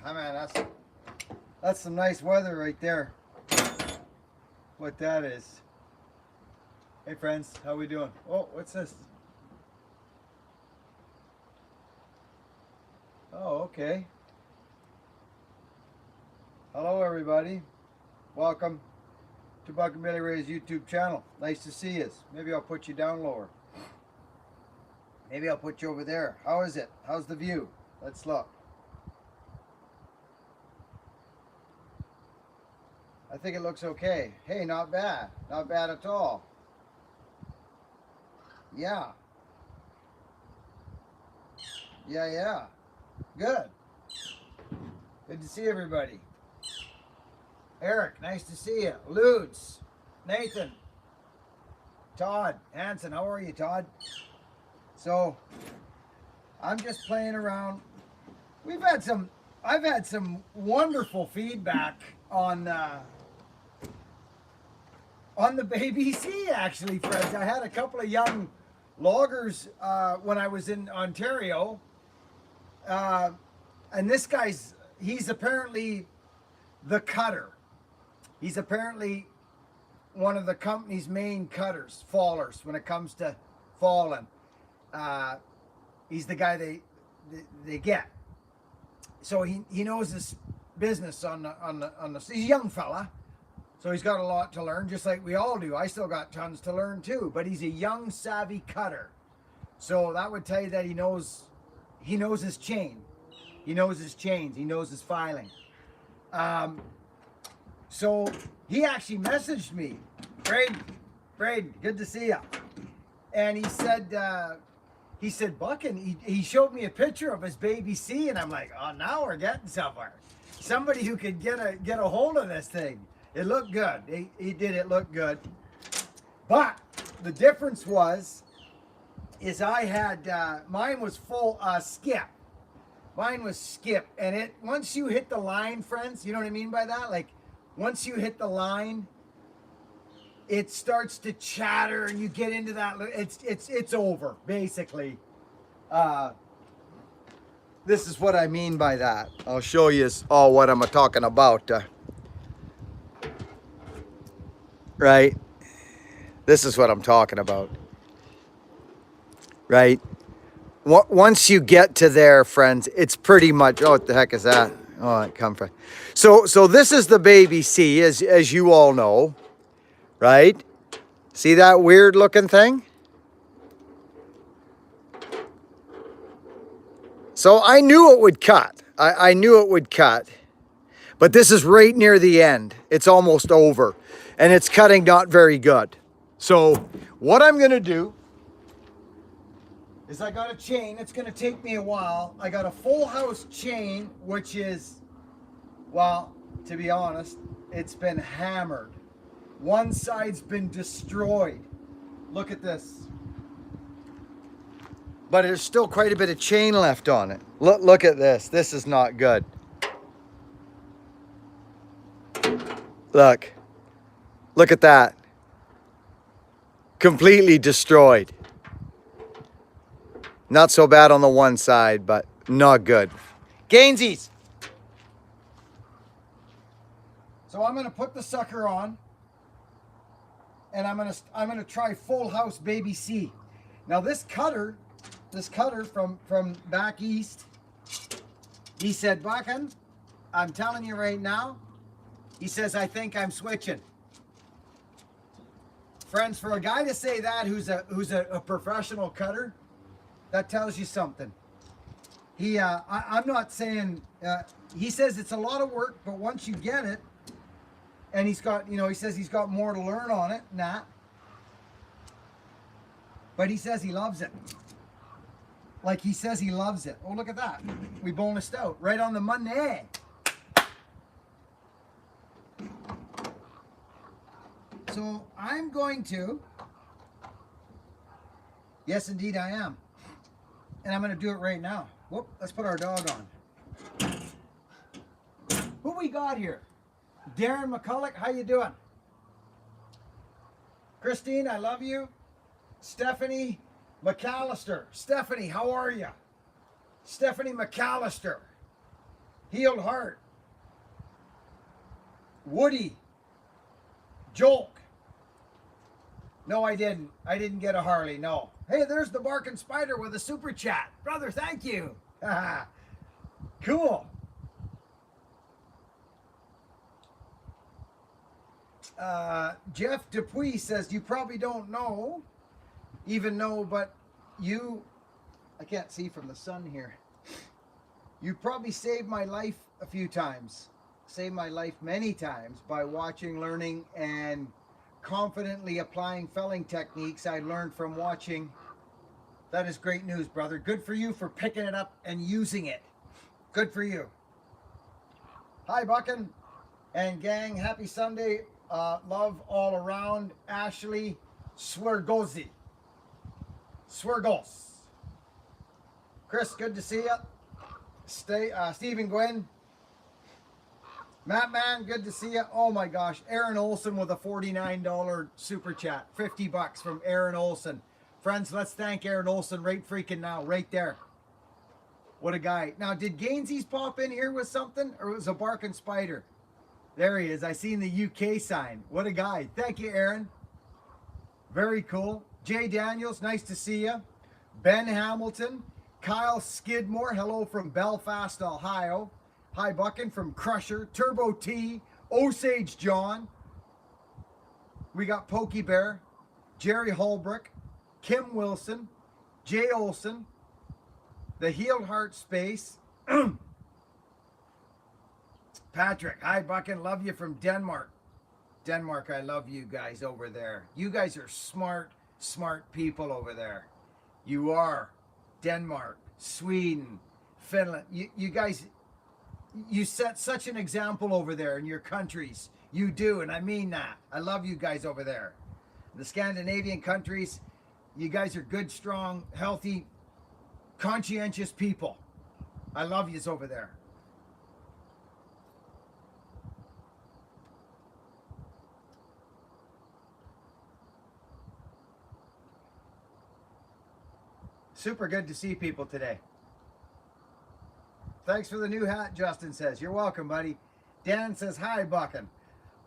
I mean, that's some nice weather right there. What that is. Hey friends, how we doing? Oh, what's this? Oh, okay. Hello everybody. Welcome to Buck and Billy Ray's YouTube channel. Nice to see you. Maybe I'll put you down lower. Maybe I'll put you over there. How is it? How's the view? Let's look. I think it looks okay. Hey, not bad. Not bad at all. Yeah. Yeah. Good. Good to see everybody. Eric, nice to see you. Ludes, Nathan, Todd, Hanson, how are you, Todd? So, I'm just playing around. I've had some wonderful feedback on the Baby C, actually, friends. I had a couple of young loggers when I was in Ontario. And this he's apparently the cutter. He's apparently one of the company's main cutters, fallers, when it comes to falling. He's the guy they get. So he knows this business on the he's a young fella, so he's got a lot to learn, just like we all do. I still got tons to learn too, but he's a young, savvy cutter. So that would tell you that he knows his chain. He knows his chains. He knows his filing. So he actually messaged me, Braden, good to see you. And he said, Buck, and he showed me a picture of his Baby C, and I'm like, oh, now we're getting somewhere. Somebody who could get a hold of this thing. It looked good. He did it look good. But the difference is I had, mine was full skip. Mine was skip. And once you hit the line, friends, you know what I mean by that? Like, once you hit the line, it starts to chatter and you get into that. It's over, basically. This is what I mean by that. I'll show you all what I'm talking about. Right? This is what I'm talking about. Right? Once you get to there, friends, it's pretty much, oh, what the heck is that? Oh, it come from. So this is the Baby C, as you all know, right? See that weird looking thing? So I knew it would cut. I knew it would cut. But this is right near the end. It's almost over. And it's cutting not very good. So what I'm going to do is I got a chain. It's going to take me a while. I got a full house chain, which is, well, to be honest, it's been hammered. One side's been destroyed. Look at this. But there's still quite a bit of chain left on it. Look at this. This is not good. Look. Look at that. Completely destroyed. Not so bad on the one side, but not good. Gainsies. So I'm going to put the sucker on. And I'm gonna try full house Baby C. Now this cutter from back east, he said, Buckin, I'm telling you right now, he says, I think I'm switching. Friends, for a guy to say that who's a professional cutter, that tells you something. I'm not saying, he says it's a lot of work, but once you get it, and he's got, he says he's got more to learn on it, but he says he loves it. Like he says he loves it. Oh, look at that. We bonused out right on the money. So I'm going to, yes, indeed I am. And I'm going to do it right now. Whoop, let's put our dog on. Who we got here? Darren McCulloch, how you doing? Christine, I love you. Stephanie McAllister. Stephanie, how are you? Stephanie McAllister. Healed Heart, Woody, Jolk. No, I didn't. I didn't get a Harley, no. Hey, there's the Barking Spider with a super chat. Brother, thank you. Cool. Jeff Dupuis says, you probably don't even know, but I can't see from the sun here. You probably saved my life a few times. Saved my life many times by watching, learning, and confidently applying felling techniques I learned from watching. That is great news, brother. Good for you for picking it up and using it. Good for you. Hi, Buckin and gang. Happy Sunday. Love all around. Ashley Swergozi. Swergos. Chris, good to see you. Stephen Gwynn. Matt Man, good to see you. Oh my gosh. Aaron Olson with a $49 super chat. 50 bucks from Aaron Olson. Friends, let's thank Aaron Olson right freaking now. Right there. What a guy. Now, did Gainsey's pop in here with something? Or was it a Barking Spider? There he is. I seen the UK sign. What a guy. Thank you, Aaron. Very cool. Jay Daniels, nice to see you. Ben Hamilton. Kyle Skidmore, hello from Belfast, Ohio. Hi, Buckin from Crusher. Turbo T. Osage John. We got Pokey Bear. Jerry Holbrook. Kim Wilson. Jay Olson. The Healed Heart Space. Patrick, hi Buckin, love you from Denmark. Denmark, I love you guys over there. You guys are smart people over there. You are. Denmark, Sweden, Finland. You guys, you set such an example over there in your countries. You do, and I mean that. I love you guys over there. The Scandinavian countries, you guys are good, strong, healthy, conscientious people. I love yous over there. Super good to see people today. Thanks for the new hat, Justin says. You're welcome, buddy. Dan says, hi, Buckin.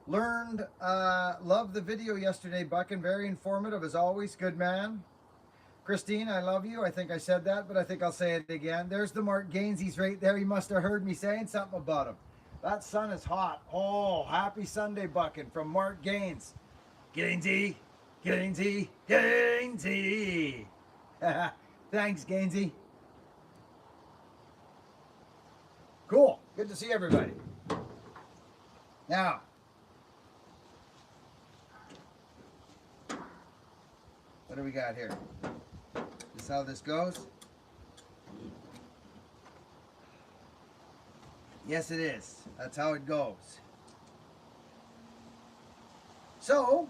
Loved the video yesterday, Buckin. Very informative as always. Good man. Christine, I love you. I think I said that, but I think I'll say it again. There's the Mark Gainsey's right there. He must have heard me saying something about him. That sun is hot. Oh, happy Sunday, Buckin, from Mark Gaines. Gainsey, Gainsey, Gainsey. Thanks, Gainsey. Cool. Good to see everybody. Now, what do we got here? This is how this goes? Yes, it is. That's how it goes. So,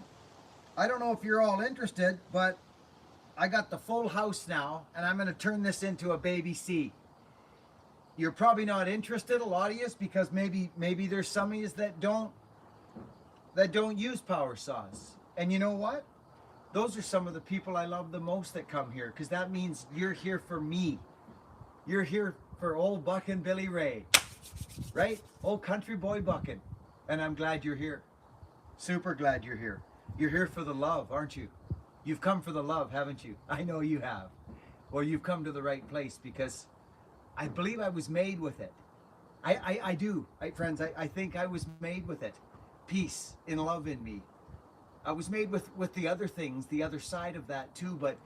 I don't know if you're all interested, but I got the full house now, and I'm going to turn this into a baby C. You're probably not interested, a lot of you, because maybe there's some of you that don't use power saws. And you know what? Those are some of the people I love the most that come here, because that means you're here for me. You're here for old Buckin' Billy Ray, right? Old country boy Buckin'. And I'm glad you're here. Super glad you're here. You're here for the love, aren't you? You've come for the love, haven't you? I know you have. Well, you've come to the right place, because I believe I was made with it. I do, friends. I think I was made with it. Peace and love in me. I was made with the other things, the other side of that too. But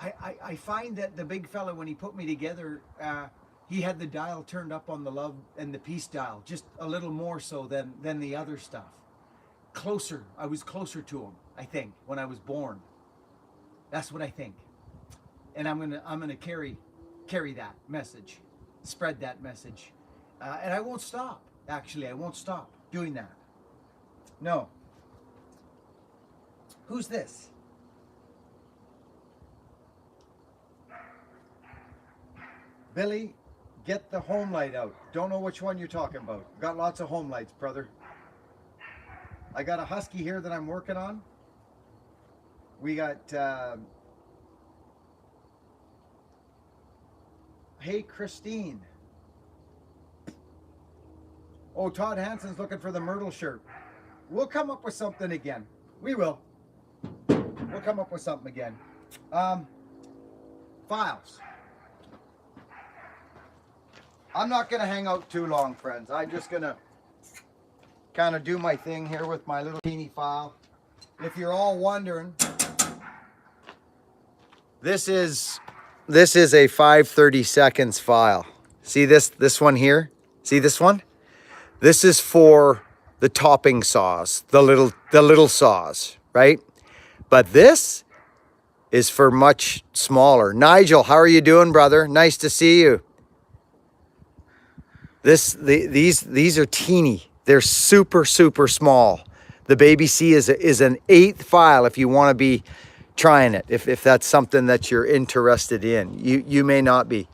I find that the big fella, when he put me together, he had the dial turned up on the love and the peace dial, just a little more so than the other stuff. Closer, I was closer to him, I think, when I was born. That's what I think. And I'm gonna carry that message, spread that message. And I won't stop, actually. I won't stop doing that. No. Who's this? Billy, get the home light out. Don't know which one you're talking about. Got lots of home lights, brother. I got a husky here that I'm working on. We got, hey, Christine. Oh, Todd Hansen's looking for the Myrtle shirt. We'll come up with something again. We will. We'll come up with something again. Files. I'm not going to hang out too long, friends. I'm just going to kind of do my thing here with my little teeny file. If you're all wondering, this is a 5/32 file. See this one here? See this one? This is for the topping saws, the little saws, right? But this is for much smaller. Nigel, how are you doing, brother? Nice to see you. These are teeny. They're super small. The Baby C is an 8th file if you want to be trying it. If that's something that you're interested in. You may not be.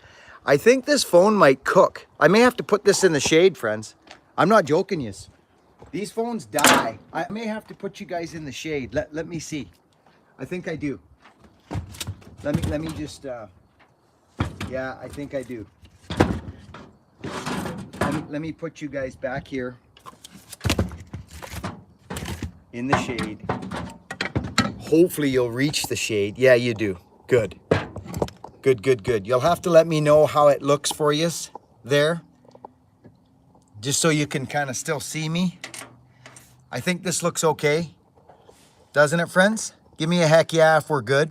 I think this phone might cook. I may have to put this in the shade, friends. I'm not joking you. These phones die. I may have to put you guys in the shade. Let me see. I think I do. Let me just yeah, I think I do. Let me put you guys back here in the shade. Hopefully you'll reach the shade. Yeah, you do. Good. Good. You'll have to let me know how it looks for you there. Just so you can kind of still see me. I think this looks okay. Doesn't it, friends? Give me a heck yeah if we're good.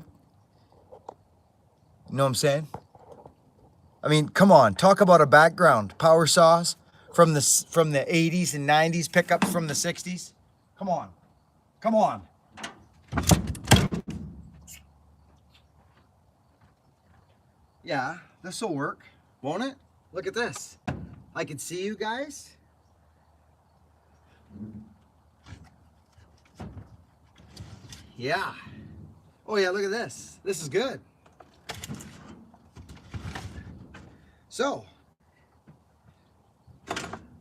You know what I'm saying? I mean, come on. Talk about a background. Power saws from the 80s and 90s, pickups from the 60s. Come on. Come on. Yeah, this will work, won't it? Look at this. I can see you guys. Yeah. Oh yeah, look at this. This is good. So,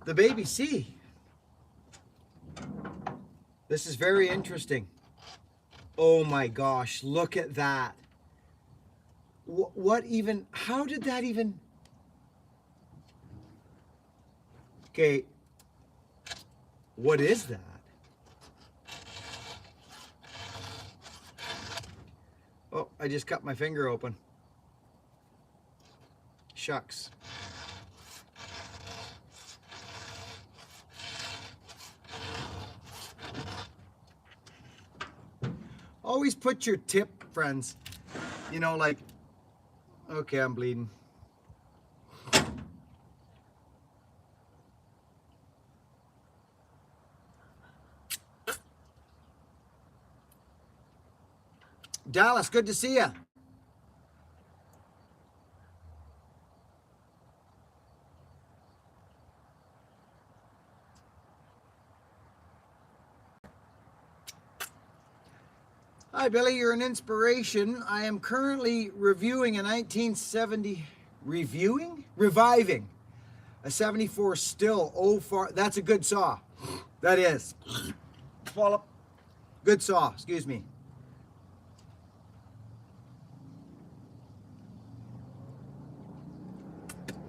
the Baby C. This is very interesting. Oh my gosh, look at that. What even, how did that even? Okay, what is that? Oh, I just cut my finger open. Shucks. Always put your tip, friends, you know, like, okay, I'm bleeding. Dallas, good to see you. Hi, Billy, you're an inspiration. I am currently reviewing a 1970, reviving a 74 still. Oh, far, that's a good saw. That is. Follow. Good saw, excuse me.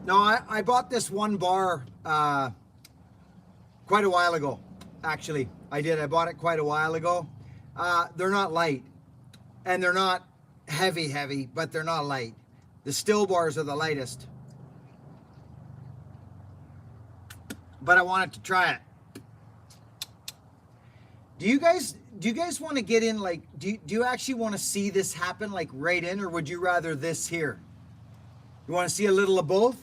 No, I bought this one bar quite a while ago. Actually, I did. I bought it quite a while ago. They're not light, and they're not heavy, but they're not light. The still bars are the lightest. But I wanted to try it. Do you guys want to get in, like, do you actually want to see this happen, like, right in, or would you rather this here? You want to see a little of both?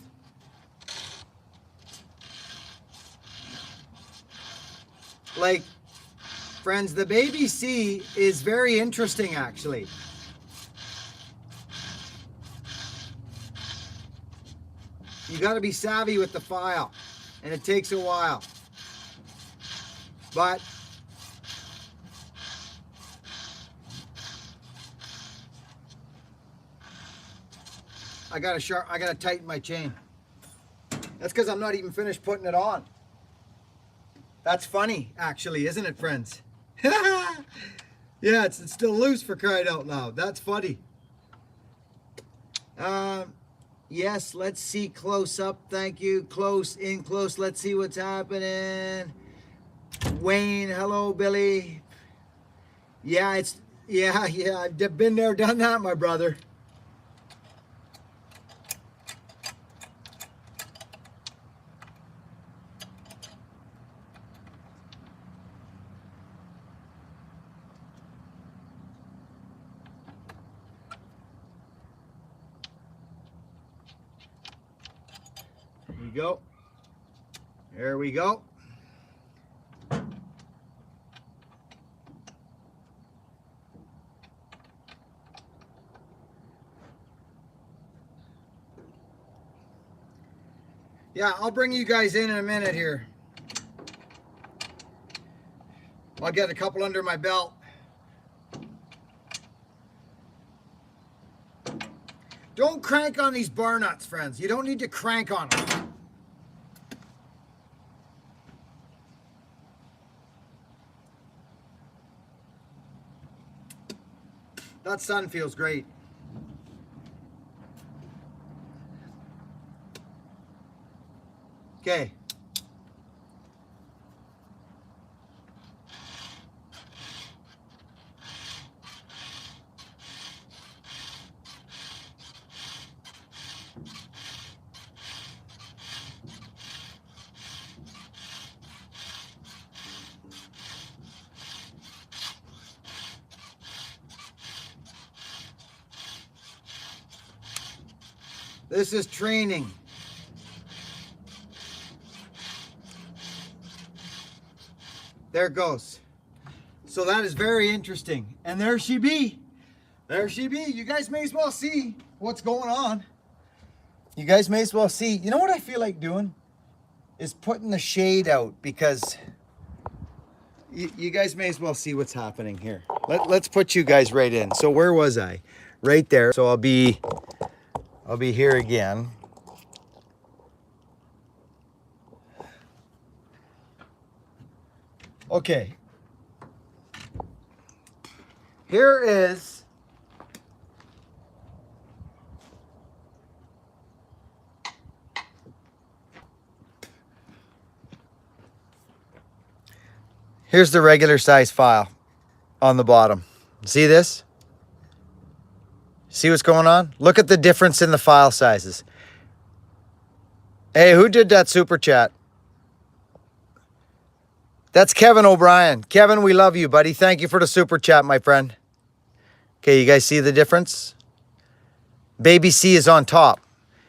Like, friends, the Baby C is very interesting, actually. You got to be savvy with the file, and it takes a while. But I gotta tighten my chain. That's because I'm not even finished putting it on. That's funny, actually, isn't it, friends? Yeah, it's still loose, for crying out loud. That's funny. Yes, let's see close up. Thank you. Close, in close. Let's see what's happening. Wayne, hello, Billy. Yeah, yeah. I've been there, done that, my brother. There we go. There we go. Yeah, I'll bring you guys in a minute here. I'll get a couple under my belt. Don't crank on these bar nuts, friends. You don't need to crank on them. That sun feels great. Okay. This is training. There it goes. So that is very interesting. And there she be. There she be. You guys may as well see what's going on. You guys may as well see. You know what I feel like doing? Is putting the shade out, because you guys may as well see what's happening here. Let's put you guys right in. So where was I? Right there. So I'll be here again. Okay. Here is here's the regular size file on the bottom. See this? See what's going on? Look at the difference in the file sizes. Hey, who did that super chat? That's Kevin O'Brien. Kevin, we love you, buddy. Thank you for the super chat, my friend. Okay, you guys see the difference? Baby C is on top.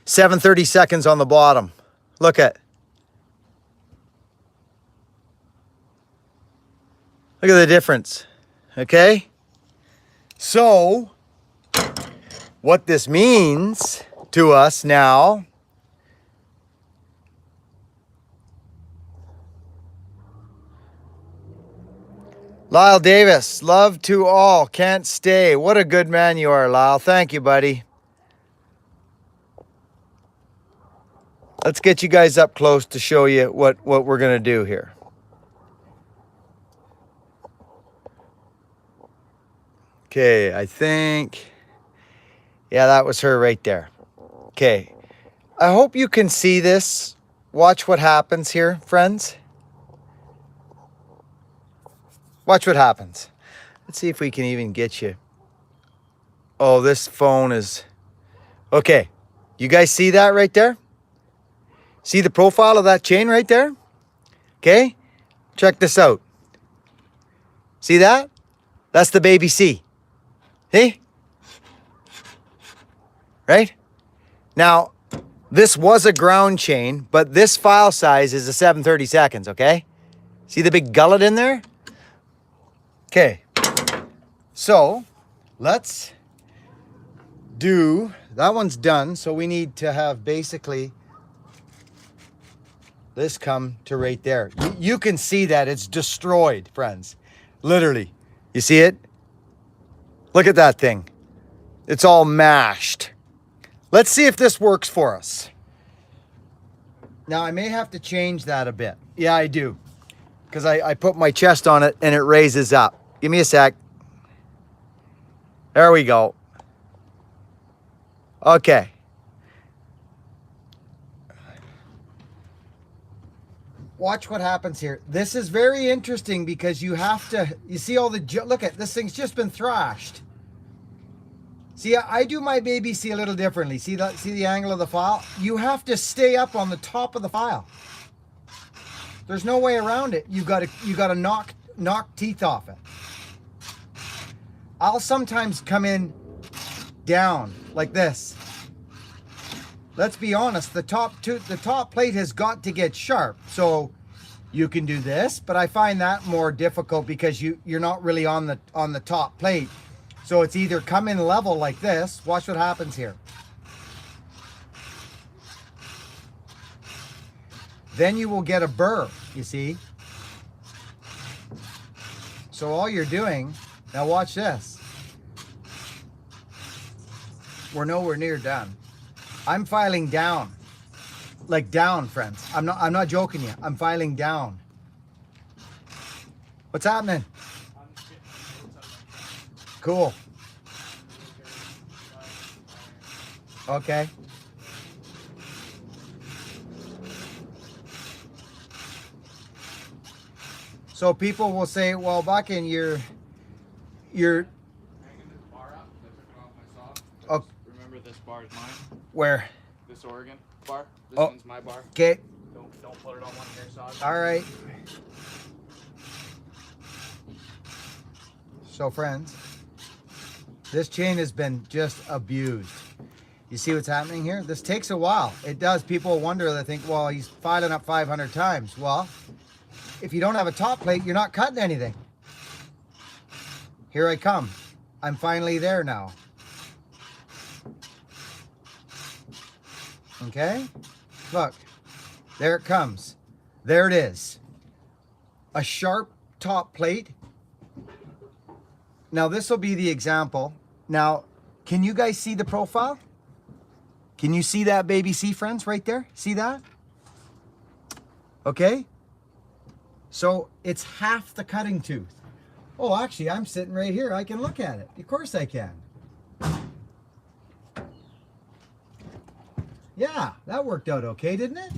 7:30 seconds on the bottom. Look at the difference. Okay? So, what this means to us now, Lyle Davis, love to all, can't stay. What a good man you are, Lyle. Thank you, buddy. Let's get you guys up close to show you what we're going to do here. Okay, I think, yeah, that was her right there. Okay, I hope you can see this. Watch what happens here, friends. Watch what happens. Let's see if we can even get you. Oh, this phone is... Okay, you guys see that right there? See the profile of that chain right there? Okay, check this out. See that? That's the baby C. See? Right? Now, this was a ground chain, but this file size is a 730 seconds, okay? See the big gullet in there? Okay, so let's do, that one's done. So we need to have basically this come to right there. You can see that it's destroyed, friends. Literally, you see it? Look at that thing. It's all mashed. Let's see if this works for us. Now I may have to change that a bit. Yeah, I do. Because I put my chest on it and it raises up. Give me a sec. There we go. Okay. watch what happens here. This is very interesting because you have to, you see all the, look at this thing's just been thrashed. See, I do my baby C a little differently. See that? See the angle of the file? You have to stay up on the top of the file. There's no way around it. You got to knock teeth off it. I'll sometimes come in down like this. Let's be honest, the top plate has got to get sharp. So you can do this, but I find that more difficult because you're not really on the top plate. So it's either come in level like this. Watch what happens here. Then you will get a burr, you see. So all you're doing, now watch this. We're nowhere near done. I'm filing down. Like down, friends. I'm not joking you. I'm filing down. What's happening? Cool. Okay. So people will say, well, Buckin, you're hanging this bar up. I took it off my saw. Oh. Remember, this bar is mine. Where? This Oregon bar. This one's my bar. Okay. Don't put it on one of your saws. All right. So friends, this chain has been just abused. You see what's happening here? This takes a while. It does. People wonder, they think, well, he's filing up 500 times. Well, if you don't have a top plate, you're not cutting anything. Here I come. I'm finally there now. Okay? Look. There it comes. There it is. A sharp top plate. Now this will be the example. Now, can you guys see the profile? Can you see that baby C, friends, right there? See that? Okay? So it's half the cutting tooth. Oh, actually, I'm sitting right here. I can look at it. Of course I can. Yeah, that worked out okay, didn't it?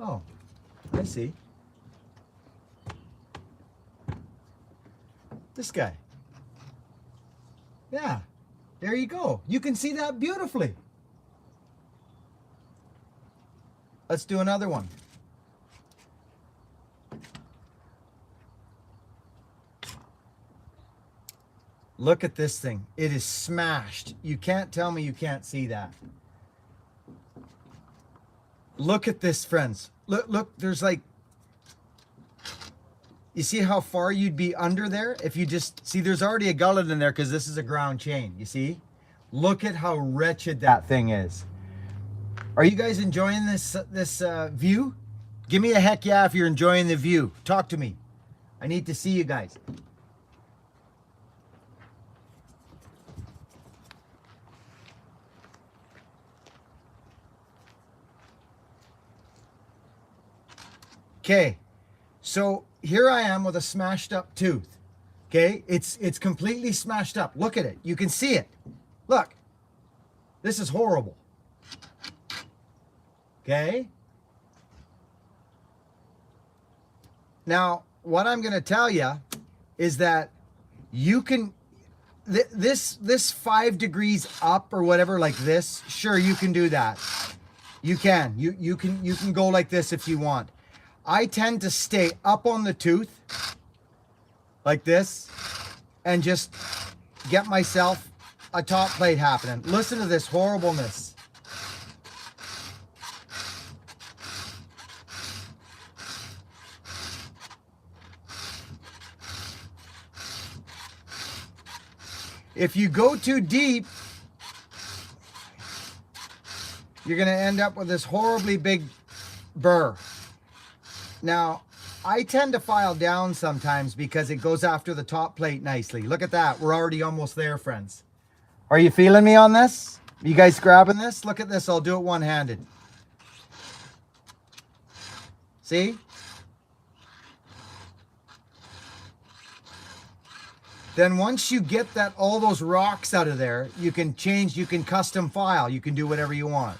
Oh, I see. This guy. Yeah, there you go. You can see that beautifully. Let's do another one. Look at this thing. It is smashed. You can't tell me you can't see that. Look at this, friends. Look, there's like, you see how far you'd be under there? If you just, see there's already a gullet in there because this is a ground chain, you see? Look at how wretched that thing is. Are you guys enjoying this view? Give me a heck yeah if you're enjoying the view. Talk to me. I need to see you guys. Okay, so here I am with a smashed up tooth. Okay, it's completely smashed up. Look at it. You can see it. Look, this is horrible. Okay. Now, what I'm going to tell you is that you can, this 5 degrees up or whatever, like this, sure, you can do that. You can. You can go like this if you want. I tend to stay up on the tooth like this and just get myself a top plate happening. Listen to this horribleness. If you go too deep, you're going to end up with this horribly big burr. Now, I tend to file down sometimes because it goes after the top plate nicely. Look at that. We're already almost there, friends. Are you feeling me on this? You guys grabbing this? Look at this. I'll do it one-handed. See? Then once you get that, all those rocks out of there, you can change, you can custom file. You can do whatever you want.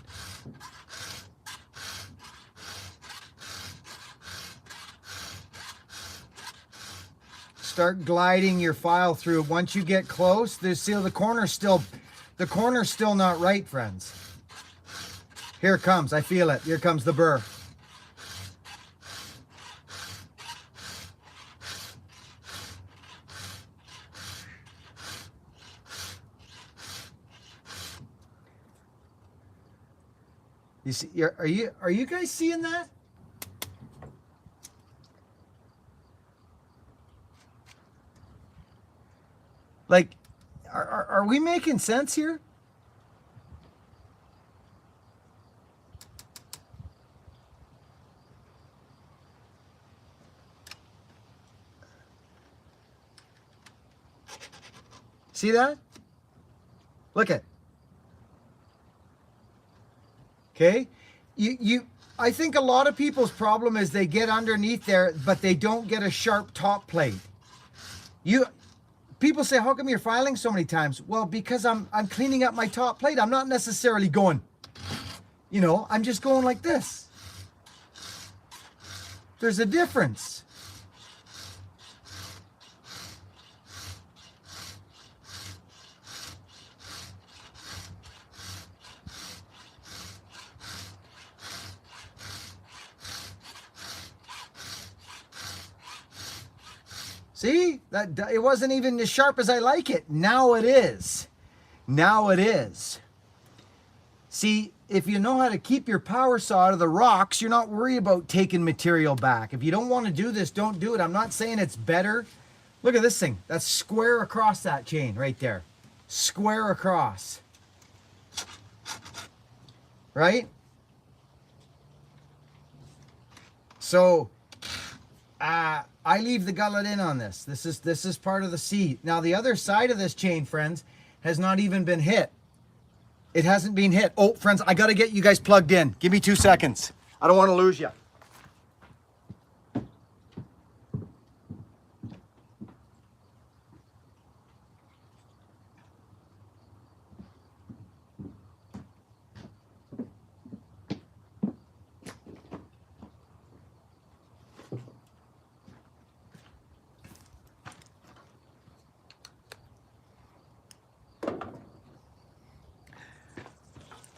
start gliding your file through. Once you get close, see the corner's still not right, friends. Here it comes. I feel it. Here comes the burr. You see, are you guys seeing that? Like, are we making sense here? See that? Look at. Okay? I think a lot of people's problem is they get underneath there, but they don't get a sharp top plate. People say, how come you're filing so many times? Well, because I'm cleaning up my top plate. I'm not necessarily going, I'm just going like this. There's a difference. See, that it wasn't even as sharp as I like it. Now it is. Now it is. See, if you know how to keep your power saw out of the rocks, you're not worried about taking material back. If you don't want to do this, don't do it. I'm not saying it's better. Look at this thing. That's square across that chain right there. Square across. Right? So, I leave the gullet in on this. This is part of the C. Now the other side of this chain, friends, has not even been hit. It hasn't been hit. Oh, friends, I got to get you guys plugged in. Give me 2 seconds. I don't want to lose you.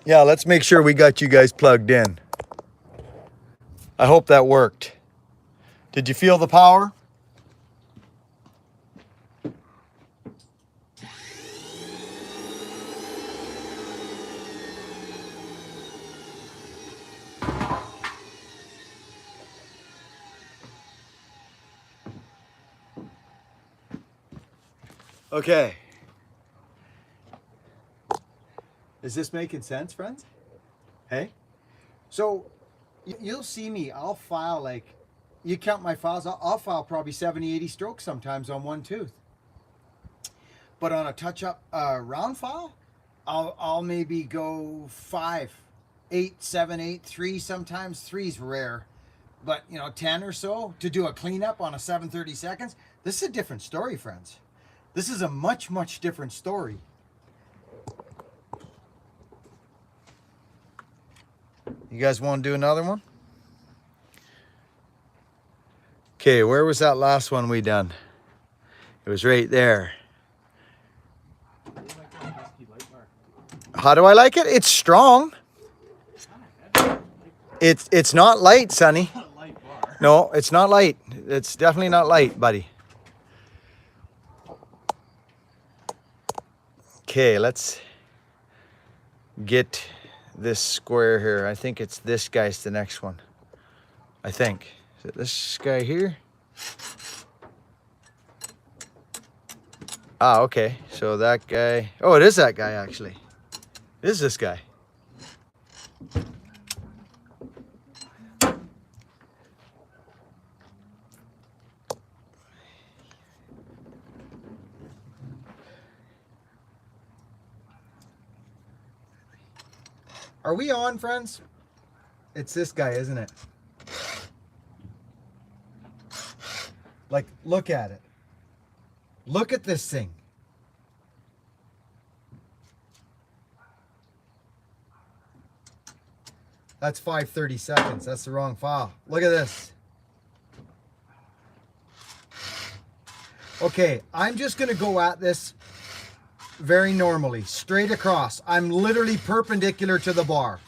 Yeah, let's make sure we got you guys plugged in. I hope that worked. Did you feel the power? Okay. Is this making sense, friends? Hey? So, you'll see me, I'll file like, you count my files, I'll file probably 70, 80 strokes sometimes on one tooth. But on a touch-up round file, I'll maybe go 5, 8, 7, 8, 3, sometimes 3's rare. But, 10 or so to do a cleanup on a 730 seconds. This is a different story, friends. This is a much, much different story. You guys want to do another one? Okay, where was that last one we done? It was right there. How do I like it? It's strong. It's not light, Sonny. No, it's not light. It's definitely not light, buddy. Okay, let's get this square here. I think it's this guy's the next one. I think. Is it this guy here? Ah, okay. So that guy. Oh, it is that guy actually. It is this guy. Are we on, friends? It's this guy, isn't it? Like, look at it. Look at this thing. That's 5:30 seconds. That's the wrong file. Look at this. Okay, I'm just going to go at this very normally, straight across. I'm literally perpendicular to the bar.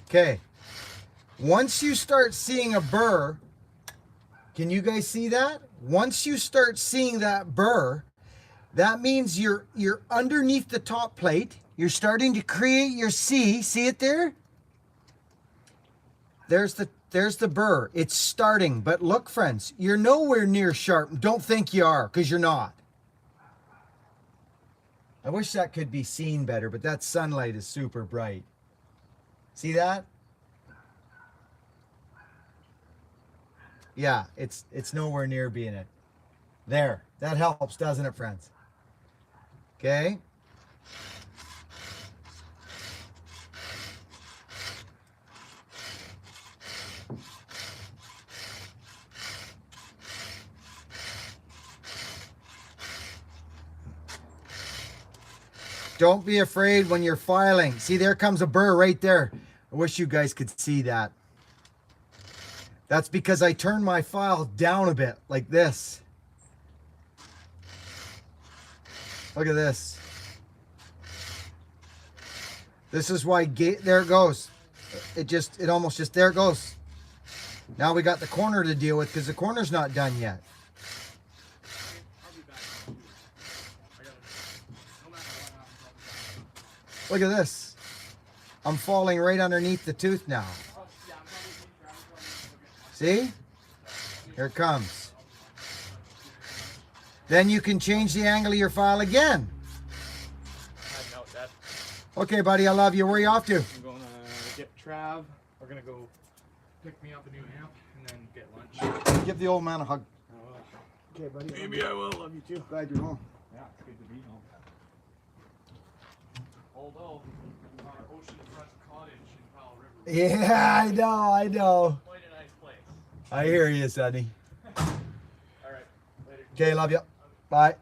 Okay, once you start seeing a burr, can you guys see that? Once you start seeing that burr, that means you're underneath the top plate. You're starting to create your C. See it there? There's the burr. It's starting. But look, friends, you're nowhere near sharp. Don't think you are, because you're not. I wish that could be seen better, but that sunlight is super bright. See that? Yeah, it's nowhere near being it. There. That helps, doesn't it, friends? Okay. Don't be afraid when you're filing. See, there comes a burr right there. I wish you guys could see that. That's because I turned my file down a bit, like this. Look at this. This is why there it goes. It almost just, there it goes. Now we got the corner to deal with because the corner's not done yet. Look at this. I'm falling right underneath the tooth now. See? Here it comes. Then you can change the angle of your file again. Okay, buddy, I love you. Where are you off to? I'm going to get Trav. We're going to go pick me up a new amp and then get lunch. Give the old man a hug. Okay, buddy. Maybe I will. Love you too. Glad you're home. Yeah, it's good to be home. Although, our oceanfront cottage in Powell River. Yeah, I know. Quite a nice place. I hear you, Sonny. All right, later. Okay, love you. Bye.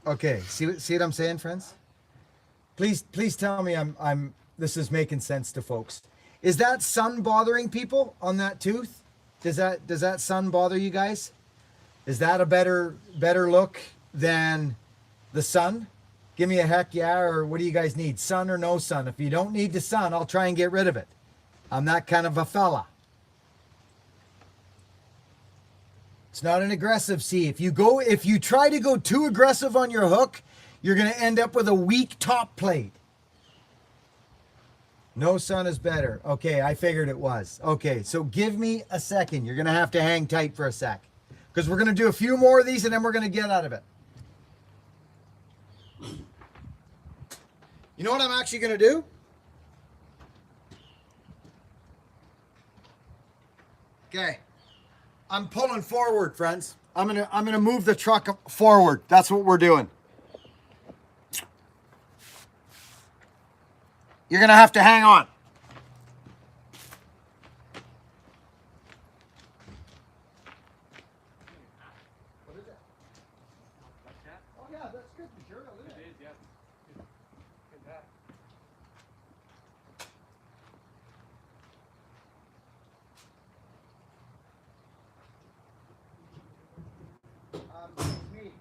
Okay, see what I'm saying, friends? Please tell me this is making sense to folks. Is that sun bothering people on that tooth? Does that sun bother you guys? Is that a better look than the sun? Give me a heck yeah, or what do you guys need? Sun or no sun? If you don't need the sun, I'll try and get rid of it. I'm that kind of a fella. It's not an aggressive C. If you try to go too aggressive on your hook, you're going to end up with a weak top plate. No sun is better. Okay, I figured it was. Okay, so give me a second. You're going to have to hang tight for a sec, because we're going to do a few more of these and then we're going to get out of it. You know what I'm actually going to do? Okay. I'm pulling forward, friends. I'm gonna move the truck forward. That's what we're doing. You're gonna have to hang on. What is it? Like that? Oh yeah, that's good material, isn't it? It is, yeah. Good hat. It's me.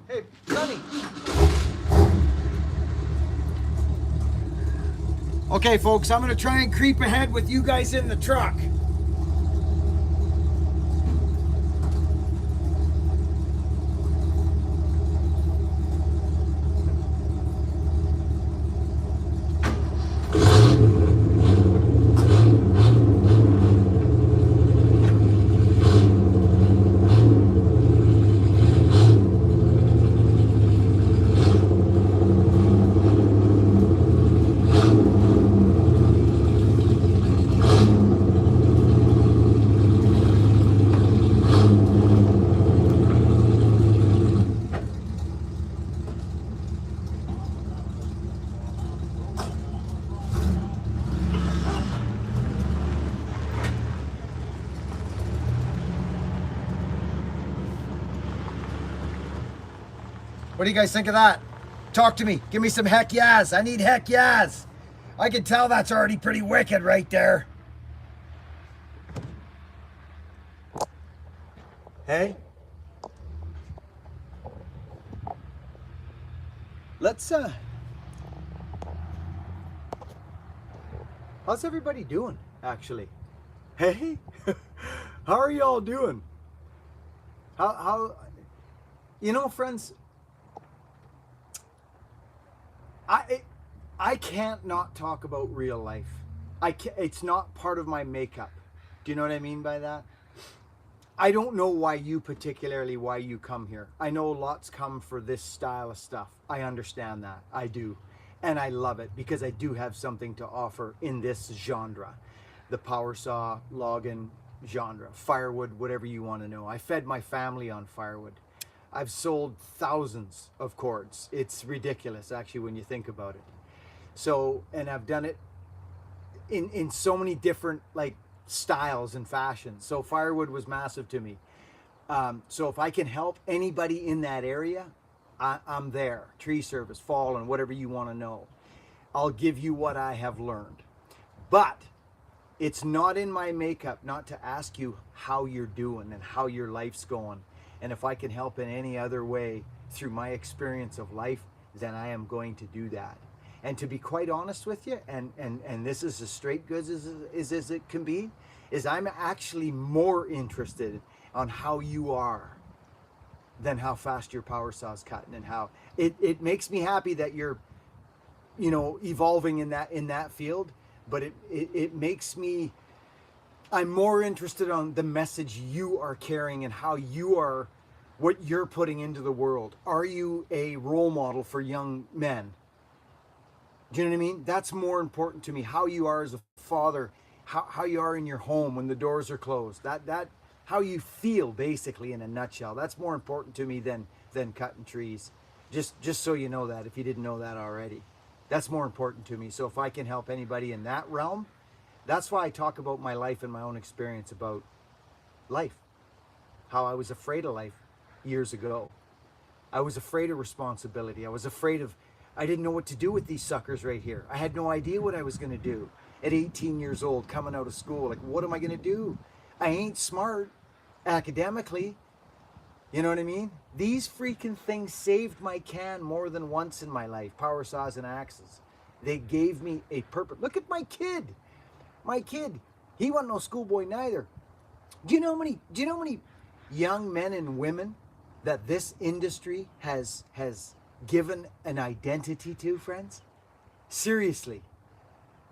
Hey, Sonny. Okay, folks, I'm going to try and creep ahead with you guys in the truck. What do you guys think of that? Talk to me. Give me some heck yes. I need heck yes. I can tell that's already pretty wicked right there. Hey? Let's, how's everybody doing, actually? Hey? How are y'all doing? How, you know, friends, I can't not talk about real life. It's not part of my makeup. Do you know what I mean by that? I don't know why you come here. I know lots come for this style of stuff. I understand that. I do. And I love it because I do have something to offer in this genre. The power saw, logging genre, firewood, whatever you want to know. I fed my family on firewood. I've sold thousands of cords. It's ridiculous, actually, when you think about it. So, and I've done it in so many different, like, styles and fashions. So firewood was massive to me. So if I can help anybody in that area, I'm there. Tree service, fallen, whatever you want to know. I'll give you what I have learned. But it's not in my makeup not to ask you how you're doing and how your life's going. And if I can help in any other way through my experience of life, then I am going to do that. And to be quite honest with you, and this is as straight goods as it can be, is I'm actually more interested on how you are than how fast your power saw's cutting, and how it makes me happy that you're, you know, evolving in that field. But it makes me, I'm more interested on the message you are carrying and how you are, what you're putting into the world. Are you a role model for young men? Do you know what I mean? That's more important to me. How you are as a father, how you are in your home when the doors are closed. That how you feel, basically, in a nutshell. That's more important to me than cutting trees. Just so you know that, if you didn't know that already. That's more important to me. So if I can help anybody in that realm, that's why I talk about my life and my own experience about life. How I was afraid of life years ago. I was afraid of responsibility. I was afraid of, I didn't know what to do with these suckers right here. I had no idea what I was going to do at 18 years old, coming out of school. Like, what am I going to do? I ain't smart academically. You know what I mean? These freaking things saved my can more than once in my life. Power saws and axes. They gave me a purpose. Look at my kid. My kid. He wasn't no schoolboy neither. Do you know how many young men and women that this industry has given an identity to, friends? Seriously.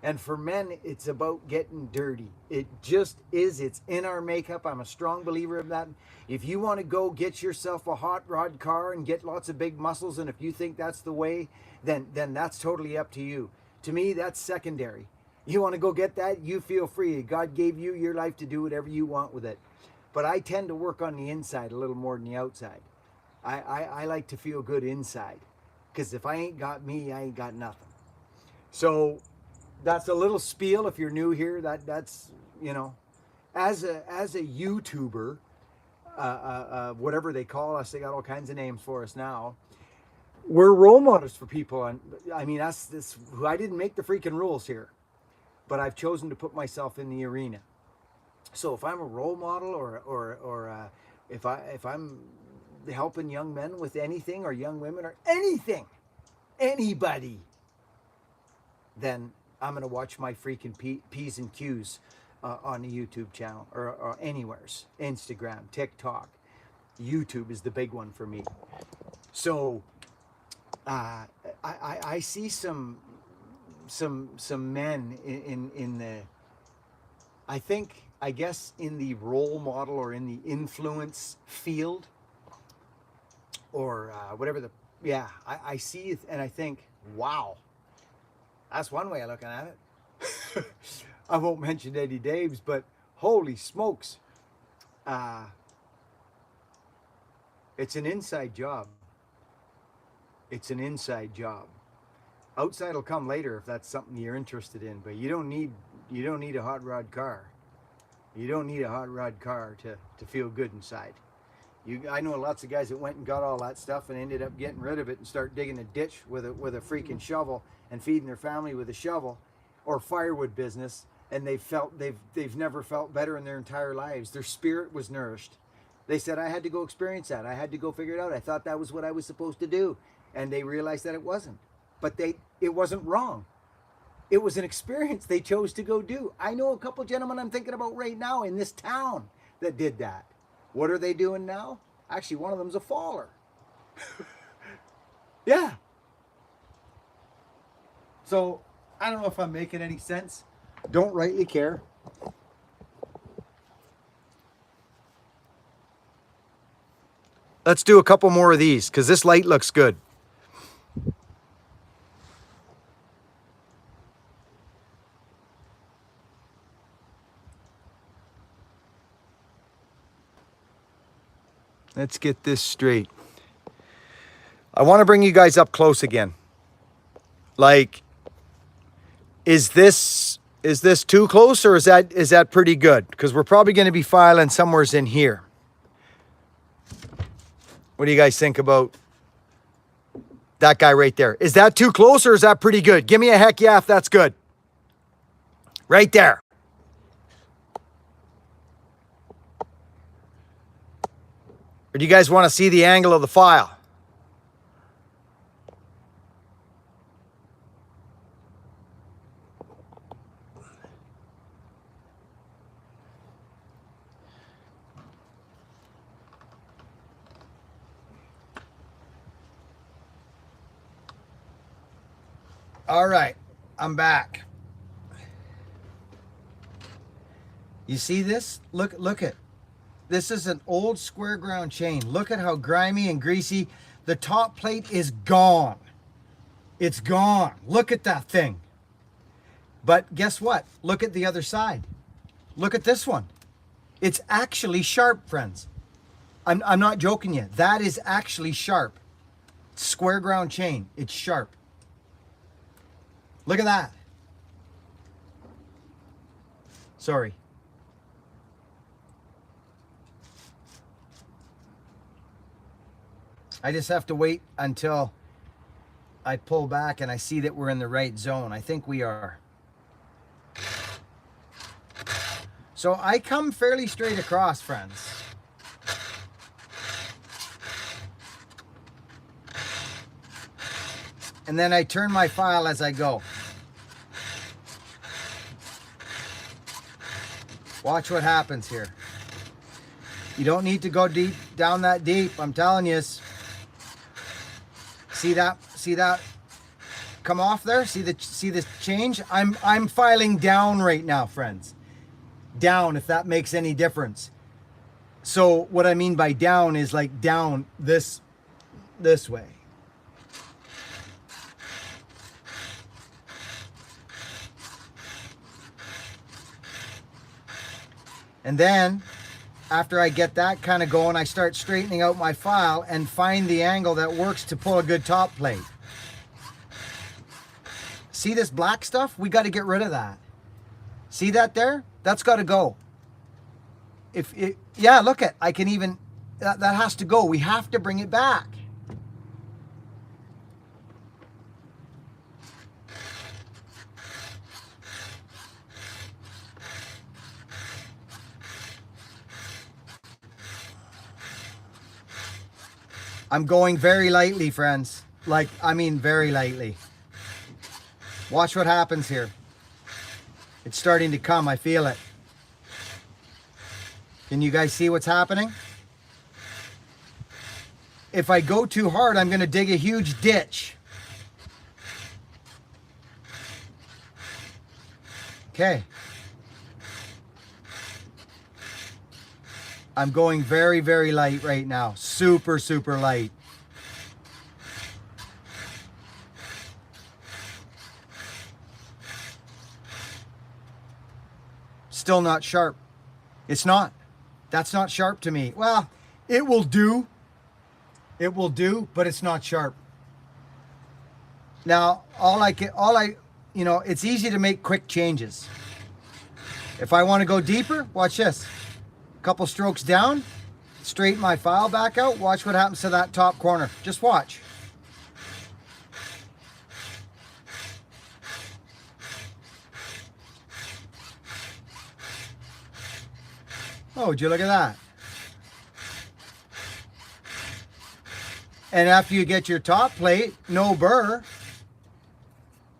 And for men, it's about getting dirty. It just is. It's in our makeup. I'm a strong believer of that. If you want to go get yourself a hot rod car and get lots of big muscles, and if you think that's the way, then that's totally up to you. To me, that's secondary. You want to go get that, you feel free. God gave you your life to do whatever you want with it. But I tend to work on the inside a little more than the outside. I like to feel good inside. Because if I ain't got me, I ain't got nothing. So that's a little spiel if you're new here. That's, you know, as a YouTuber, whatever they call us, they got all kinds of names for us now. We're role models for people. And I mean, I didn't make the freaking rules here, but I've chosen to put myself in the arena. So if I'm a role model, or if I'm helping young men with anything, or young women, or anything, anybody, then I'm going to watch my freaking P's and Q's on the YouTube channel, or anywheres. Instagram, TikTok. YouTube is the big one for me. So I see some men in the, I guess in the role model or in the influence field, or whatever I see it and I think, wow, that's one way of looking at it. I won't mention Eddie Dave's, but holy smokes. It's an inside job. It's an inside job. Outside will come later if that's something you're interested in, but you don't need a hot rod car. You don't need a hot rod car to feel good inside. I know lots of guys that went and got all that stuff and ended up getting rid of it and start digging a ditch with a freaking shovel and feeding their family with a shovel, or firewood business, and they've never felt better in their entire lives. Their spirit was nourished. They said, I had to go experience that. I had to go figure it out. I thought that was what I was supposed to do. And they realized that it wasn't. But it wasn't wrong. It was an experience they chose to go do. I know a couple gentlemen I'm thinking about right now in this town that did that. What are they doing now? Actually, one of them's a faller. Yeah. So, I don't know if I'm making any sense. Don't rightly care. Let's do a couple more of these because this light looks good. Let's get this straight. I want to bring you guys up close again. Like, is this too close, or is that pretty good? Because we're probably going to be filing somewheres in here. What do you guys think about that guy right there? Is that too close, or is that pretty good? Give me a heck yeah if that's good. Right there. Or do you guys want to see the angle of the file? All right, I'm back. You see this? Look at. This is an old square ground chain. Look at how grimy and greasy. The top plate is gone. It's gone. Look at that thing. But guess what? Look at the other side. Look at this one. It's actually sharp, friends. I'm not joking you. That is actually sharp. Square ground chain. It's sharp. Look at that. Sorry. I just have to wait until I pull back and I see that we're in the right zone. I think we are. So I come fairly straight across, friends. And then I turn my file as I go. Watch what happens here. You don't need to go deep down that deep, I'm telling you. See that come off there? See the change? I'm filing down right now, friends. Down, if that makes any difference. So what I mean by down is like down this way. And then after I get that kind of going, I start straightening out my file and find the angle that works to pull a good top plate. See this black stuff? We got to get rid of that. See that there? That's got to go. Yeah, look at, I can even, that has to go. We have to bring it back. I'm going very lightly, friends. Like, I mean very lightly. Watch what happens here. It's starting to come. I feel it. Can you guys see what's happening? If I go too hard, I'm going to dig a huge ditch. Okay. I'm going very, very light right now. Super, super light. Still not sharp. It's not. That's not sharp to me. Well, it will do. It will do, but it's not sharp. Now, it's easy to make quick changes. If I want to go deeper, watch this. Couple strokes down, straighten my file back out, watch what happens to that top corner. Just watch. Oh, would you look at that? And after you get your top plate, no burr,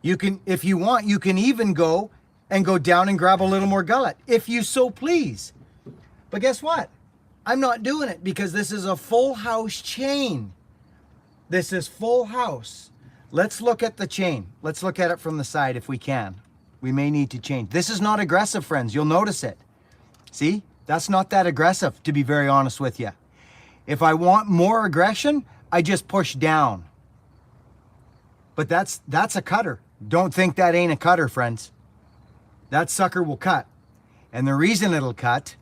you can, if you want, you can even go down and grab a little more gullet, if you so please. But guess what? I'm not doing it because this is a full house chain. This is full house. Let's look at the chain. Let's look at it from the side if we can. We may need to change. This is not aggressive, friends. You'll notice it. See? That's not that aggressive, to be very honest with you. If I want more aggression, I just push down. But that's a cutter. Don't think that ain't a cutter, friends. That sucker will cut. And the reason it'll cut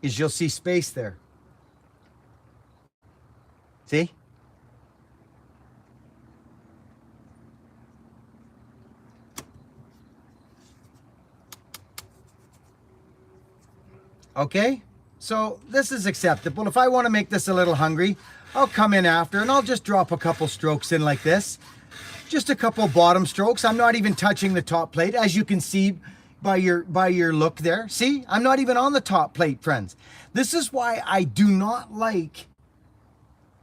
is you'll see space there. See? Okay, so this is acceptable. If I want to make this a little hungry, I'll come in after and I'll just drop a couple strokes in like this. Just a couple bottom strokes. I'm not even touching the top plate, as you can see by your look there. See, I'm not even on the top plate, friends. This is why I do not like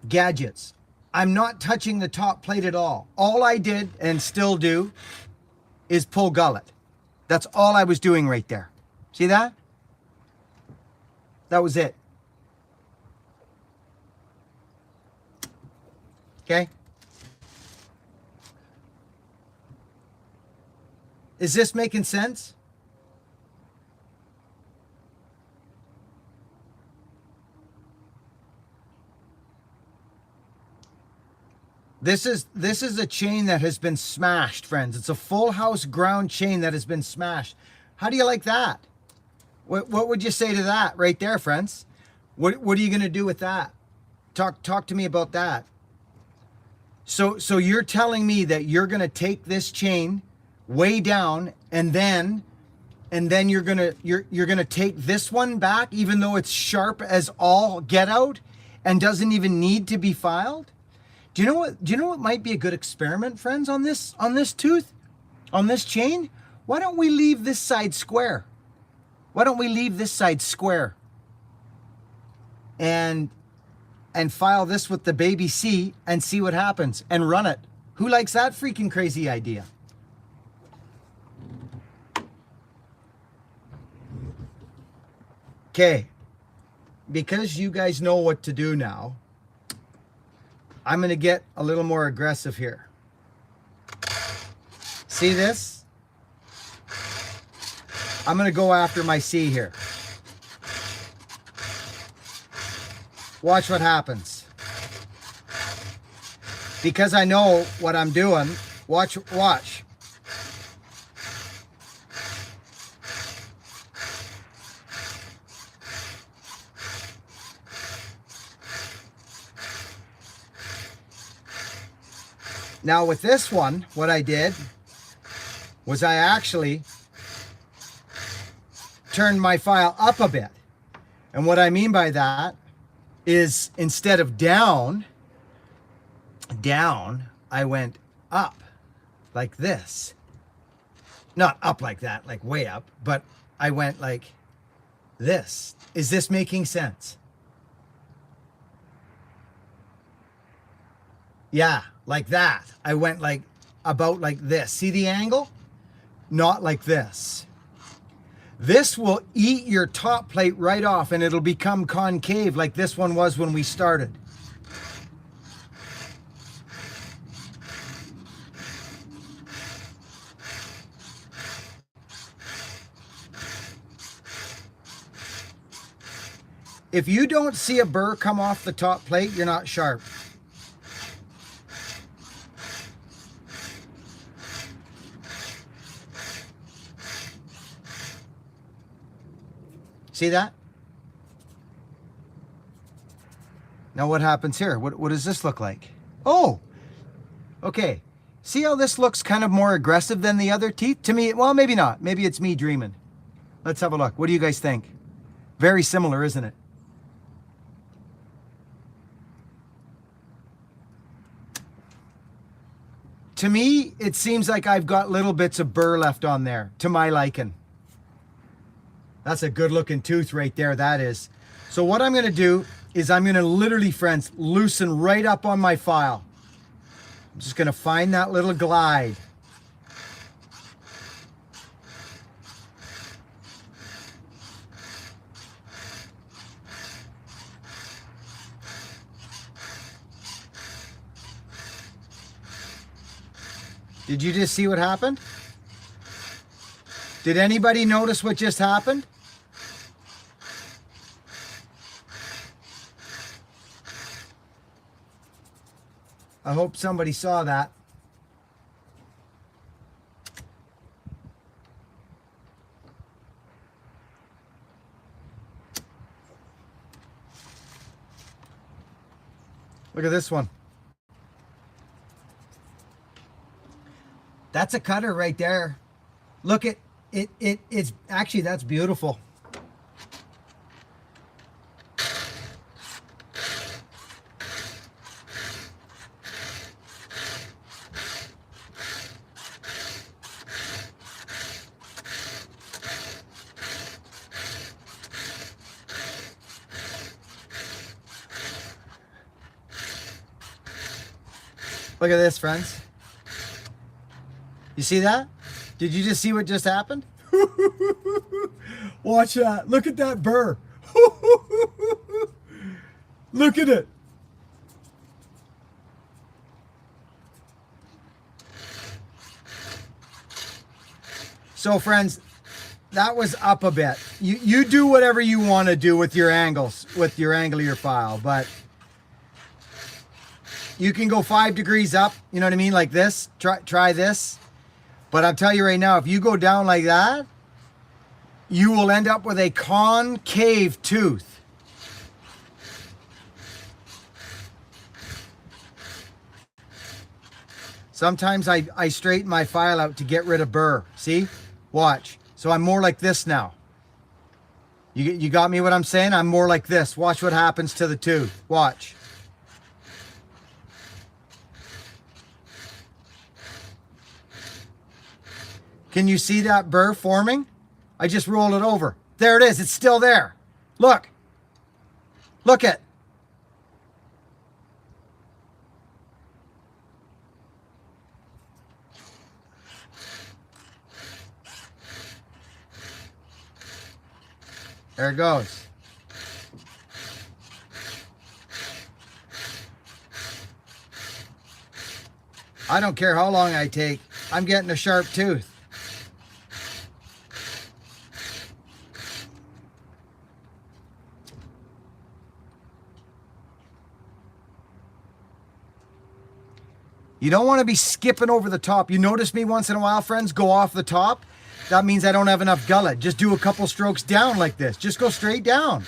gadgets. I'm not touching the top plate at all. All I did and still do is pull gullet. That's all I was doing right there. See that? That was it. Okay. Is this making sense? This is a chain that has been smashed, friends. It's a full house ground chain that has been smashed. How do you like that? What would you say to that right there, friends? What are you going to do with that? Talk to me about that. So you're telling me that you're going to take this chain way down and then you're going to take this one back even though it's sharp as all get out and doesn't even need to be filed? Do you know what might be a good experiment, friends, on this tooth? On this chain? Why don't we leave this side square? Why don't we leave this side square and file this with the baby C and see what happens and run it? Who likes that freaking crazy idea? Okay, because you guys know what to do now, I'm going to get a little more aggressive here. See this? I'm going to go after my C here. Watch what happens. Because I know what I'm doing, watch. Now with this one, what I did was I actually turned my file up a bit. And what I mean by that is instead of down, I went up like this. Not up like that, like way up, but I went like this. Is this making sense? Yeah, like that. I went like about like this. See the angle? Not like this. This will eat your top plate right off and it'll become concave like this one was when we started. If you don't see a burr come off the top plate, you're not sharp. See that? Now what happens here? What does this look like? Oh, okay. See how this looks kind of more aggressive than the other teeth? To me, well, maybe not. Maybe it's me dreaming. Let's have a look. What do you guys think? Very similar, isn't it? To me, it seems like I've got little bits of burr left on there, to my liking. That's a good looking tooth right there, that is. So what I'm gonna do is I'm gonna literally, friends, loosen right up on my file. I'm just gonna find that little glide. Did you just see what happened? Did anybody notice what just happened? I hope somebody saw that. Look at this one. That's a cutter right there. Look at it. It's actually, that's beautiful. Look at this, friends. You see that? Did you just see what just happened? Watch that. Look at that burr. Look at it. So friends, that was up a bit. You do whatever you want to do with your angles, with your angle of your file, but you can go 5 degrees up, you know what I mean, like this. Try this. But I'll tell you right now, if you go down like that, you will end up with a concave tooth. Sometimes I straighten my file out to get rid of burr. See? Watch. So I'm more like this now. You got me what I'm saying? I'm more like this. Watch what happens to the tooth. Watch. Can you see that burr forming? I just rolled it over. There it is. It's still there. Look. Look at. There it goes. I don't care how long I take. I'm getting a sharp tooth. You don't want to be skipping over the top. You notice me once in a while, friends, go off the top. That means I don't have enough gullet. Just do a couple strokes down like this. Just go straight down.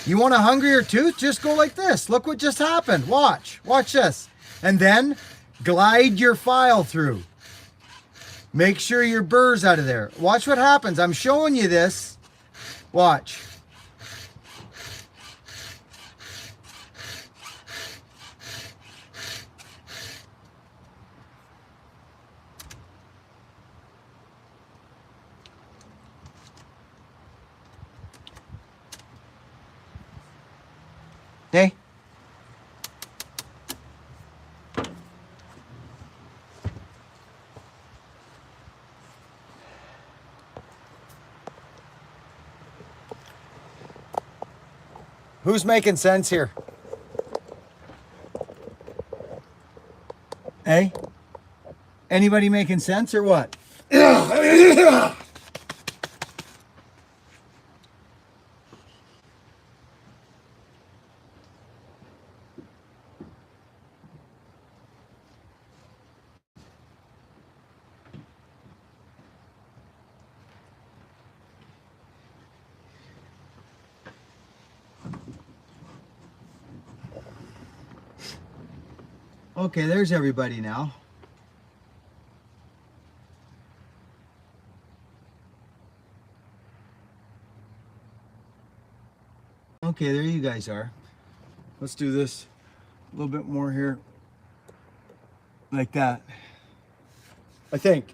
You want a hungrier tooth? Just go like this. Look what just happened. Watch. Watch this. And then glide your file through. Make sure your burr's out of there. Watch what happens. I'm showing you this. Watch. Hey. Who's making sense here? Hey? Anybody making sense or what? Okay, there's everybody now. Okay, there you guys are. Let's do this a little bit more here. Like that. I think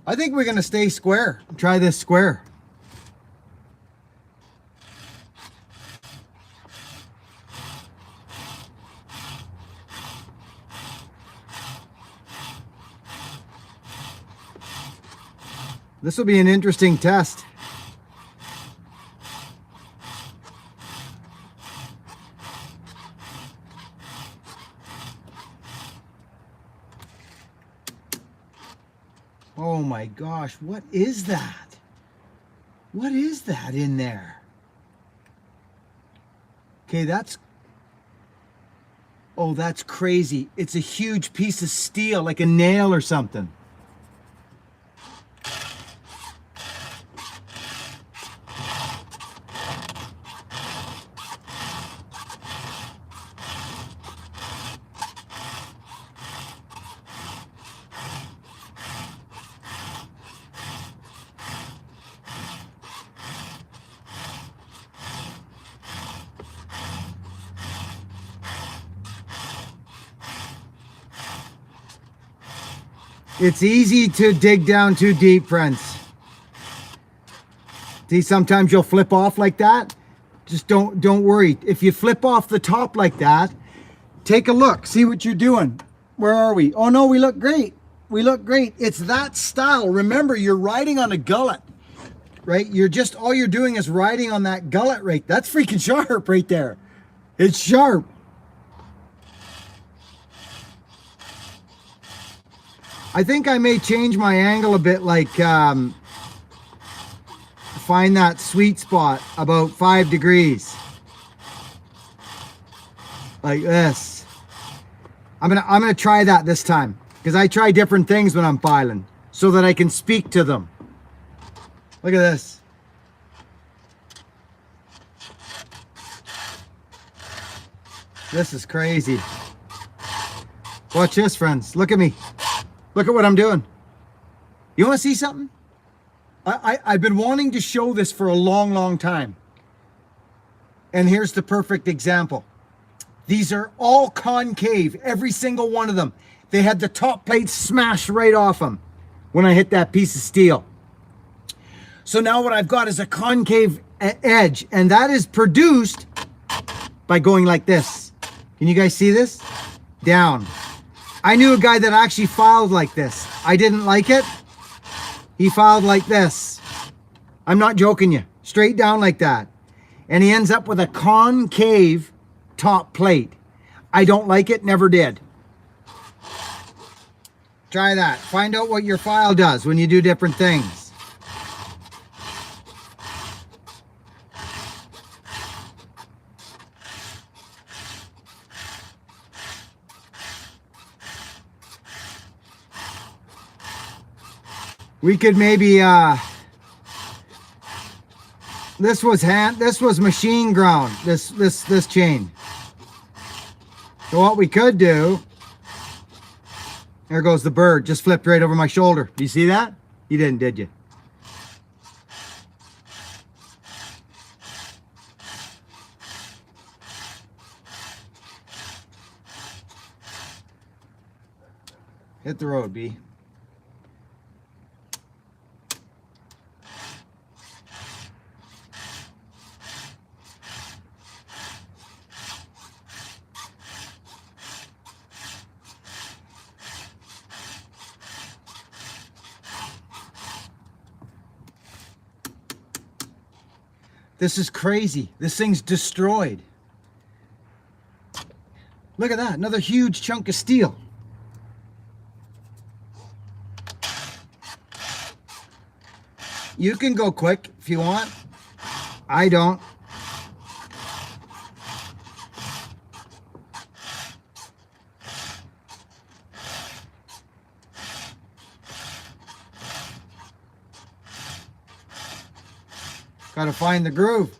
we're gonna stay square. Try this square. This will be an interesting test. Oh my gosh, what is that? What is that in there? Okay, oh, that's crazy. It's a huge piece of steel, like a nail or something. It's easy to dig down too deep, friends. See, sometimes you'll flip off like that. Just don't worry. If you flip off the top like that, take a look. See what you're doing. Where are we? Oh no, we look great. We look great. It's that style. Remember, you're riding on a gullet, right? All you're doing is riding on that gullet right. That's freaking sharp right there. It's sharp. I think I may change my angle a bit, like find that sweet spot about 5 degrees. Like this. I'm gonna try that this time, because I try different things when I'm filing so that I can speak to them. Look at this. This is crazy. Watch this, friends. Look at me. Look at what I'm doing. You want to see something? I've been wanting to show this for a long, long time. And here's the perfect example. These are all concave, every single one of them. They had the top plates smashed right off them when I hit that piece of steel. So now what I've got is a concave edge, and that is produced by going like this. Can you guys see this? Down. I knew a guy that actually filed like this. I didn't like it. He filed like this. I'm not joking you. Straight down like that. And he ends up with a concave top plate. I don't like it, never did. Try that. Find out what your file does when you do different things. We could maybe this was machine ground, this chain. So what we could do, there goes the bird, just flipped right over my shoulder. Do you see that? You didn't, did you? Hit the road, B. This is crazy. This thing's destroyed. Look at that, another huge chunk of steel. You can go quick if you want. I don't. Got to find the groove.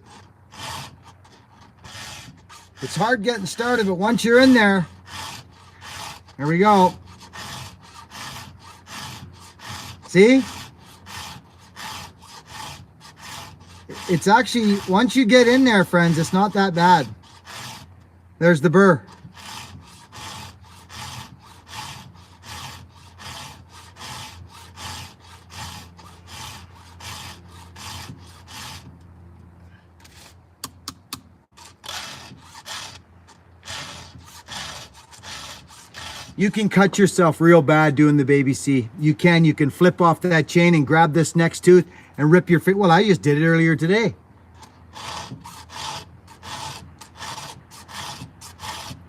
It's hard getting started, but once you're in there, there we go. See? it's actually, once you get in there, friends, it's not that bad. There's the burr. You can cut yourself real bad doing the baby C. You can flip off that chain and grab this next tooth and rip your feet. Well, I just did it earlier today.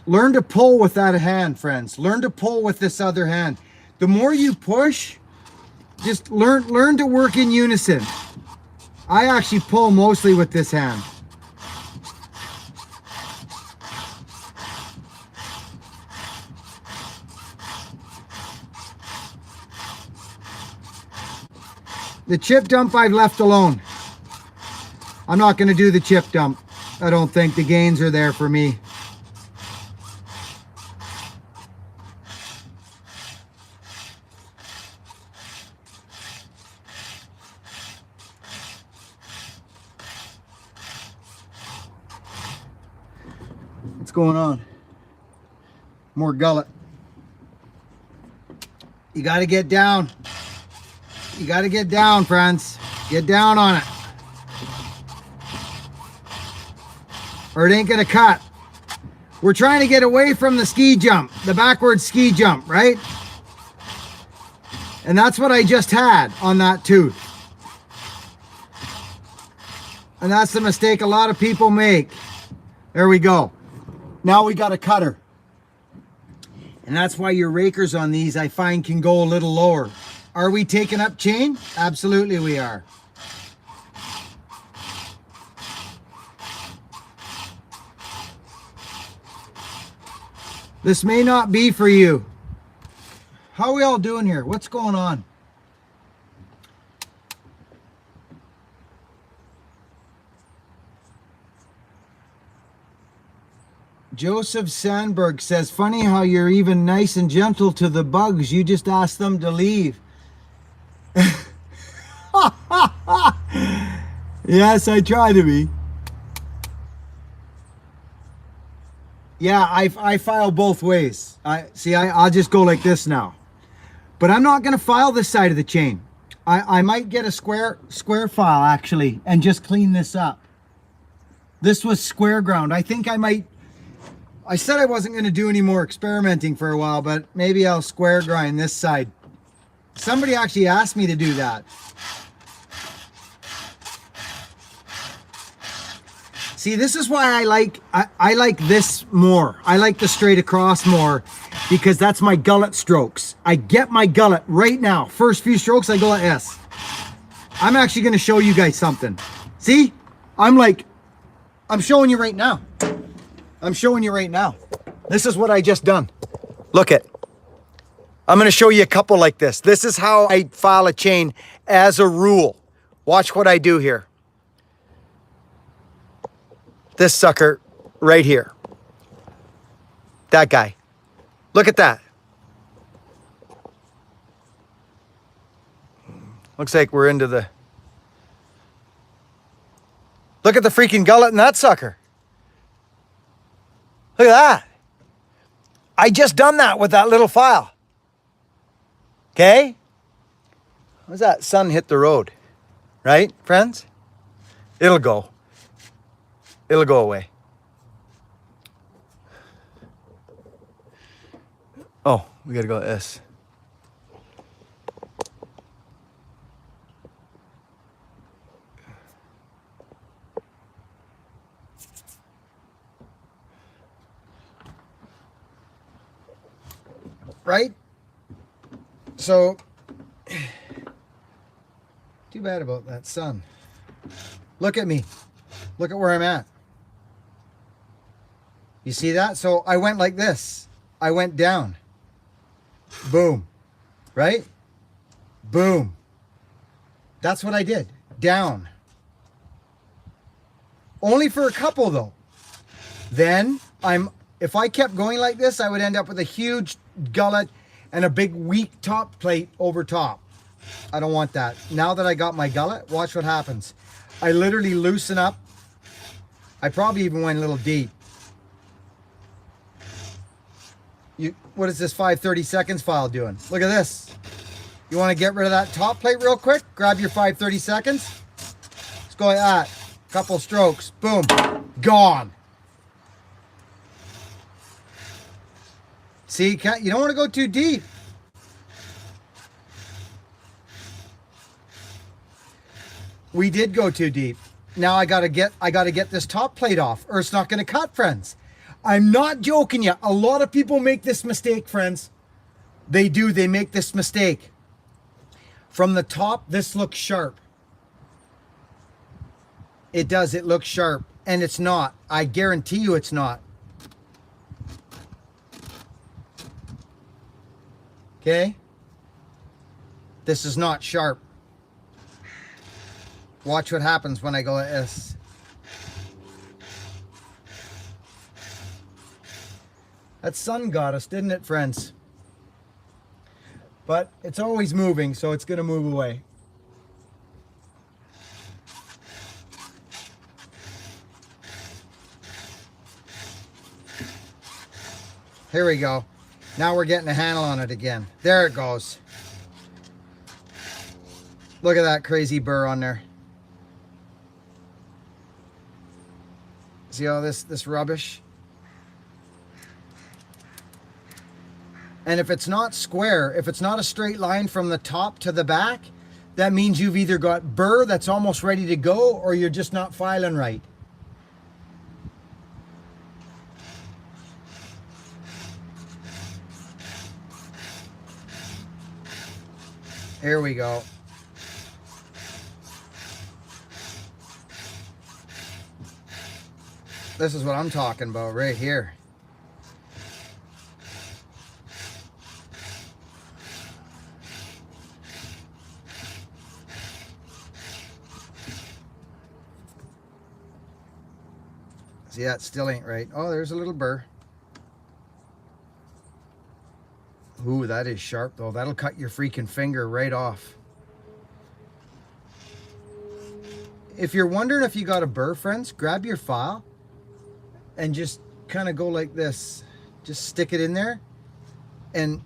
Learn to pull with that hand, friends. Learn to pull with this other hand. The more you push, just learn to work in unison. I actually pull mostly with this hand. The chip dump I've left alone. I'm not going to do the chip dump. I don't think the gains are there for me. What's going on? More gullet. You got to get down. You got to get down, friends. Get down on it. Or it ain't going to cut. We're trying to get away from the ski jump, the backward ski jump, right? And that's what I just had on that tooth. And that's the mistake a lot of people make. There we go. Now we got a cutter. And that's why your rakers on these, I find, can go a little lower. Are we taking up chain? Absolutely we are. This may not be for you. How are we all doing here? What's going on? Joseph Sandberg says, funny how you're even nice and gentle to the bugs. You just ask them to leave. Yes, I try to be. Yeah, I file both ways. I'll just go like this now. But I'm not going to file this side of the chain. I might get a square file actually and just clean this up. This was square ground. I think I might. I said I wasn't going to do any more experimenting for a while, but maybe I'll square grind this side. Somebody actually asked me to do that. See, this is why I like this more. I like the straight across more because that's my gullet strokes. I get my gullet right now. First few strokes, I go like this. I'm actually going to show you guys something. See? I'm showing you right now. I'm showing you right now. This is what I just done. Look it. I'm going to show you a couple like this. This is how I file a chain as a rule. Watch what I do here. This sucker right here. That guy. Look at that. Looks like we're into the... Look at the freaking gullet in that sucker. Look at that. I just done that with that little file. Okay? What's that? Sun hit the road. Right, friends? It'll go. It'll go away. Oh, we gotta go like this. Right? So, too bad about that sun. Look at me. Look at where I'm at. You see that? So I went like this. I went down. Boom. Right? Boom. That's what I did. Down. Only for a couple though. Then if I kept going like this, I would end up with a huge gullet and a big weak top plate over top. I don't want that. Now that I got my gullet, watch what happens. I literally loosen up. I probably even went a little deep. What is this 5:30 seconds file doing? Look at this. You want to get rid of that top plate real quick? Grab your 5:30 seconds. Let's go like that. Couple strokes. Boom. Gone. See, you don't want to go too deep. We did go too deep. Now I gotta get this top plate off, or it's not gonna cut, friends. I'm not joking you. A lot of people make this mistake, friends. They do. They make this mistake. From the top, this looks sharp. It does. It looks sharp, and it's not. I guarantee you, it's not. Okay? This is not sharp. Watch what happens when I go like this. That sun got us, didn't it, friends? But it's always moving, so it's going to move away. Here we go. Now we're getting a handle on it again. There it goes. Look at that crazy burr on there. See all this rubbish? And if it's not square, if it's not a straight line from the top to the back, that means you've either got burr that's almost ready to go, or you're just not filing right. Here we go. This is what I'm talking about right here. See, that still ain't right. Oh, there's a little burr. Ooh, that is sharp though. That'll cut your freaking finger right off. If you're wondering if you got a burr, friends, grab your file and just kind of go like this. Just stick it in there and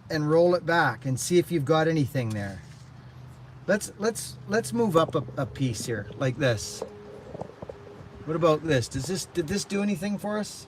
roll it back and see if you've got anything there. Let's move up a piece here like this. What about this? Did this do anything for us?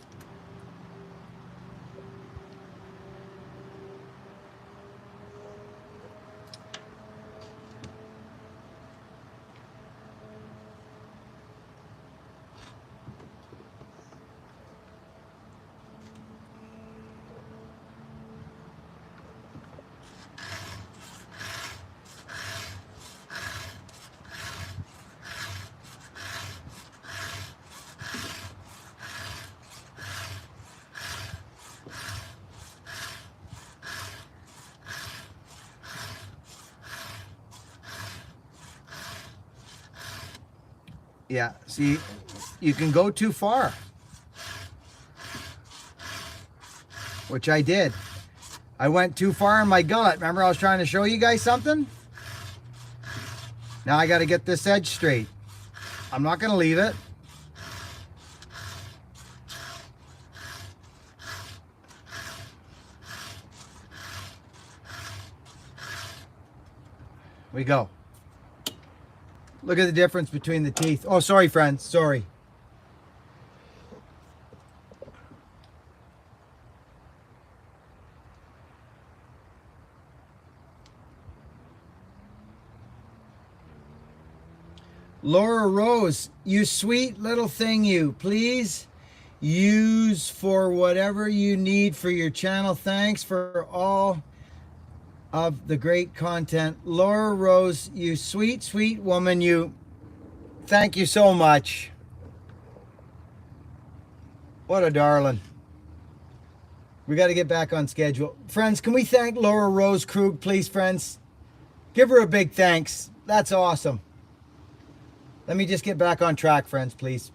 Yeah, see, you can go too far, which I did. I went too far in my gullet. Remember I was trying to show you guys something? Now I got to get this edge straight. I'm not going to leave it. We go. Look at the difference between the teeth. Oh, sorry, friends. Sorry. Laura Rose, you sweet little thing, you. Please use for whatever you need for your channel. Thanks for all of the great content. Laura Rose, you sweet, sweet woman, you. Thank you so much. What a darling. We got to get back on schedule. Friends, can we thank Laura Rose Krug, please, friends? Give her a big thanks. That's awesome. Let me just get back on track, friends, please.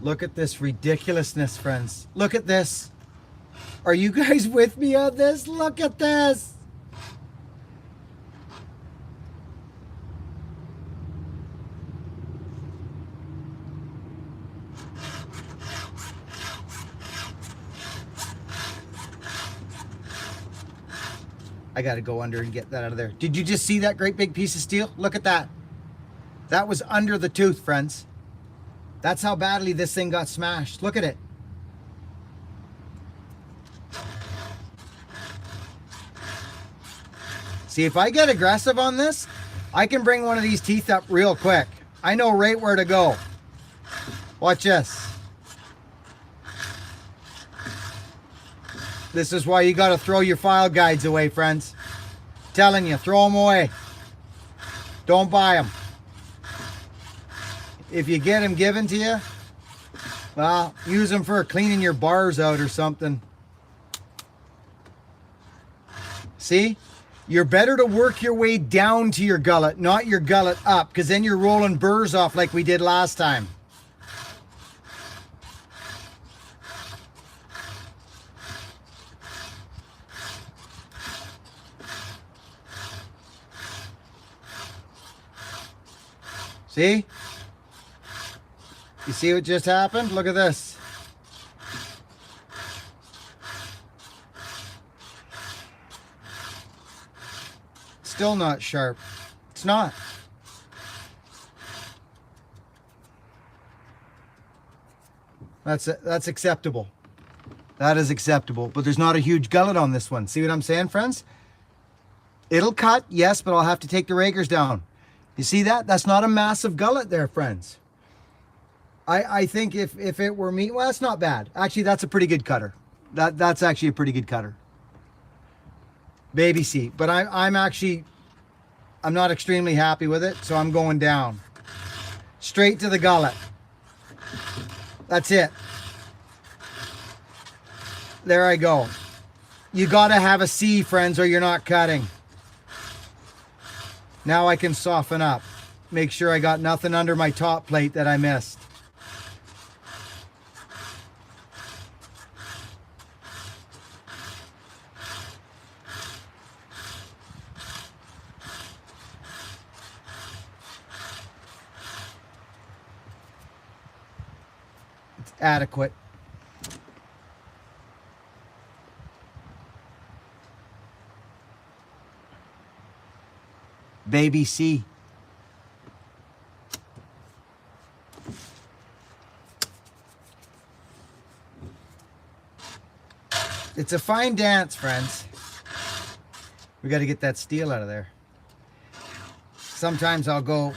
Look at this ridiculousness, friends. Look at this. Are you guys with me on this? Look at this. I got to go under and get that out of there. Did you just see that great big piece of steel? Look at that. That was under the tooth, friends. That's how badly this thing got smashed. Look at it. See, if I get aggressive on this, I can bring one of these teeth up real quick. I know right where to go. Watch this. This is why you got to throw your file guides away, friends. I'm telling you, throw them away. Don't buy them. If you get them given to you, well, use them for cleaning your bars out or something. See? You're better to work your way down to your gullet, not your gullet up, because then you're rolling burrs off like we did last time. See? You see what just happened? Look at this. Still not sharp. It's not. That's acceptable. That is acceptable. But there's not a huge gullet on this one. See what I'm saying, friends? It'll cut, yes, but I'll have to take the rakers down. You see that? That's not a massive gullet there, friends. I think if it were me, well, that's not bad. Actually, that's a pretty good cutter. That's actually a pretty good cutter. Baby C. But I'm not extremely happy with it, so I'm going down. Straight to the gullet. That's it. There I go. You gotta have a C, friends, or you're not cutting. Now I can soften up. Make sure I got nothing under my top plate that I missed. It's adequate. Baby C. It's a fine dance, friends. We got to get that steel out of there. Sometimes I'll go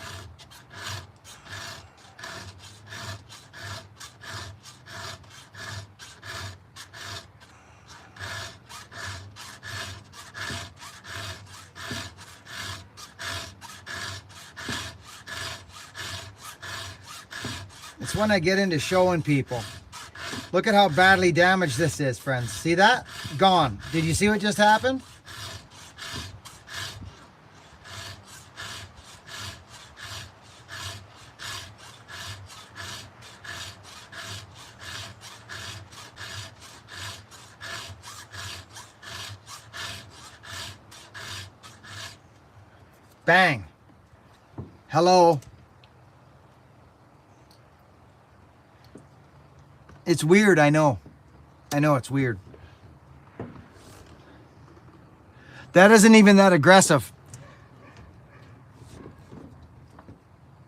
It's when I get into showing people. Look at how badly damaged this is, friends. See that? Gone. Did you see what just happened? Bang. Hello. It's weird, I know. I know it's weird. That isn't even that aggressive.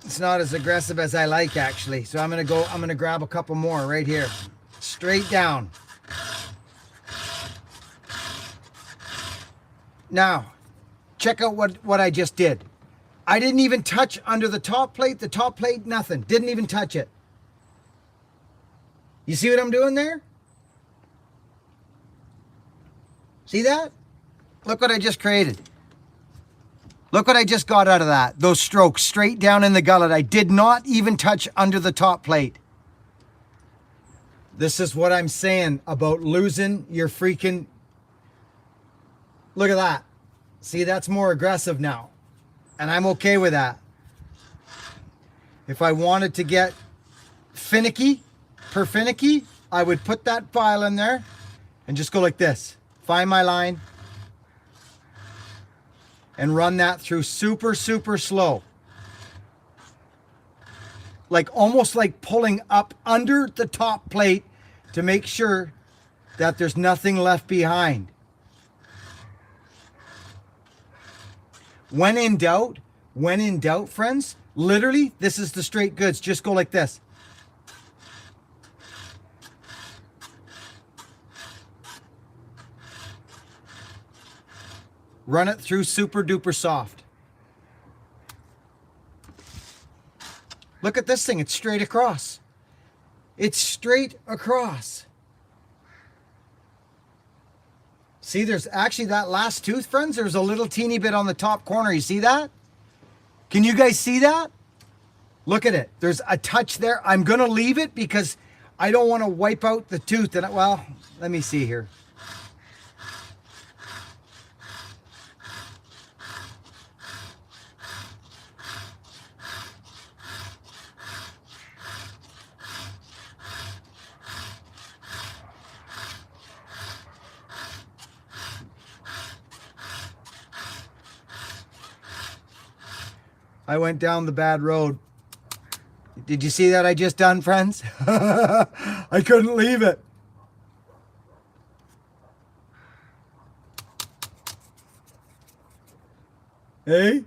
It's not as aggressive as I like, actually. So I'm gonna grab a couple more right here. Straight down. Now, check out what I just did. I didn't even touch under the top plate, nothing. Didn't even touch it. You see what I'm doing there? See that? Look what I just created. Look what I just got out of that. Those strokes straight down in the gullet. I did not even touch under the top plate. This is what I'm saying about losing your freaking... Look at that. See, that's more aggressive now. And I'm okay with that. If I wanted to get finicky, per finicky, I would put that file in there and just go like this. Find my line and run that through super, super slow. Like almost like pulling up under the top plate to make sure that there's nothing left behind. When in doubt, friends, literally, this is the straight goods. Just go like this. Run it through super duper soft. Look at this thing, it's straight across. It's straight across. See, there's actually that last tooth, friends, there's a little teeny bit on the top corner. You see that? Can you guys see that? Look at it. There's a touch there. I'm going to leave it because I don't want to wipe out the tooth. And well, let me see here. I went down the bad road. Did you see that I just done, friends? I couldn't leave it. Hey?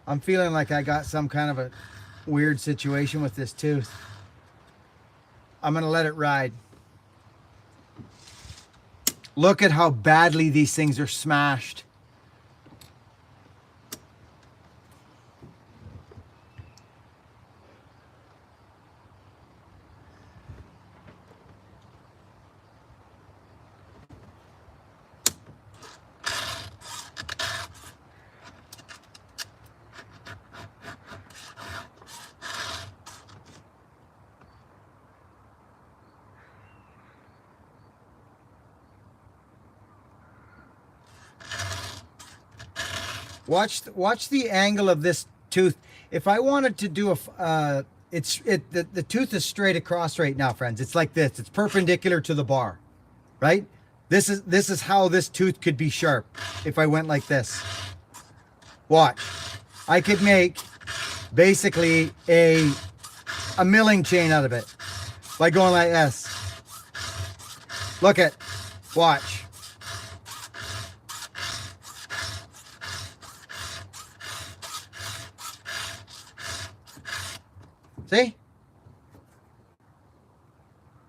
I'm feeling like I got some kind of a weird situation with this tooth. I'm gonna let it ride. Look at how badly these things are smashed. Watch the angle of this tooth. If I wanted to do the tooth is straight across right now, friends. It's like this. It's perpendicular to the bar, right? This is how this tooth could be sharp if I went like this. Watch. I could make basically a milling chain out of it by going like this. Look at. Watch. See?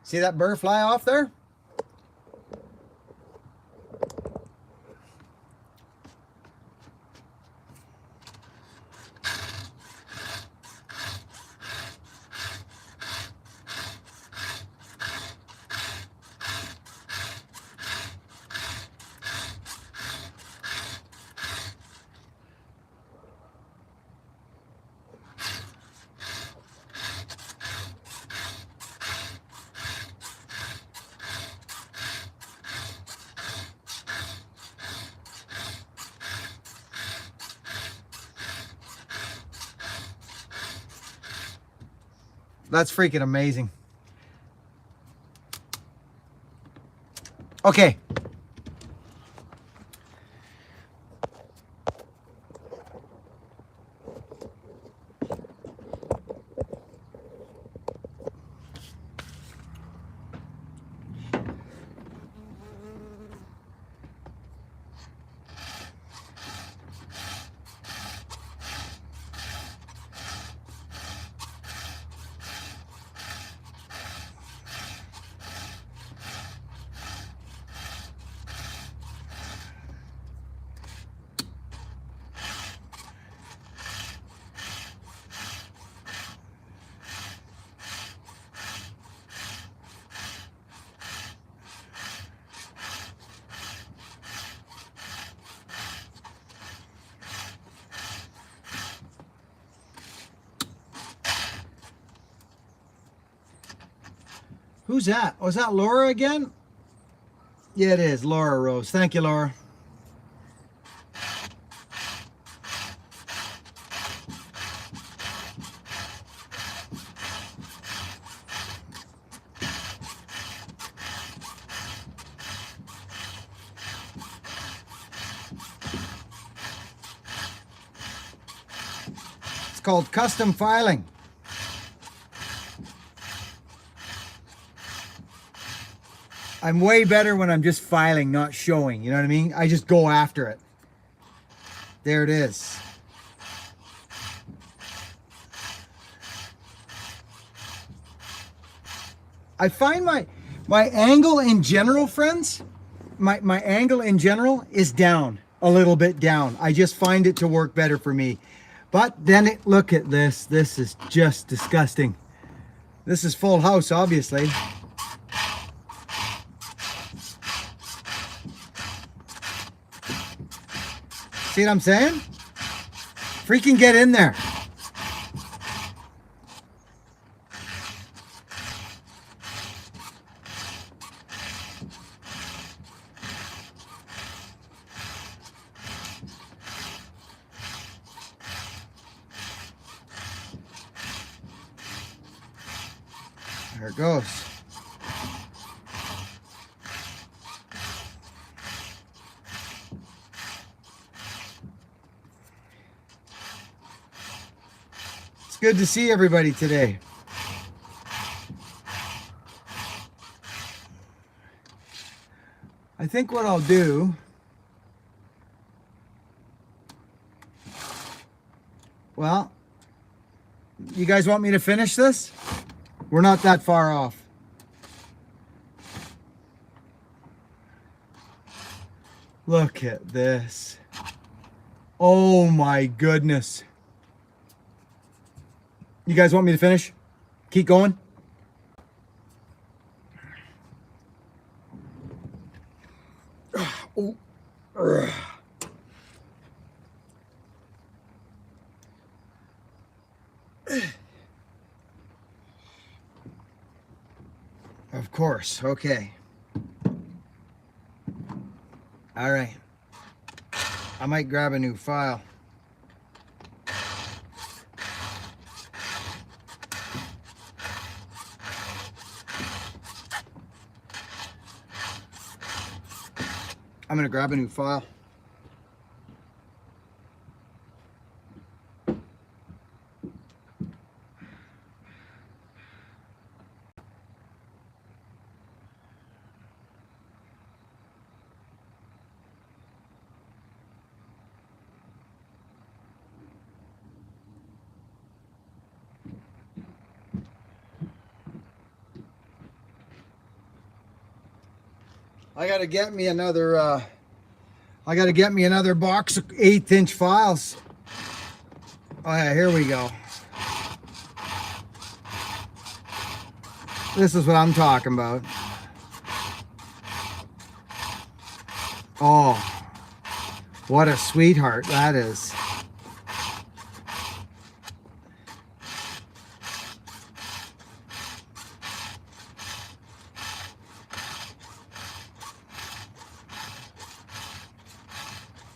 See that burr fly off there? That's freaking amazing. Okay. Who's that? Oh, is that Laura again? Yeah, it is. Laura Rose. Thank you, Laura. It's called custom filing. I'm way better when I'm just filing, not showing. You know what I mean? I just go after it. There it is. I find my angle in general, friends, my angle in general is down, a little bit down. I just find it to work better for me. But then look at this. This is just disgusting. This is full house, obviously. See what I'm saying? Freaking get in there. There it goes. It's good to see everybody today. I think what I'll do, well, you guys want me to finish this? We're not that far off. Look at this. Oh my goodness. You guys want me to finish? Keep going? Oh. Of course, okay. All right. I might grab a new file. I'm gonna grab a new file. I gotta get me another box of 1/8" files. Oh yeah, here we go. This is what I'm talking about. Oh, what a sweetheart that is.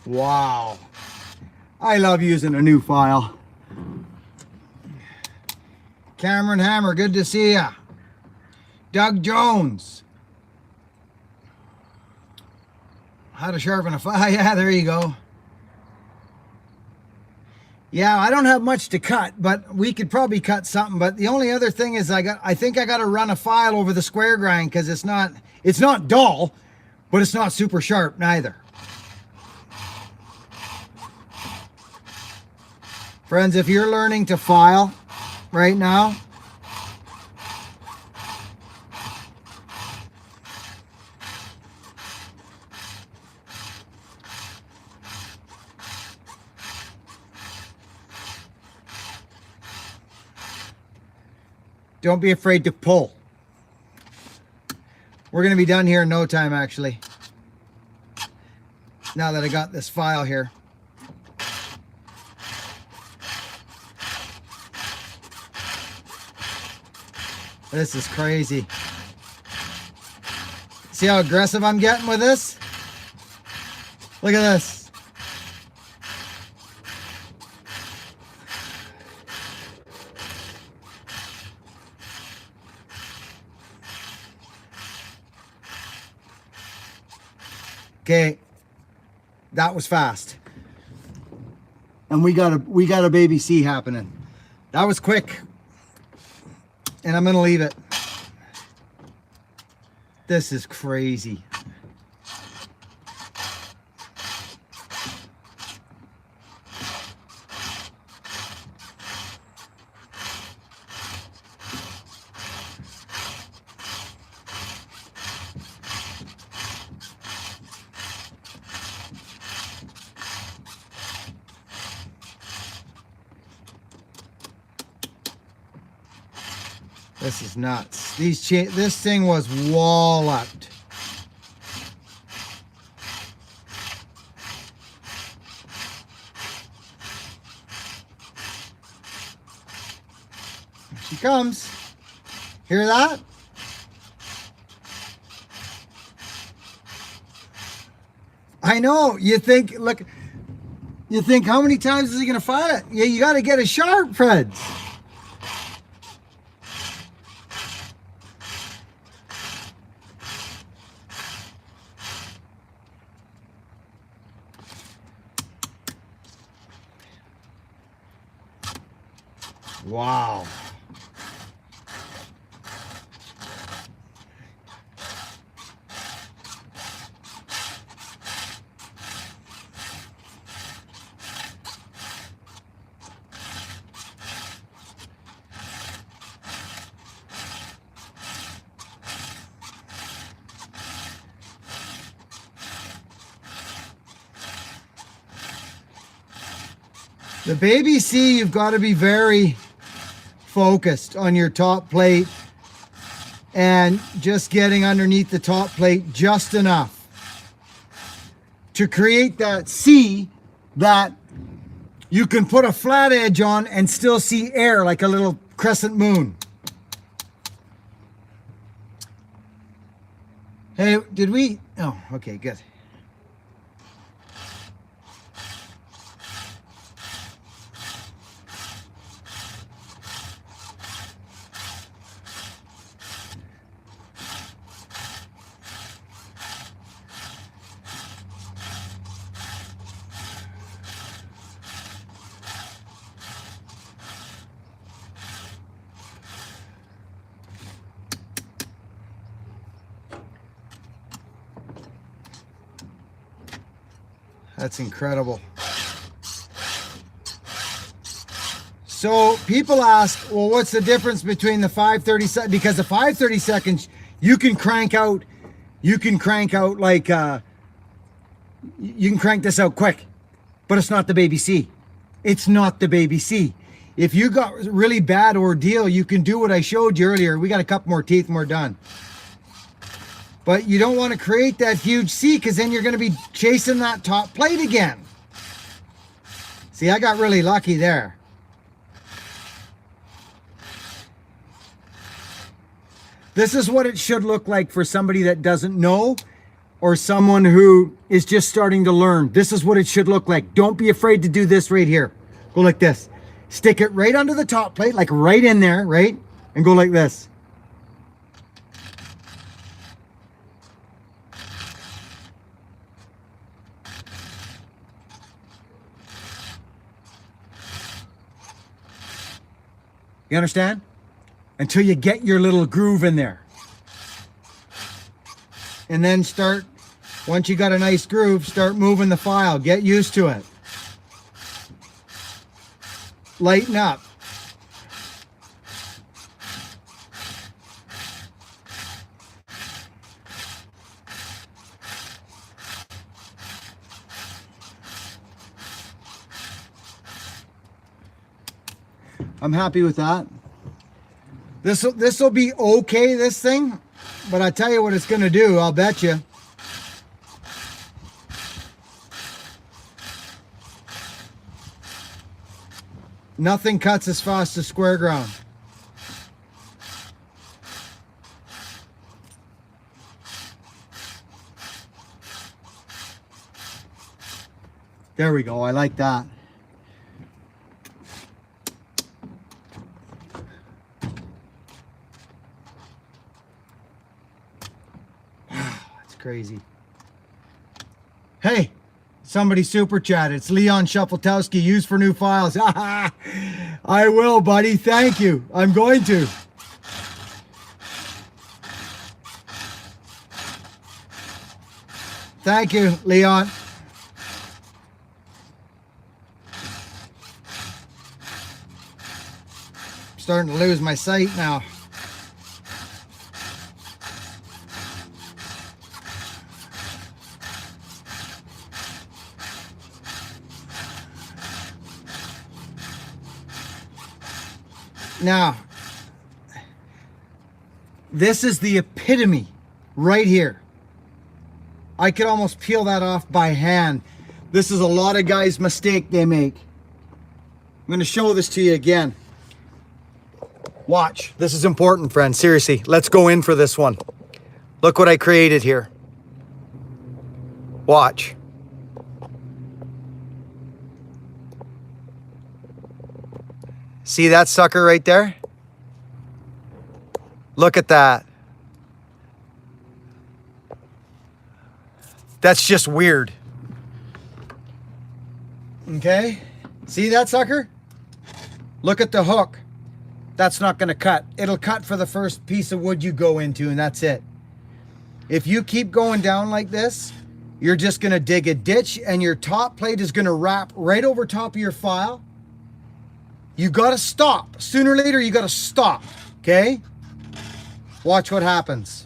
Wow. I love using a new file. Cameron Hammer, good to see ya. Doug Jones. How to sharpen a file. Yeah, there you go. Yeah, I don't have much to cut, but we could probably cut something. But the only other thing is I think I got to run a file over the square grind because it's not dull, but it's not super sharp neither. Friends, if you're learning to file right now, don't be afraid to pull. We're going to be done here in no time, actually. Now that I got this file here. This is crazy. See how aggressive I'm getting with this? Look at this. Okay, that was fast. And we got a baby C happening. That was quick. And I'm gonna leave it. This is crazy. This is nuts. This thing was walloped. Here she comes. Hear that? I know. You think, look, you think how many times is he going to fight it? Yeah, you got to get it sharp, Freds. Wow. The baby C, you've got to be very focused on your top plate and just getting underneath the top plate just enough to create that C that you can put a flat edge on and still see air like a little crescent moon. Hey, did we? Oh, okay, good. That's incredible. So people ask, well, what's the difference between the 530 seconds? Because the 530 seconds, you can crank out like, you can crank this out quick, but it's not the baby C. It's not the baby C. If you got really bad ordeal, you can do what I showed you earlier. We got a couple more teeth and we're done. But you don't want to create that huge C because then you're going to be chasing that top plate again. See, I got really lucky there. This is what it should look like for somebody that doesn't know or someone who is just starting to learn. This is what it should look like. Don't be afraid to do this right here. Go like this. Stick it right under the top plate, like right in there, right? And go like this. You understand? Until you get your little groove in there. And then start, once you got a nice groove, start moving the file. Get used to it. Lighten up. I'm happy with that. This will be okay, this thing, but I tell you what it's going to do, I'll bet you. Nothing cuts as fast as square ground. There we go. I like that. That's crazy. Hey, somebody super chatted. It's Leon Shuffletowski. Use for new files. I will, buddy. Thank you. I'm going to. Thank you, Leon. I'm starting to lose my sight now. Now, this is the epitome right here. I could almost peel that off by hand. This is a lot of guys' mistake they make. I'm going to show this to you again. Watch. This is important, friends. Seriously, let's go in for this one. Look what I created here. Watch. See that sucker right there? Look at that. That's just weird. Okay? See that sucker? Look at the hook. That's not going to cut. It'll cut for the first piece of wood you go into, and that's it. If you keep going down like this, you're just going to dig a ditch, and your top plate is going to wrap right over top of your file. You got to stop. Sooner or later, you got to stop. Okay? Watch what happens.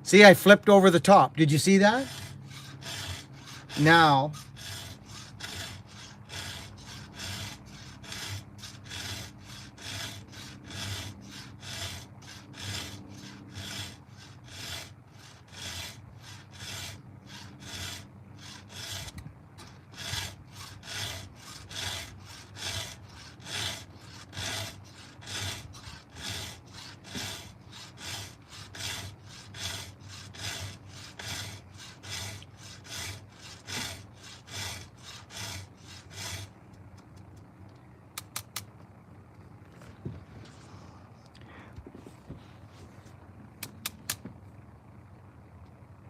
See, I flipped over the top. Did you see that? Now,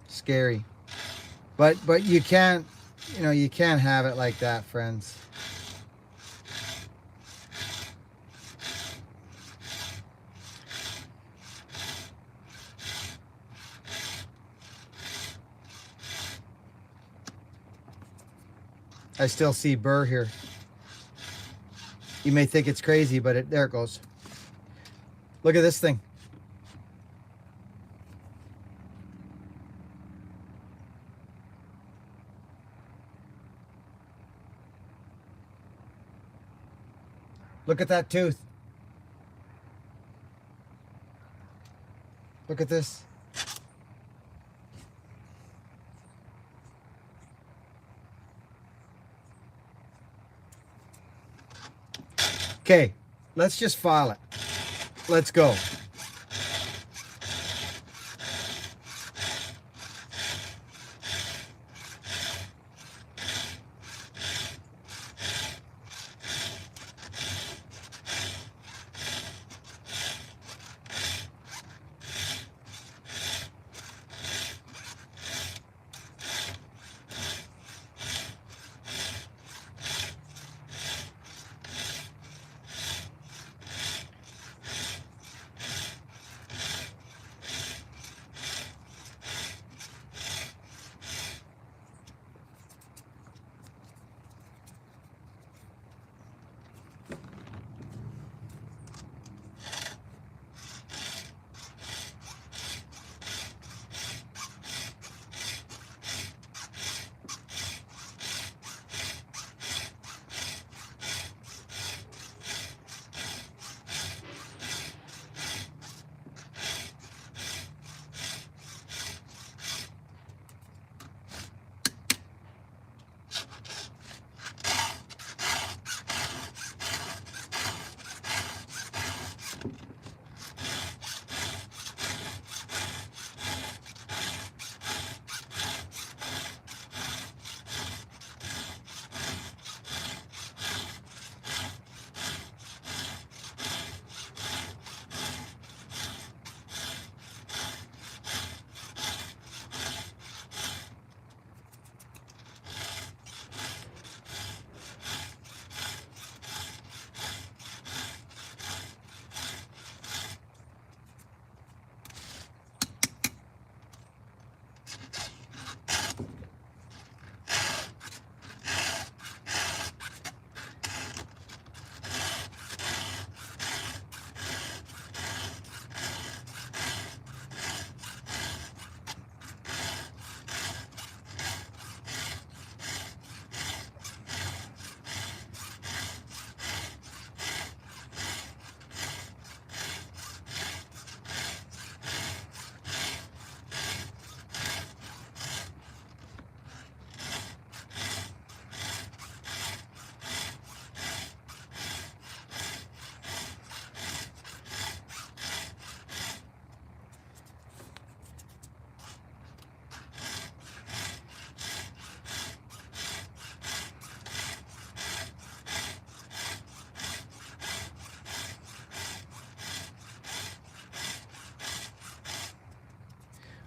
scary. But you can't, you can't have it like that, friends. I still see burr here. You may think it's crazy, but there it goes. Look at this thing. Look at that tooth. Look at this. Okay, let's just file it. Let's go.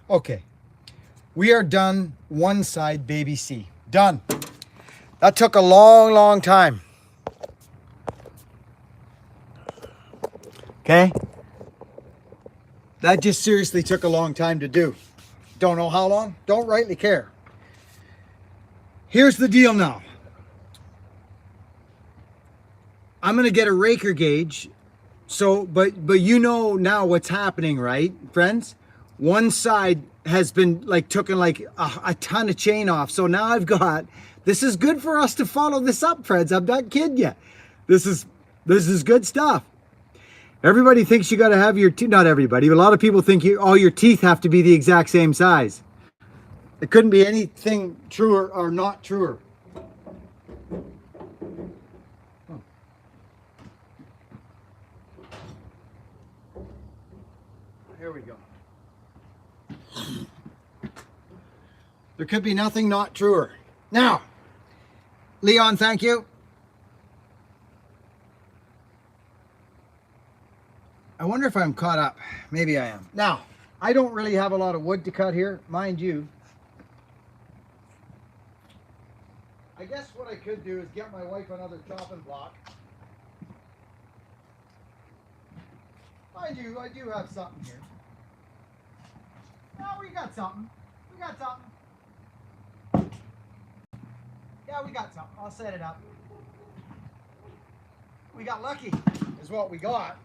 Okay. We are done one side, baby C. Done. That took a long, long time. Okay? That just seriously took a long time to do. Don't know how long. Don't rightly care. Here's the deal now. I'm going to get a Raker gauge. So, but you know now what's happening, right, friends? One side has been like taken like a ton of chain off. So now I've got, this is good for us to follow this up, friends. I'm not kidding you. This is good stuff. Everybody thinks you got to have your teeth, not everybody, but a lot of people think all your teeth have to be the exact same size. It couldn't be anything truer or not truer. Here we go. There could be nothing not truer. Now, Leon, thank you. I wonder if I'm caught up. Maybe I am. Now, I don't really have a lot of wood to cut here, mind you. I guess what I could do is get my wife another chopping block. Mind you, I do have something here. Oh, we got something. We got something. Yeah, we got something. I'll set it up. We got lucky, is what we got.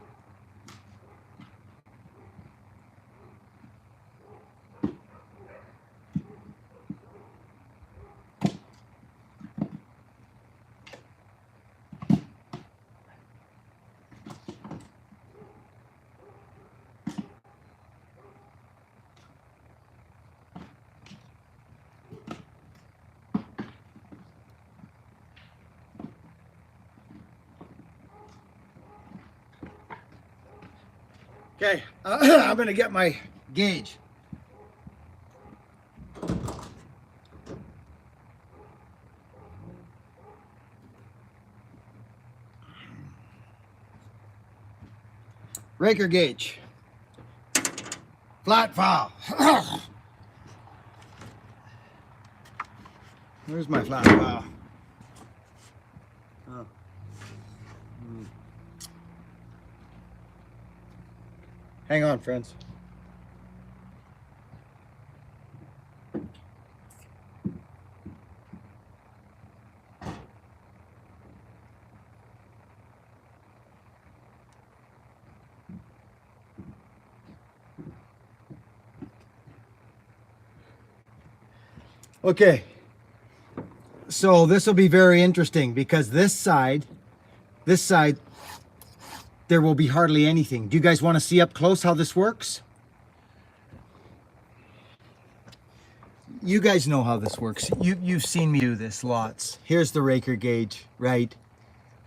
Okay, I'm gonna get my gauge. Raker gauge. Flat file. Where's my flat file? Oh. Hang on, friends. Okay. So this will be very interesting because this side, there will be hardly anything. Do you guys want to see up close how this works? You guys know how this works. You've seen me do this lots. Here's the Raker gauge, right?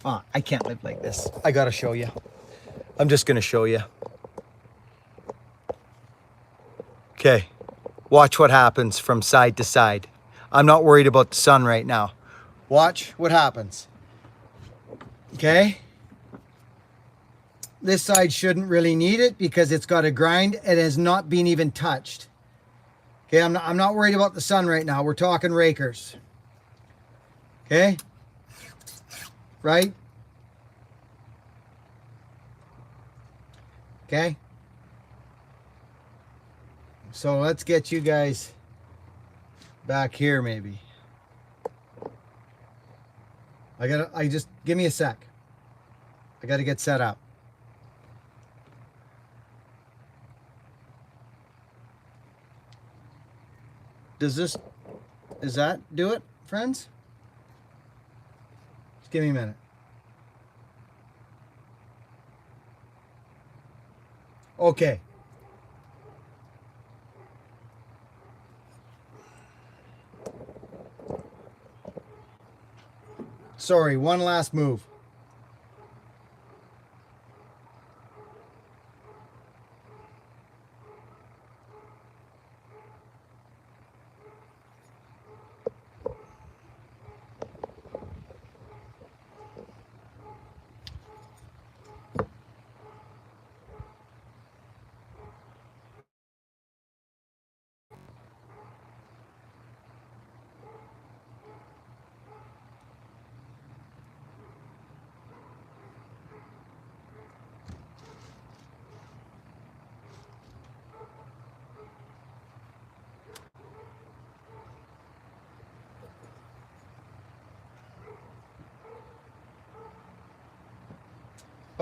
Ah, I can't live like this. I gotta show you. I'm just gonna show you. Okay, watch what happens from side to side. I'm not worried about the sun right now. Watch what happens. Okay? This side shouldn't really need it because it's got a grind. It has not been even touched. Okay, I'm not worried about the sun right now. We're talking Rakers. Okay? Right? Okay? So let's get you guys back here maybe. Just give me a sec. I gotta get set up. Does that do it, friends? Just give me a minute. Okay. Sorry, one last move.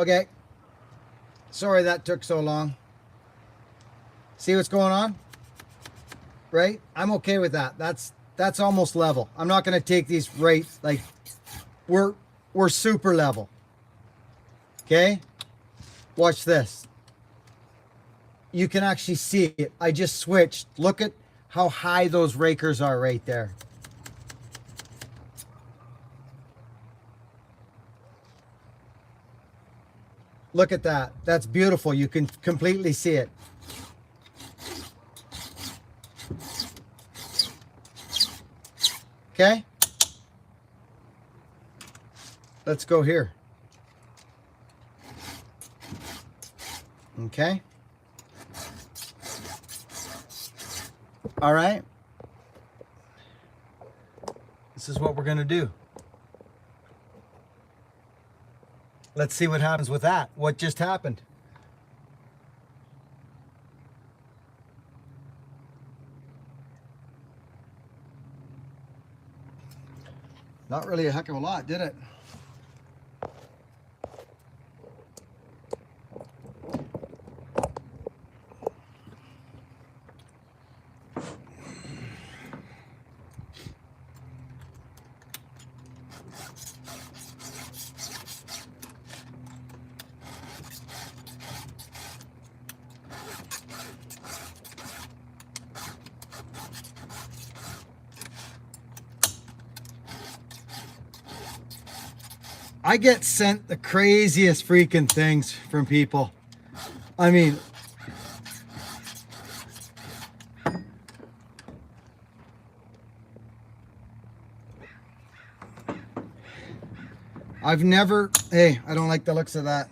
Okay. Sorry that took so long. See what's going on? Right? I'm okay with that. That's almost level. I'm not going to take these right, like, we're super level. Okay? Watch this. You can actually see it. I just switched. Look at how high those rakers are right there. Look at that. That's beautiful. You can completely see it. Okay? Let's go here. Okay? All right? This is what we're going to do. Let's see what happens with that. What just happened? Not really a heck of a lot, did it? I get sent the craziest freaking things from people. I mean, I've never, hey, I don't like the looks of that.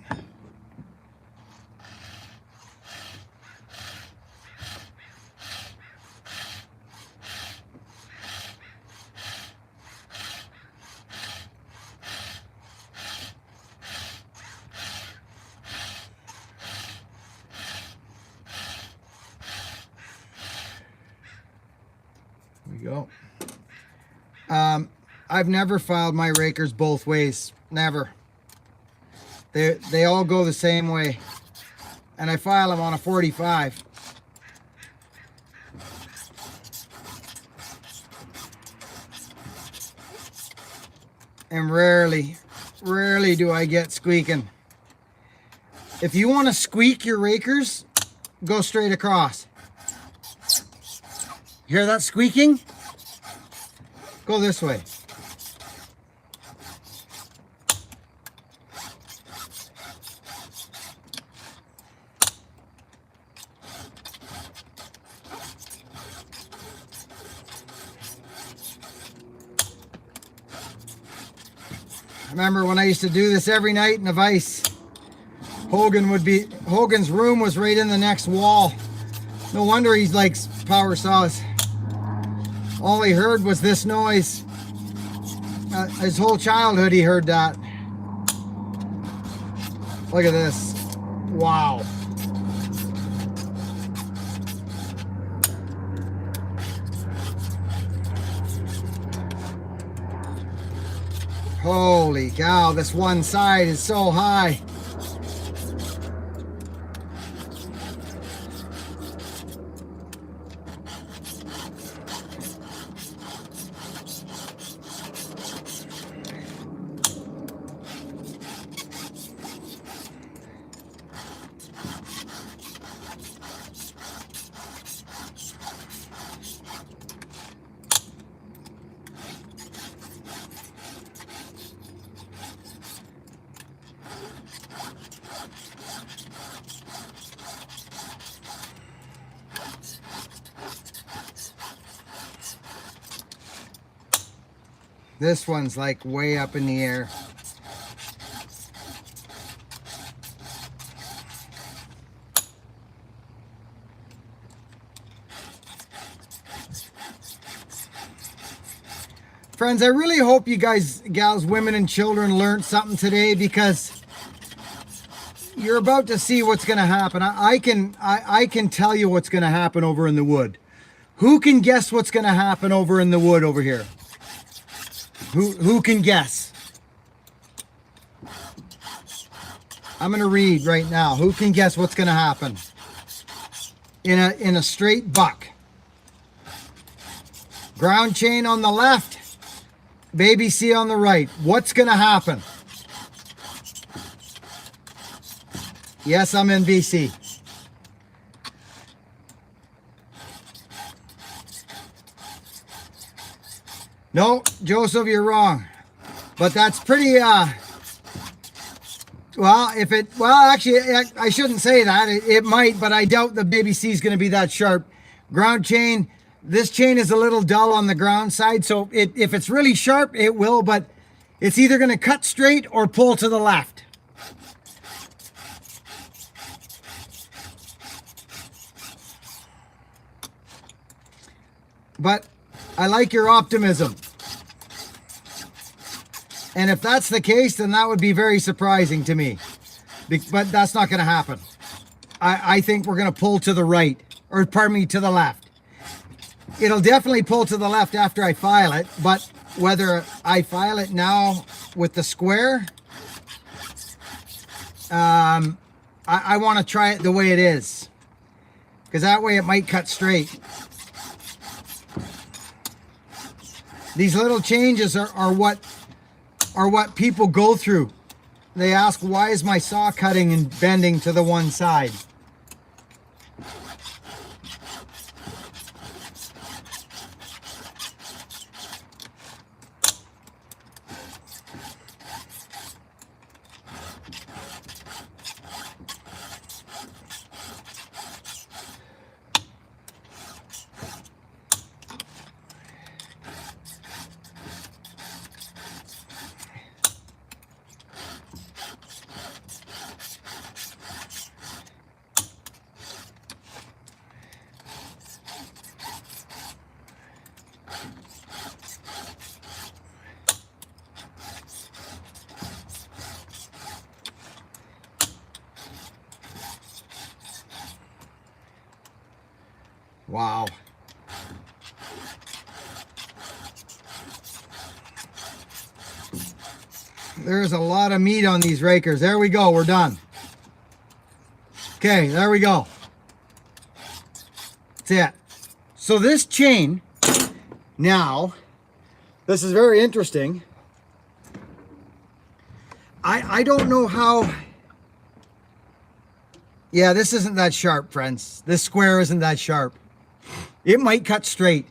We go. I've never filed my rakers both ways. Never. They all go the same way. And I file them on a 45. And rarely do I get squeaking. If you want to squeak your rakers, go straight across. Hear that squeaking? Go this way. I remember when I used to do this every night in the vise. Hogan's room was right in the next wall. No wonder he likes power saws. All he heard was this noise. His whole childhood he heard that. Look at this. Wow. Holy cow, this one side is so high. This one's like way up in the air. Friends, I really hope you guys, gals, women, and children learned something today, because you're about to see what's going to happen. I can tell you what's going to happen over in the wood. Who can guess what's going to happen over in the wood over here? Who can guess? I'm going to read right now. Who can guess what's going to happen in a straight buck? Ground chain on the left, baby C on the right. What's going to happen? Yes, I'm in BC. No, Joseph, you're wrong. But that's pretty, well, actually, I shouldn't say that. It might, but I doubt the baby C is going to be that sharp. Ground chain, this chain is a little dull on the ground side, so if it's really sharp, it will, but it's either going to cut straight or pull to the left. But I like your optimism. And if that's the case, then that would be very surprising to me. But that's not going to happen. I think we're going to pull to the right, or pardon me, to the left. It'll definitely pull to the left after I file it, but whether I file it now with the square, I want to try it the way it is, because that way it might cut straight. These little changes are what people go through. They ask, why is my saw cutting and bending to the one side? Wow. There's a lot of meat on these rakers. There we go. We're done. Okay, there we go. That's it. So this chain, now, this is very interesting. I don't know how... Yeah, this isn't that sharp, friends. This square isn't that sharp. It might cut straight.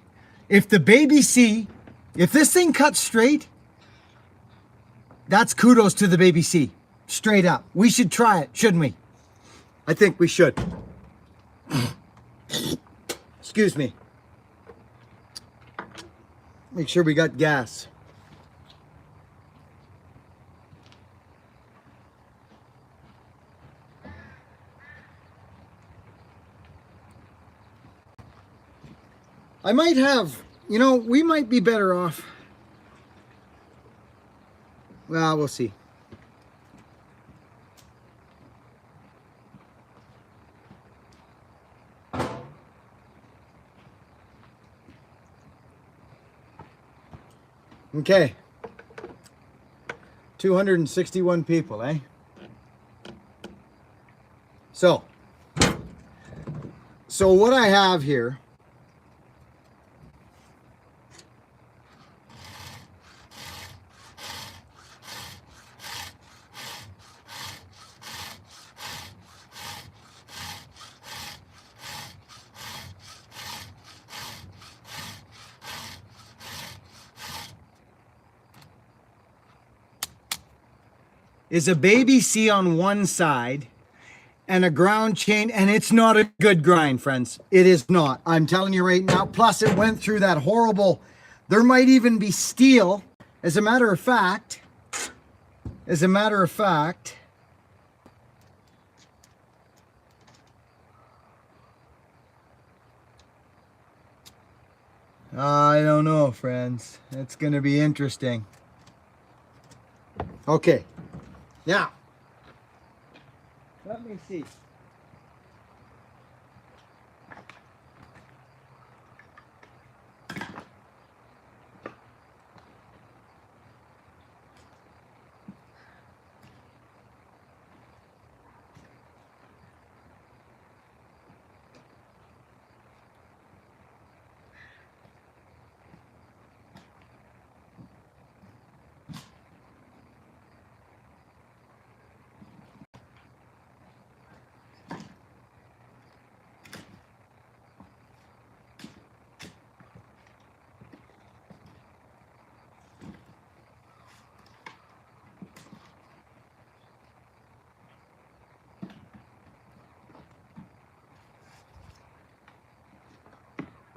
If the baby C, if this thing cuts straight, that's kudos to the baby C. Straight up. We should try it, shouldn't we? I think we should. Excuse me. Make sure we got gas. I might have, you know, we might be better off. Well, we'll see. Okay. 261 people, eh? So what I have here is a baby C on one side and a ground chain, and it's not a good grind, friends. It is not. I'm telling you right now. Plus, it went through that horrible, there might even be steel. As a matter of fact, I don't know, friends. It's going to be interesting. Okay. Now, let me see.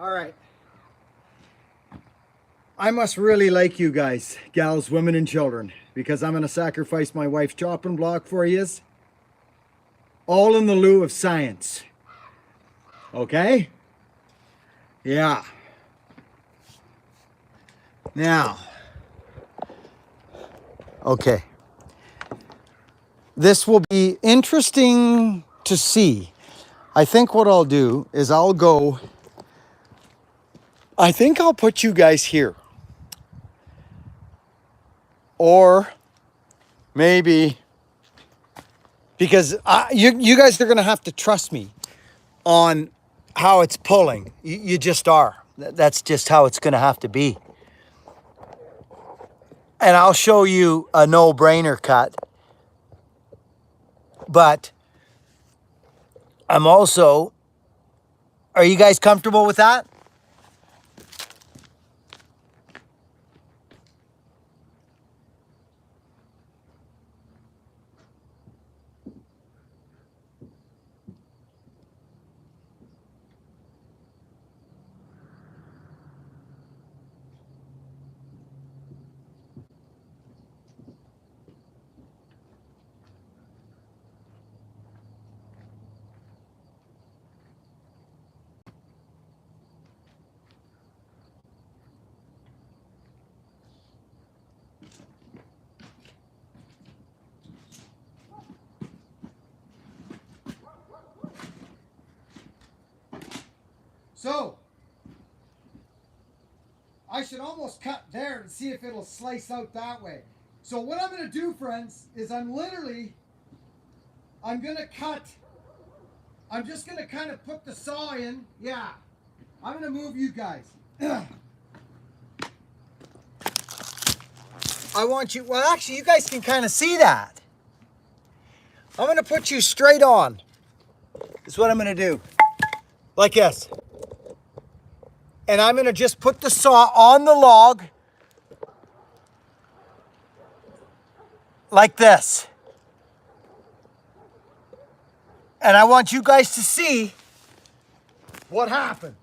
All right. I must really like you guys, gals, women, and children, because I'm going to sacrifice my wife's chopping block for yous. All in the lieu of science. Okay? Yeah. Now. Okay. This will be interesting to see. I think what I'll do is I think I'll put you guys here. Or maybe, because you guys are going to have to trust me on how it's pulling. You just are. That's just how it's going to have to be. And I'll show you a no-brainer cut. But I'm also, are you guys comfortable with that? So, I should almost cut there and see if it'll slice out that way. So what I'm going to do, friends, is I'm going to cut. I'm just going to kind of put the saw in. Yeah. I'm going to move you guys. I want you, well, actually, you guys can kind of see that. I'm going to put you straight on. Is what I'm going to do. Like this. And I'm going to just put the saw on the log. Like this. And I want you guys to see what happens.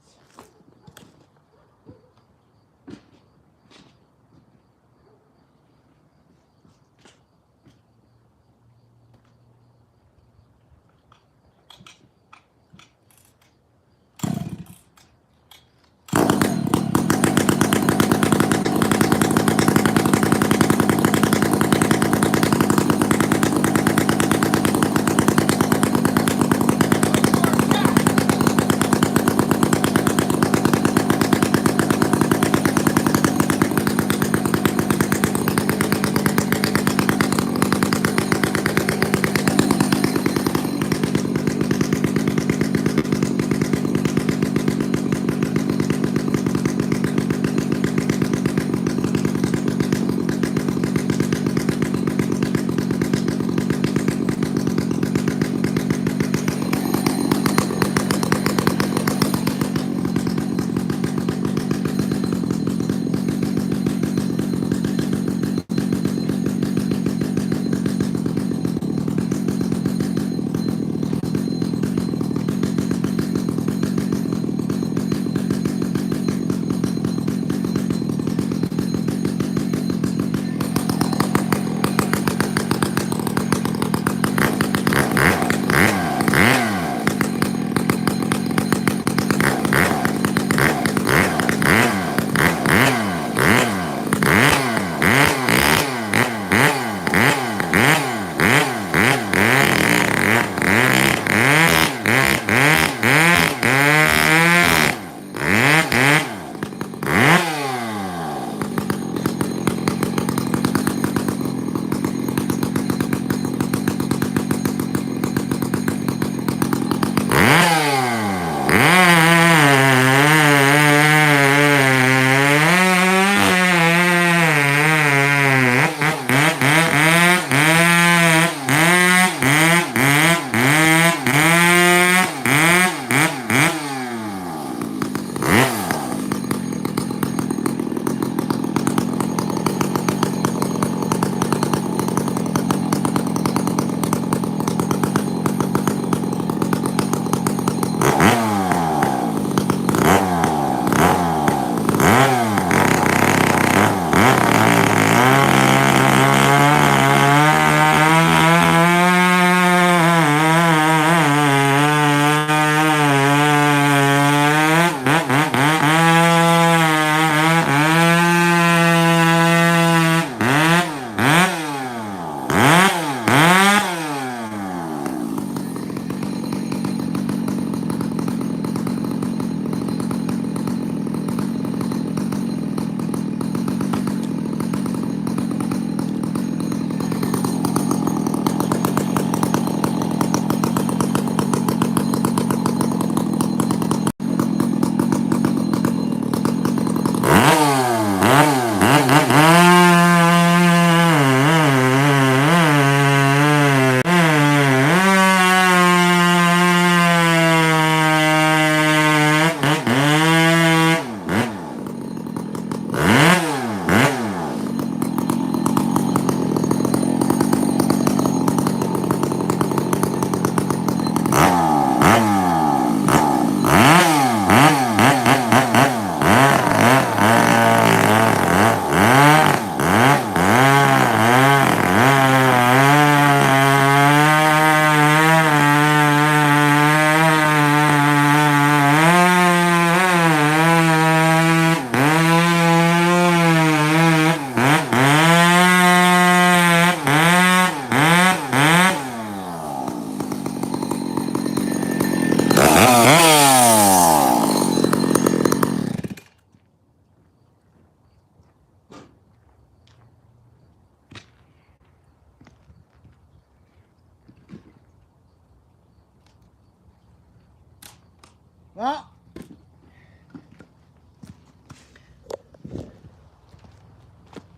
Well,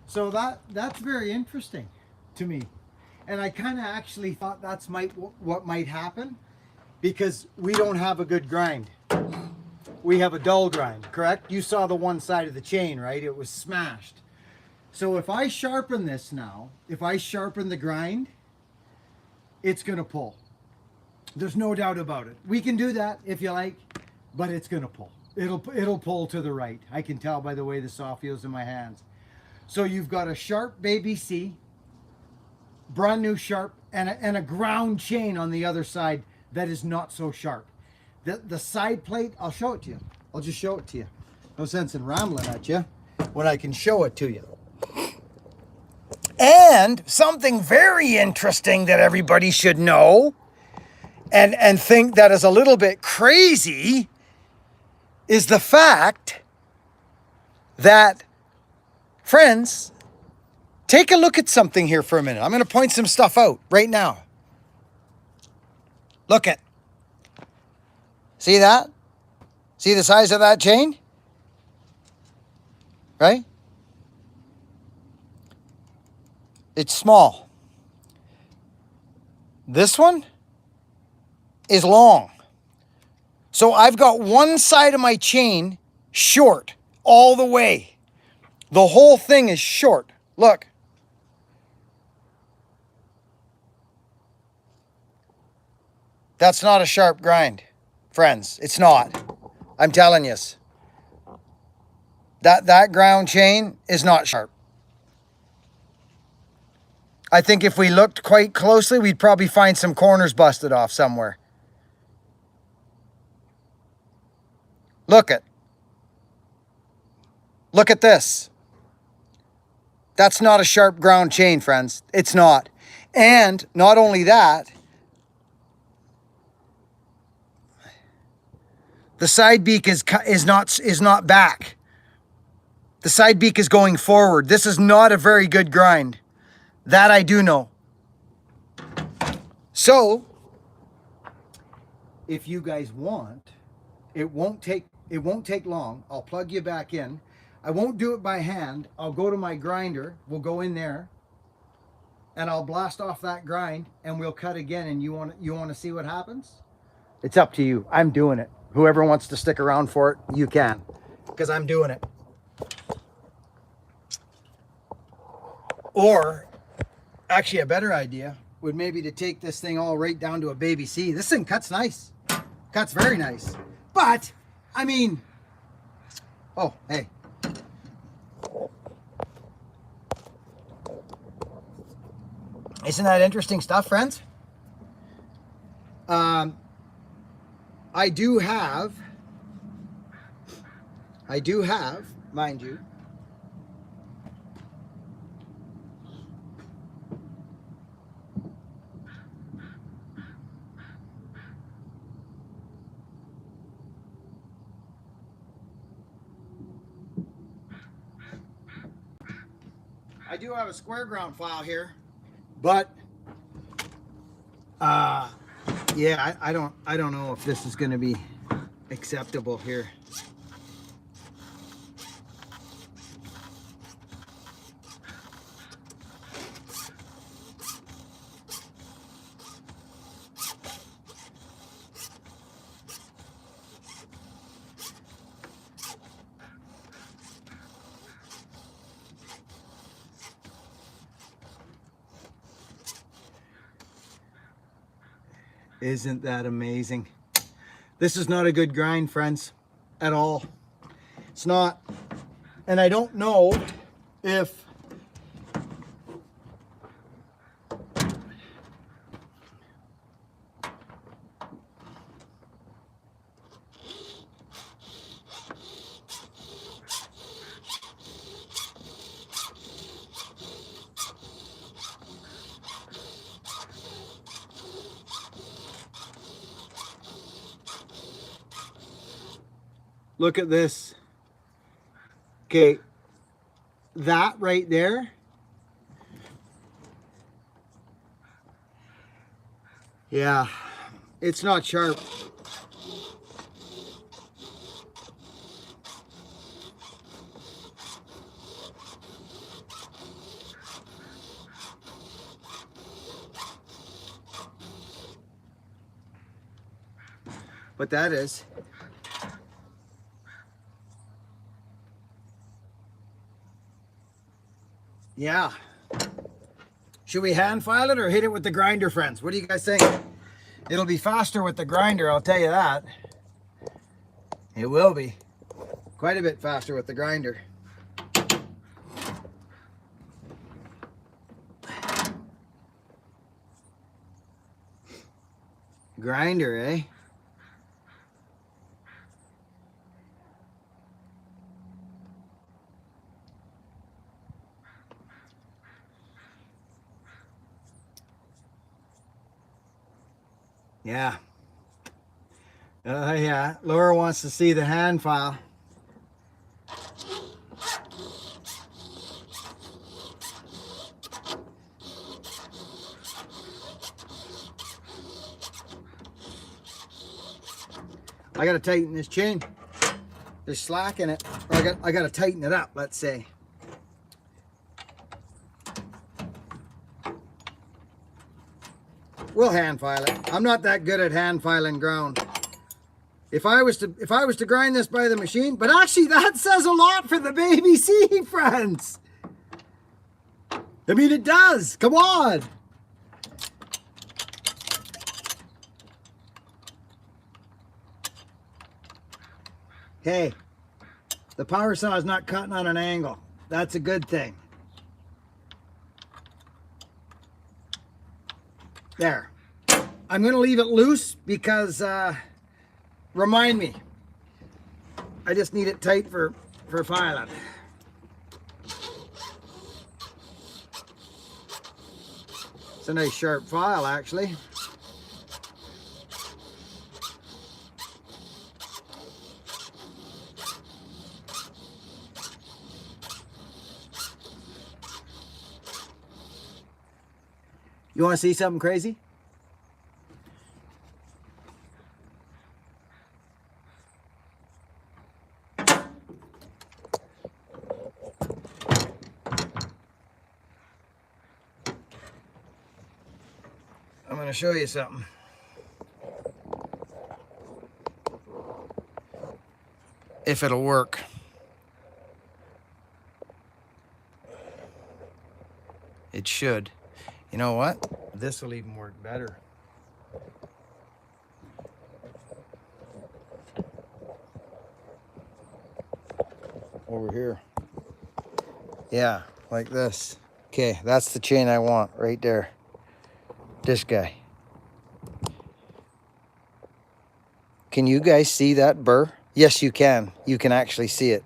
so that's very interesting to me. And I kind of actually thought that's what might happen, because we don't have a good grind. We have a dull grind, correct? You saw the one side of the chain, right? It was smashed. So if I sharpen this now, if I sharpen the grind, it's going to pull. There's no doubt about it. We can do that if you like, but it's going to pull. It'll pull to the right. I can tell by the way the saw feels in my hands. So you've got a sharp baby C, brand new sharp, and a ground chain on the other side that is not so sharp. The side plate, I'll show it to you. I'll just show it to you. No sense in rambling at you when I can show it to you. And something very interesting that everybody should know and think that is a little bit crazy is the fact that, friends, take a look at something here for a minute. I'm going to point some stuff out right now. Look at. See that? See the size of that chain? Right? It's small. This one is long. So I've got one side of my chain short all the way. The whole thing is short. Look. That's not a sharp grind, friends. It's not. I'm telling you. That ground chain is not sharp. I think if we looked quite closely, we'd probably find some corners busted off somewhere. Look at this. That's not a sharp ground chain, friends. It's not. And not only that, the side beak is not back. The side beak is going forward. This is not a very good grind. That I do know. So, if you guys want, it won't take long. I'll plug you back in. I won't do it by hand. I'll go to my grinder. We'll go in there, and I'll blast off that grind, and we'll cut again. And you want to see what happens? It's up to you. I'm doing it. Whoever wants to stick around for it, you can, because I'm doing it. Or, actually, a better idea would maybe to take this thing all right down to a baby C. This thing cuts nice. Cuts very nice. But, I mean, oh, hey. Isn't that interesting stuff, friends? I do have, mind you, a square ground file here, but yeah, I don't know if this is going to be acceptable here. Isn't that amazing? This is not a good grind, friends, at all. It's not. And I don't know if look at this. Okay, that right there. Yeah, it's not sharp. what that is. Yeah. Should we hand file it or hit it with the grinder, friends? What do you guys think? It'll be faster with the grinder, I'll tell you that. It will be. Quite a bit faster with the grinder. Grinder, eh? Yeah. Yeah. Laura wants to see the hand file. I gotta tighten this chain. There's slack in it. Or I gotta tighten it up, let's say. We'll hand file it. I'm not that good at hand filing ground. If I was to grind this by the machine, but actually that says a lot for the baby C, friends. I mean, it does. Come on. Hey, the power saw is not cutting on an angle. That's a good thing. There. I'm going to leave it loose because, remind me, I just need it tight for filing. It's a nice sharp file, actually. You want to see something crazy? I'm going to show you something. If it'll work. It should. You know what? This will even work better. Over here. Yeah, like this. Okay, that's the chain I want right there. This guy. Can you guys see that burr? Yes, you can. You can actually see it.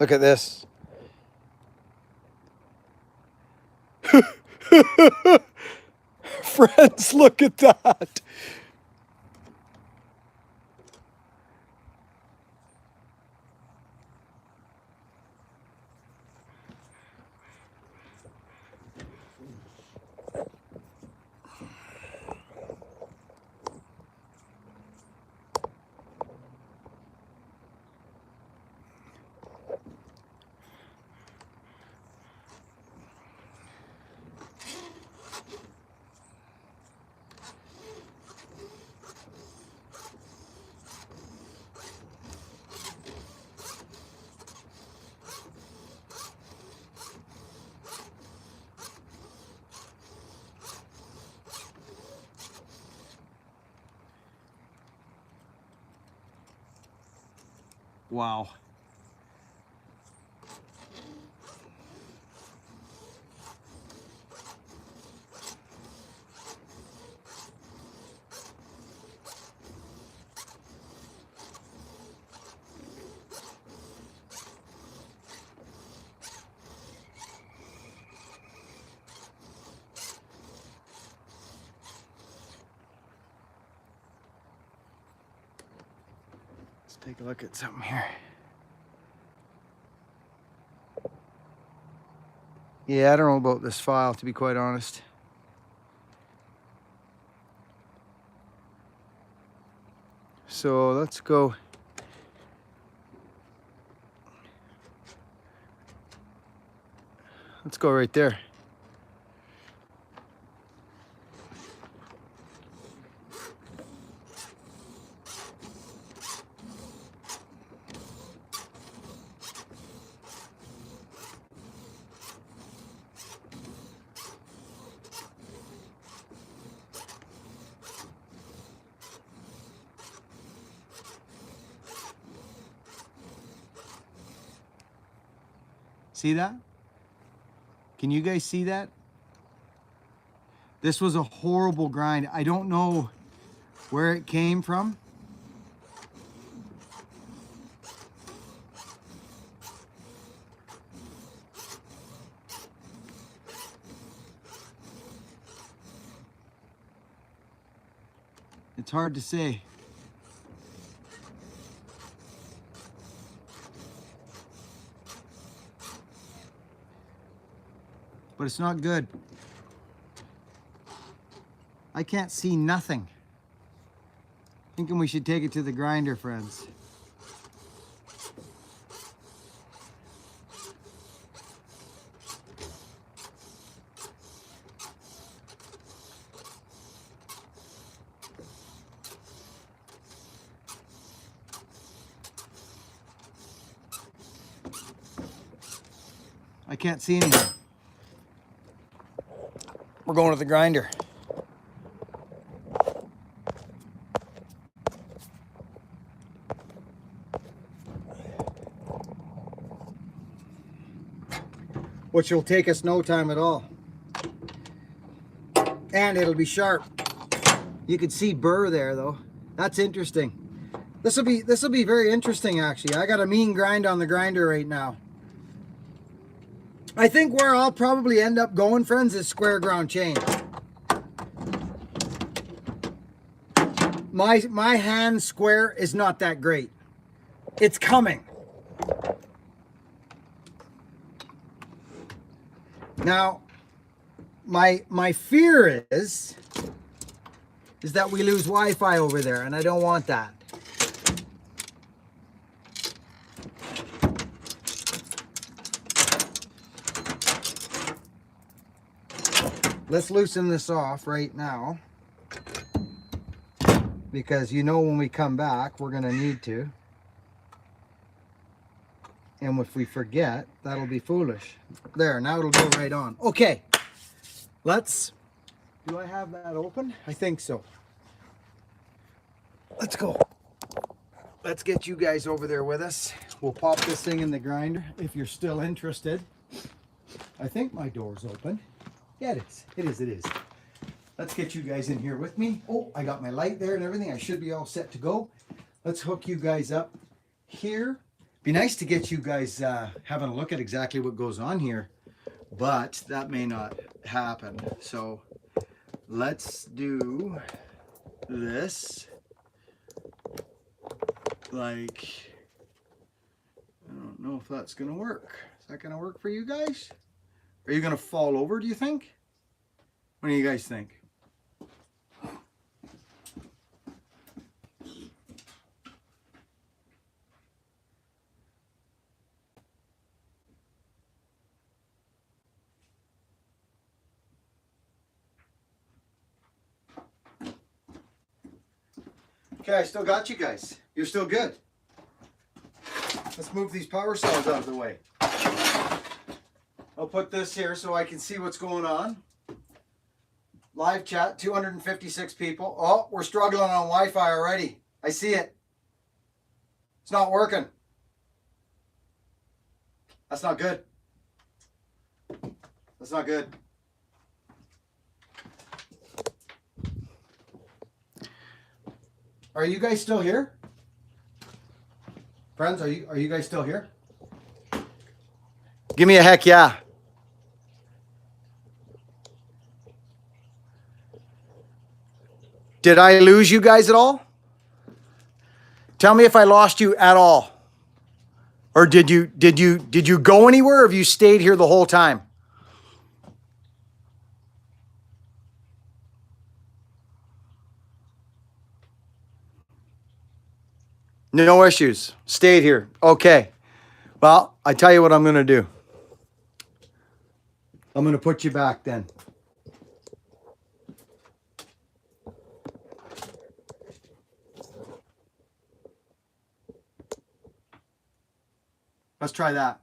Look at this. Friends, look at that. Wow. Let's take a look at something here. Yeah, I don't know about this file, to be quite honest. So let's go. Let's go right there. See that? Can you guys see that? This was a horrible grind. I don't know where it came from. It's hard to say. But it's not good. I can't see nothing. Thinking we should take it to the grinder, friends. I can't see anything. We're going to the grinder. Which will take us no time at all. And it'll be sharp. You can see burr there though. That's interesting. This will be very interesting actually. I got a mean grind on the grinder right now. I think where I'll probably end up going, friends, is square ground chain. My hand square is not that great. It's coming. Now, my fear is that we lose Wi-Fi over there, and I don't want that. Let's loosen this off right now, because you know when we come back, we're gonna need to. And if we forget, that'll be foolish. There, now it'll go right on. Okay, do I have that open? I think so. Let's go. Let's get you guys over there with us. We'll pop this thing in the grinder if you're still interested. I think my door's open. Yeah, it is. It is, it is. Let's get you guys in here with me. Oh, I got my light there and everything. I should be all set to go. Let's hook you guys up here. Be nice to get you guys having a look at exactly what goes on here, but that may not happen. So let's do this. Like, I don't know if that's gonna work. Is that gonna work for you guys? Are you gonna fall over, do you think? What do you guys think? Okay, I still got you guys. You're still good. Let's move these power saws out of the way. I'll put this here so I can see what's going on. Live chat, 256 people. Oh, we're struggling on Wi-Fi already. I see it. It's not working. That's not good. That's not good. Are you guys still here? Friends, are you guys still here? Give me a heck yeah. Did I lose you guys at all? Tell me if I lost you at all. Or did you go anywhere, or have you stayed here the whole time? No issues. Stayed here. Okay. Well, I tell you what I'm going to do. I'm going to put you back then. Let's try that.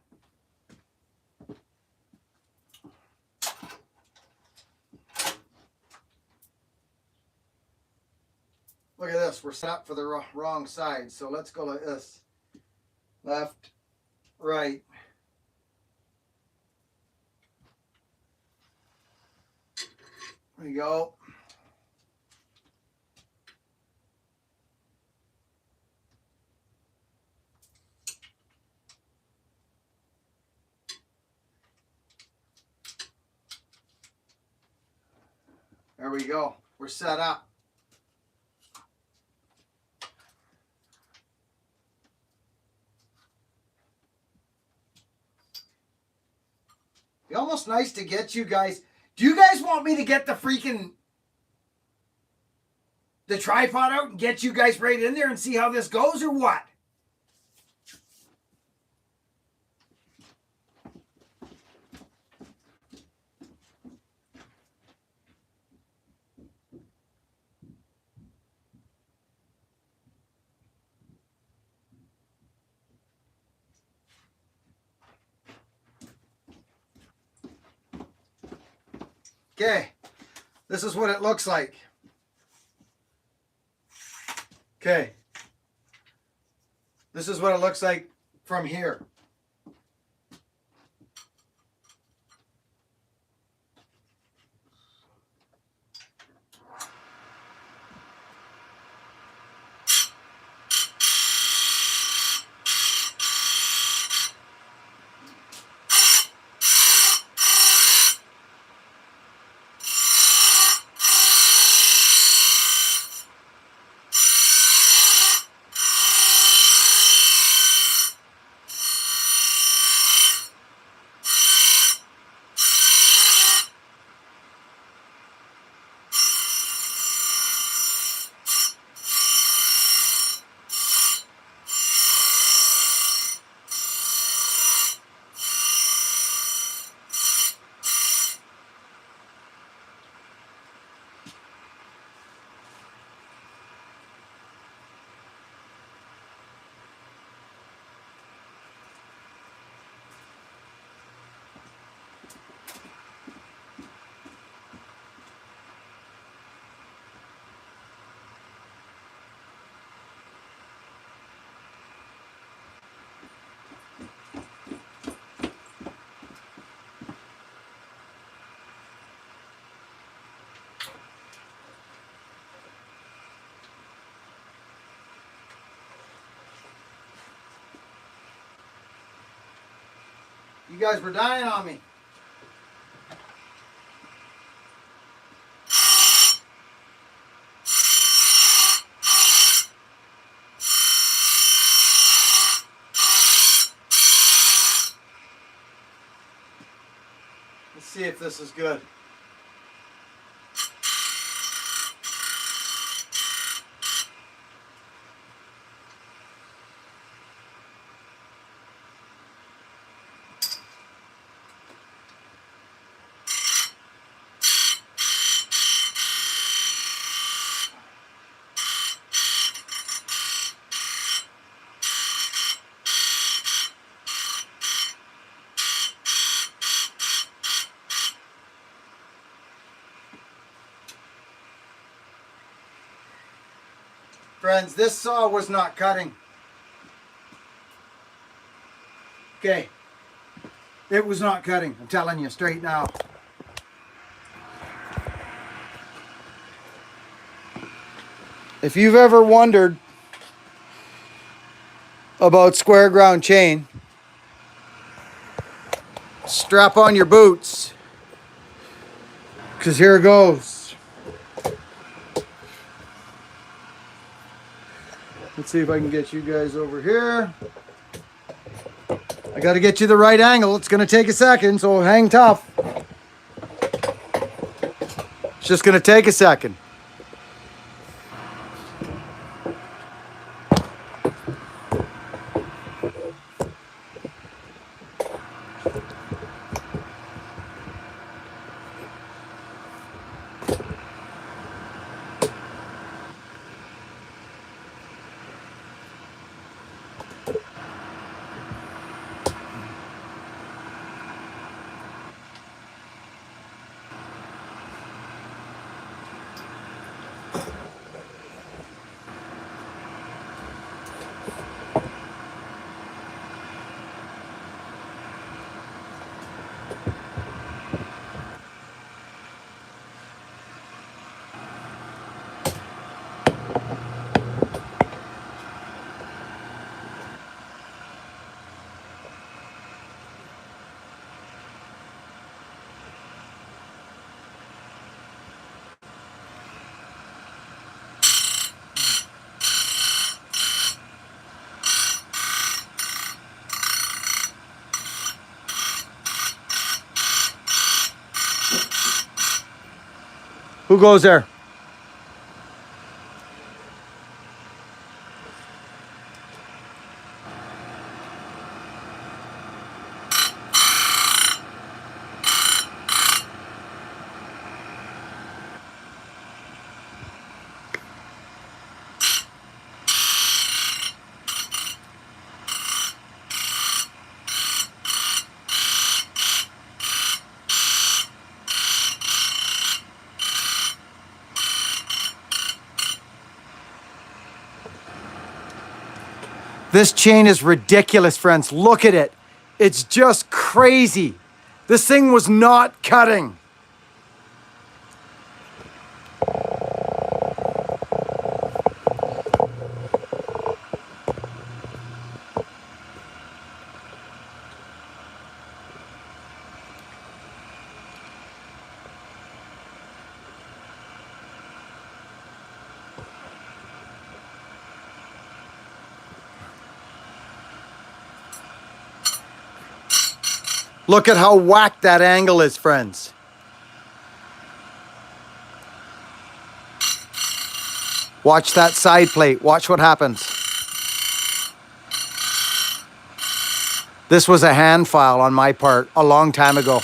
Look at this. We're set up for the wrong side. So let's go like this. Left, right, There we go. There we go. We're set up. Be almost nice to get you guys. Do you guys want me to get the tripod out and get you guys right in there and see how this goes or what? Okay, this is what it looks like. Okay, this is what it looks like from here. You guys were dying on me. Let's see if this is good. Friends, this saw was not cutting. Okay. It was not cutting. I'm telling you straight now. If you've ever wondered about square ground chain, strap on your boots, because here it goes. Let's see if I can get you guys over here. I got to get you the right angle. It's going to take a second, so hang tough. It's just going to take a second. Who goes there? This chain is ridiculous, friends. Look at it. It's just crazy. This thing was not cutting. Look at how whacked that angle is, friends. Watch that side plate. Watch what happens. This was a hand file on my part a long time ago.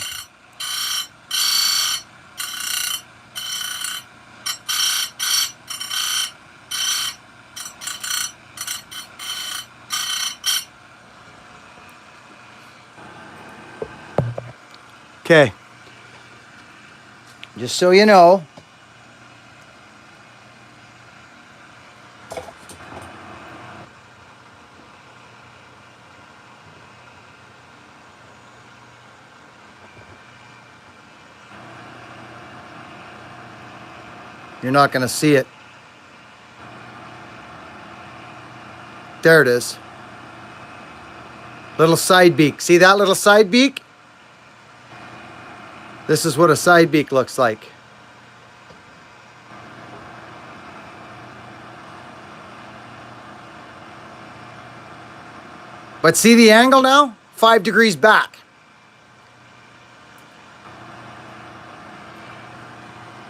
Okay, just so you know, you're not going to see it. There it is. Little side beak. See that little side beak? This is what a side beak looks like. But see the angle now? 5 degrees back.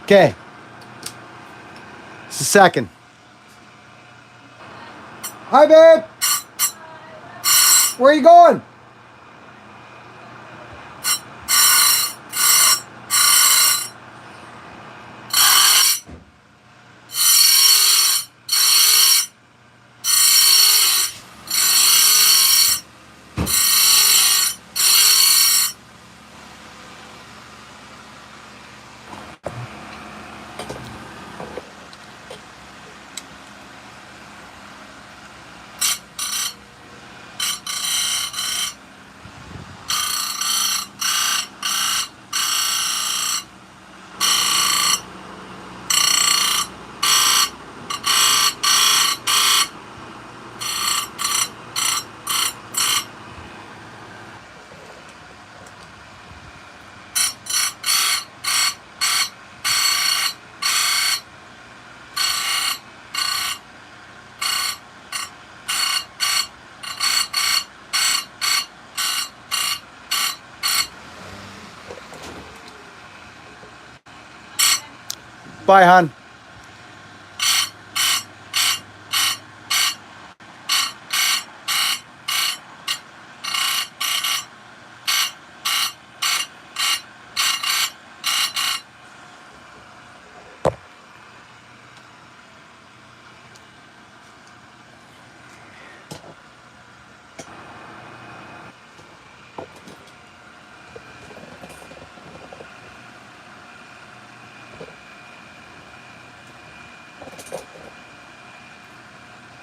Okay. It's the second. Hi, babe. Where are you going? Bye, hon.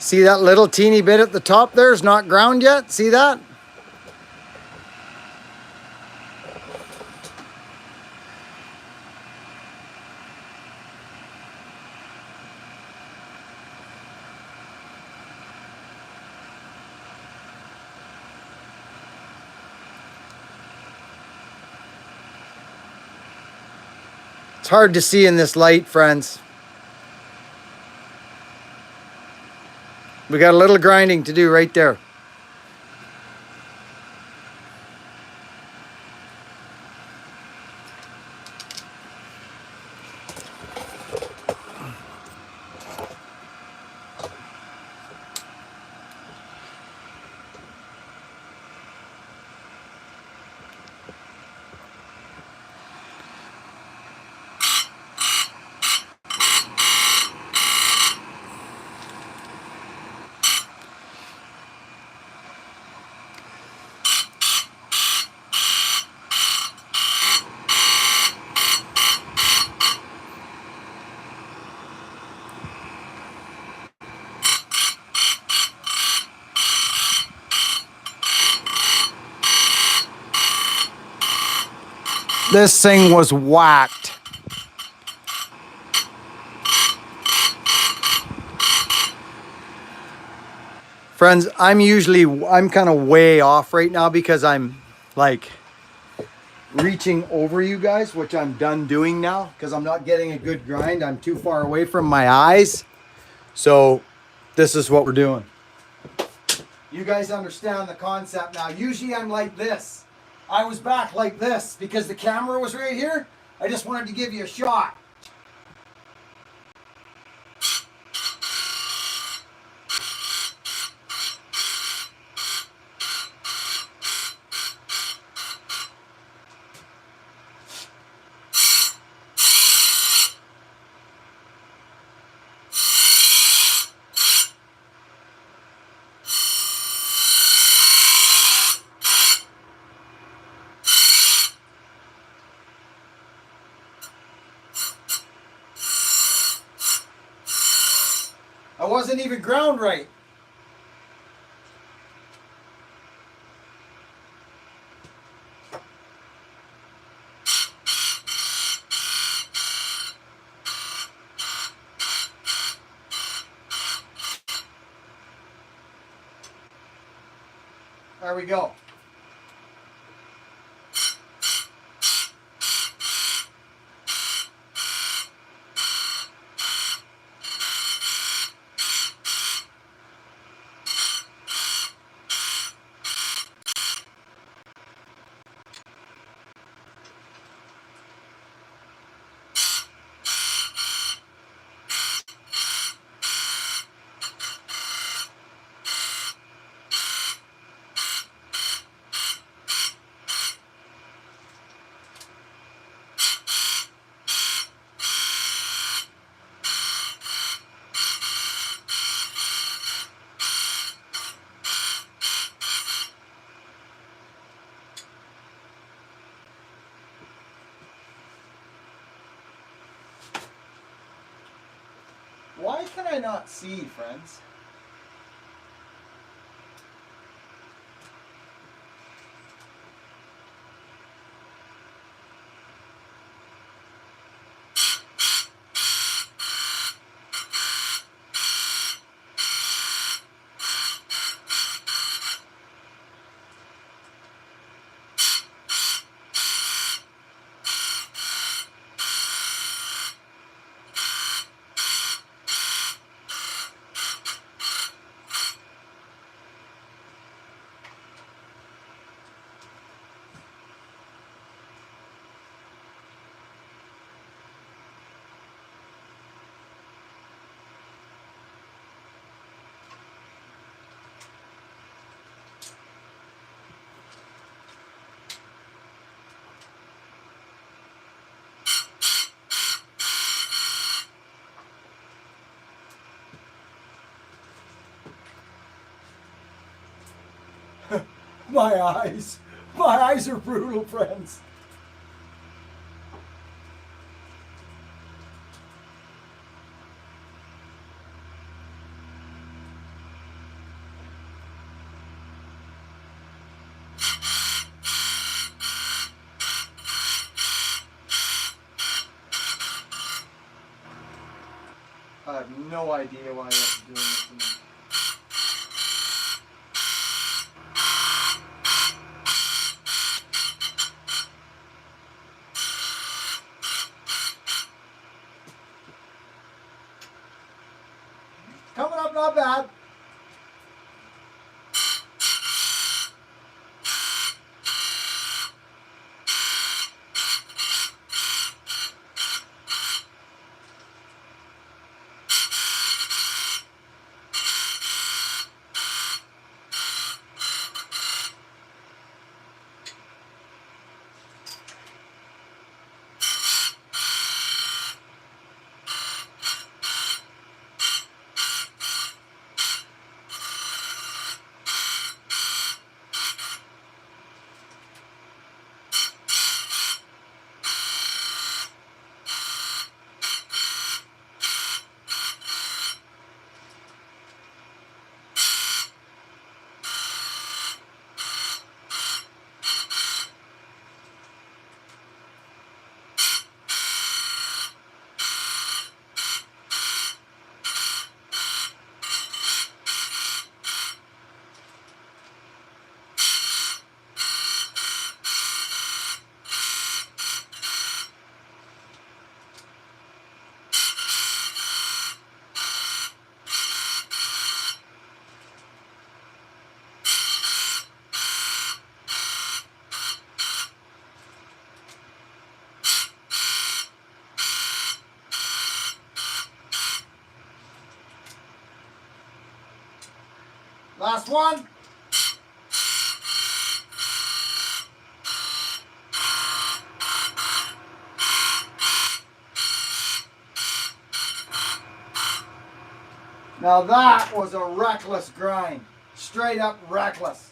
See that little teeny bit at the top there is not ground yet? See that? It's hard to see in this light, friends. We got a little grinding to do right there. This thing was whacked. Friends, I'm kind of way off right now because I'm like reaching over you guys, which I'm done doing now because I'm not getting a good grind. I'm too far away from my eyes. So this is what we're doing. You guys understand the concept now. Usually I'm like this. I was back like this because the camera was right here. I just wanted to give you a shot. I wasn't even ground right. There we go. Why can I not see, friends? My eyes. My eyes are brutal, friends. I have no idea why that's doing it to me. Coming up, not bad. Last one. Now that was a reckless grind. Straight up reckless.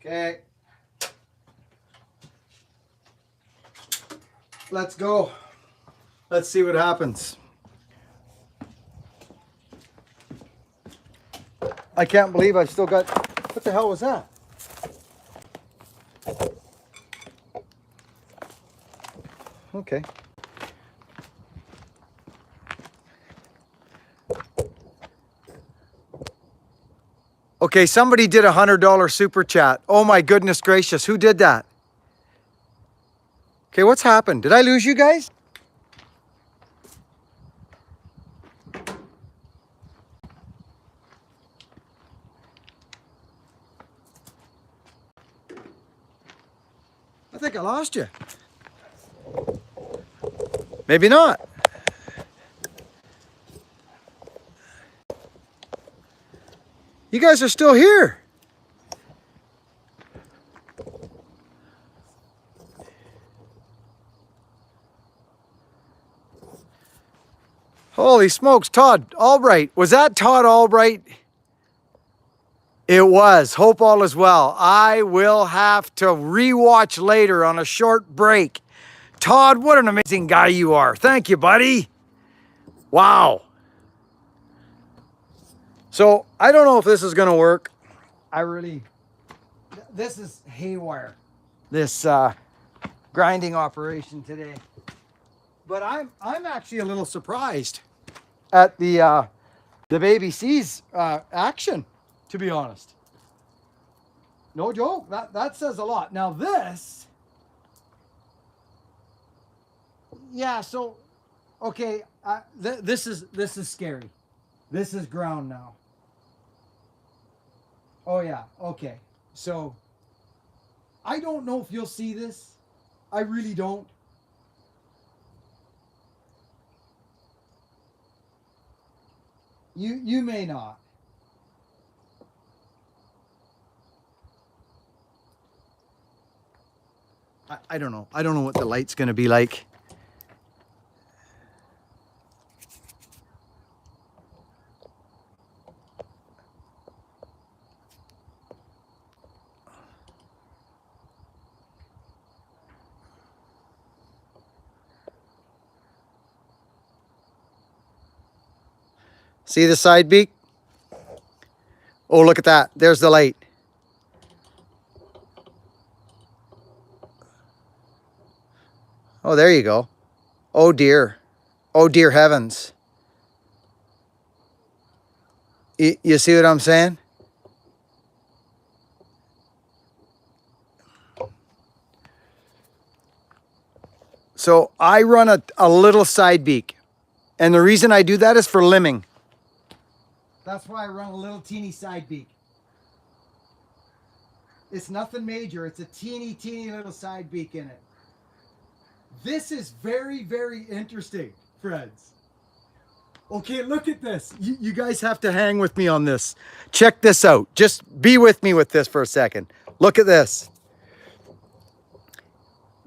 Okay. Let's go. Let's see what happens. I can't believe I've still got, what the hell was that? Okay. Okay, somebody did $100 super chat. Oh my goodness gracious, who did that? Okay, what's happened? Did I lose you guys? I think I lost you. Maybe not. You guys are still here. Holy smokes, Todd Albright. Was that Todd Albright? It was. Hope all is well. I will have to rewatch later on a short break. Todd, what an amazing guy you are. Thank you, buddy. Wow. So, I don't know if this is going to work. This is haywire. This grinding operation today. But I'm actually a little surprised at the Baby C's action. To be honest, no joke. That says a lot. Now this, yeah. So, okay. This is scary. This is ground now. Oh yeah. Okay. So, I don't know if you'll see this. I really don't. You may not. I don't know. I don't know what the light's going to be like. See the side beak? Oh, look at that. There's the light. Oh, there you go. Oh, dear. Oh, dear heavens. You see what I'm saying? So I run a little side beak. And the reason I do that is for limbing. That's why I run a little teeny side beak. It's nothing major. It's a teeny little side beak in it. This is very, very interesting, friends. Okay, look at this. You guys have to hang with me on this. Check this out. Just be with me with this for a second. Look at this.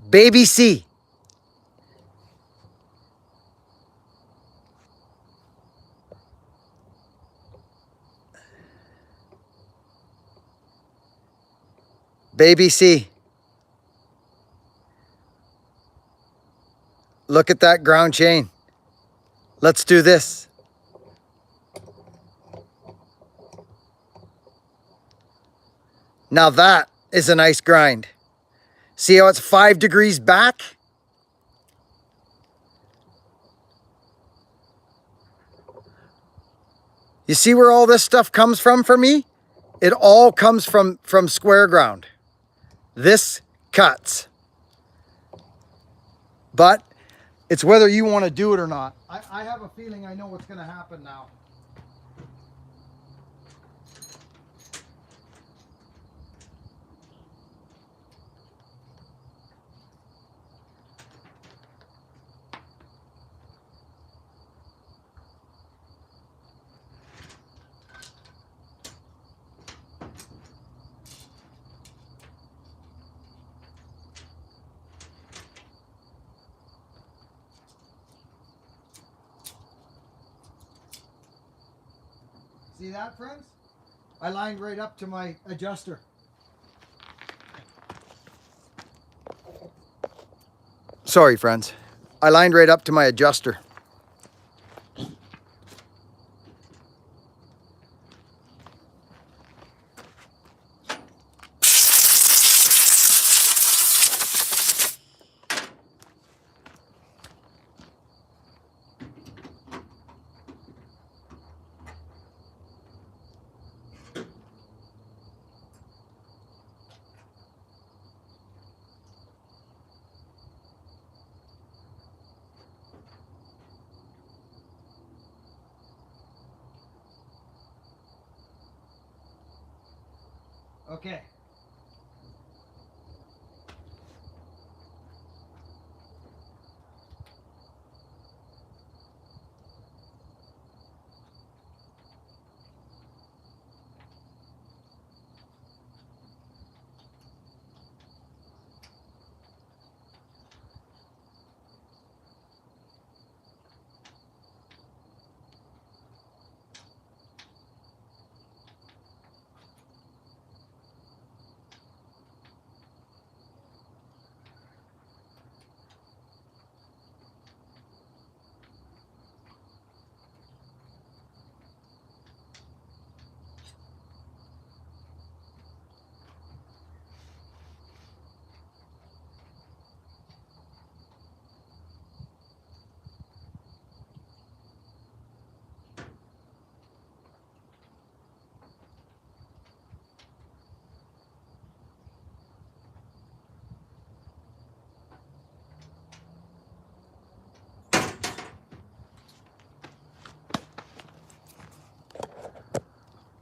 Baby C. Baby C. Look at that ground chain. Let's do this. Now that is a nice grind. See how it's 5 degrees back? You see where all this stuff comes from for me? It all comes from square ground. This cuts. But it's whether you want to do it or not. I have a feeling I know what's going to happen now. See that, friends? I lined right up to my adjuster. Sorry, friends. I lined right up to my adjuster. Okay.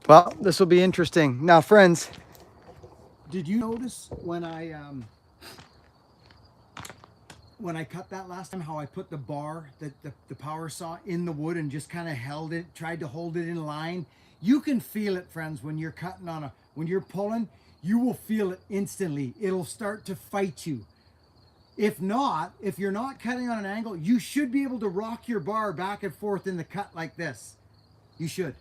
Well, this will be interesting. Now, friends, did you notice when I cut that last time how I put the bar, the power saw in the wood and just kind of held it, tried to hold it in line? You can feel it, friends, when you're cutting when you're pulling, you will feel it instantly. It'll start to fight you. If not, if you're not cutting on an angle, you should be able to rock your bar back and forth in the cut like this. You should.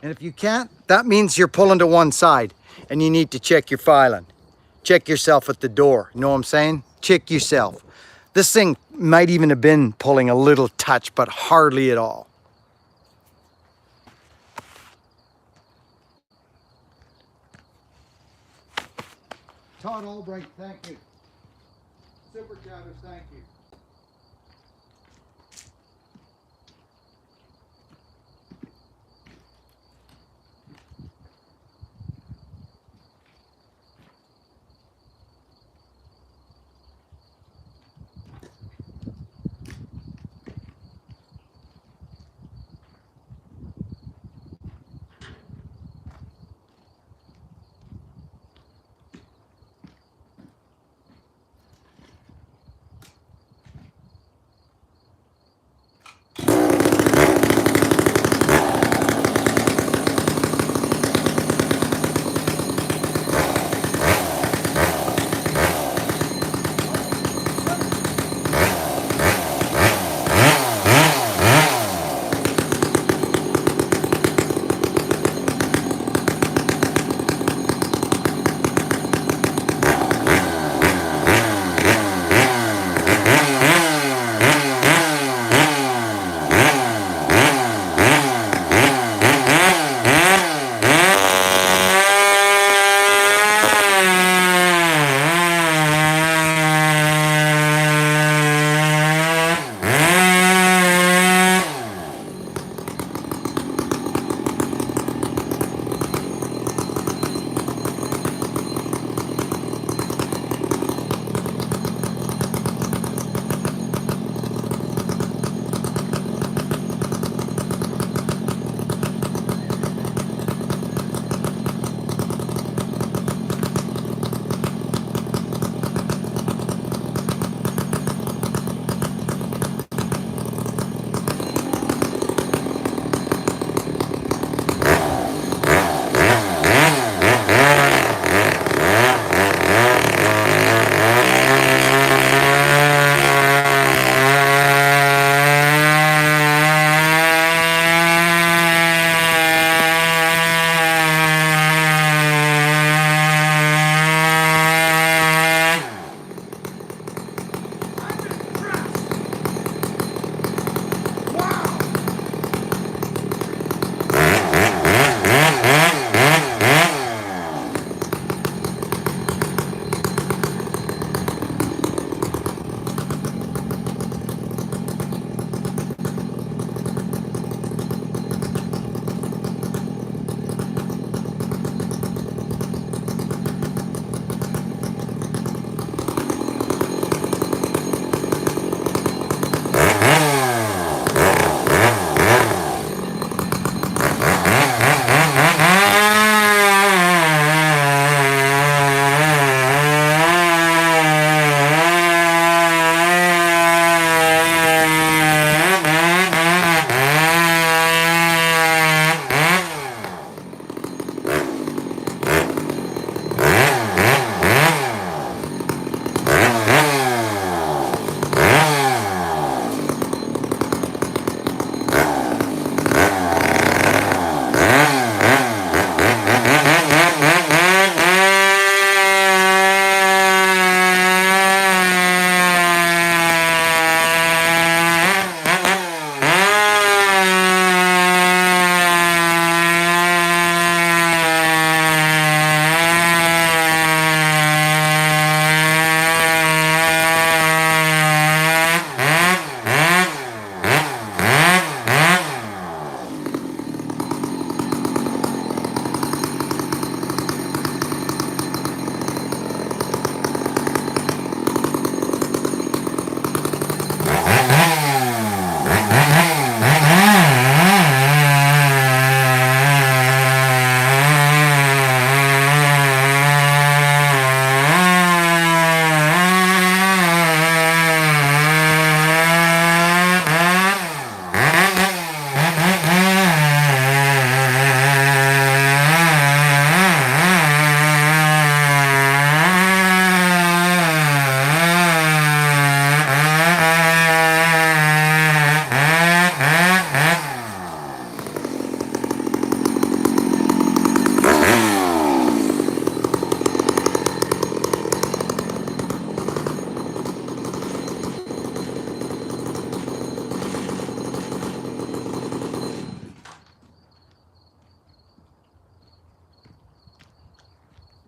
And if you can't, that means you're pulling to one side and you need to check your filing. Check yourself at the door. You know what I'm saying? Check yourself. This thing might even have been pulling a little touch, but hardly at all. Todd Albright, thank you. Super Travis, thank you.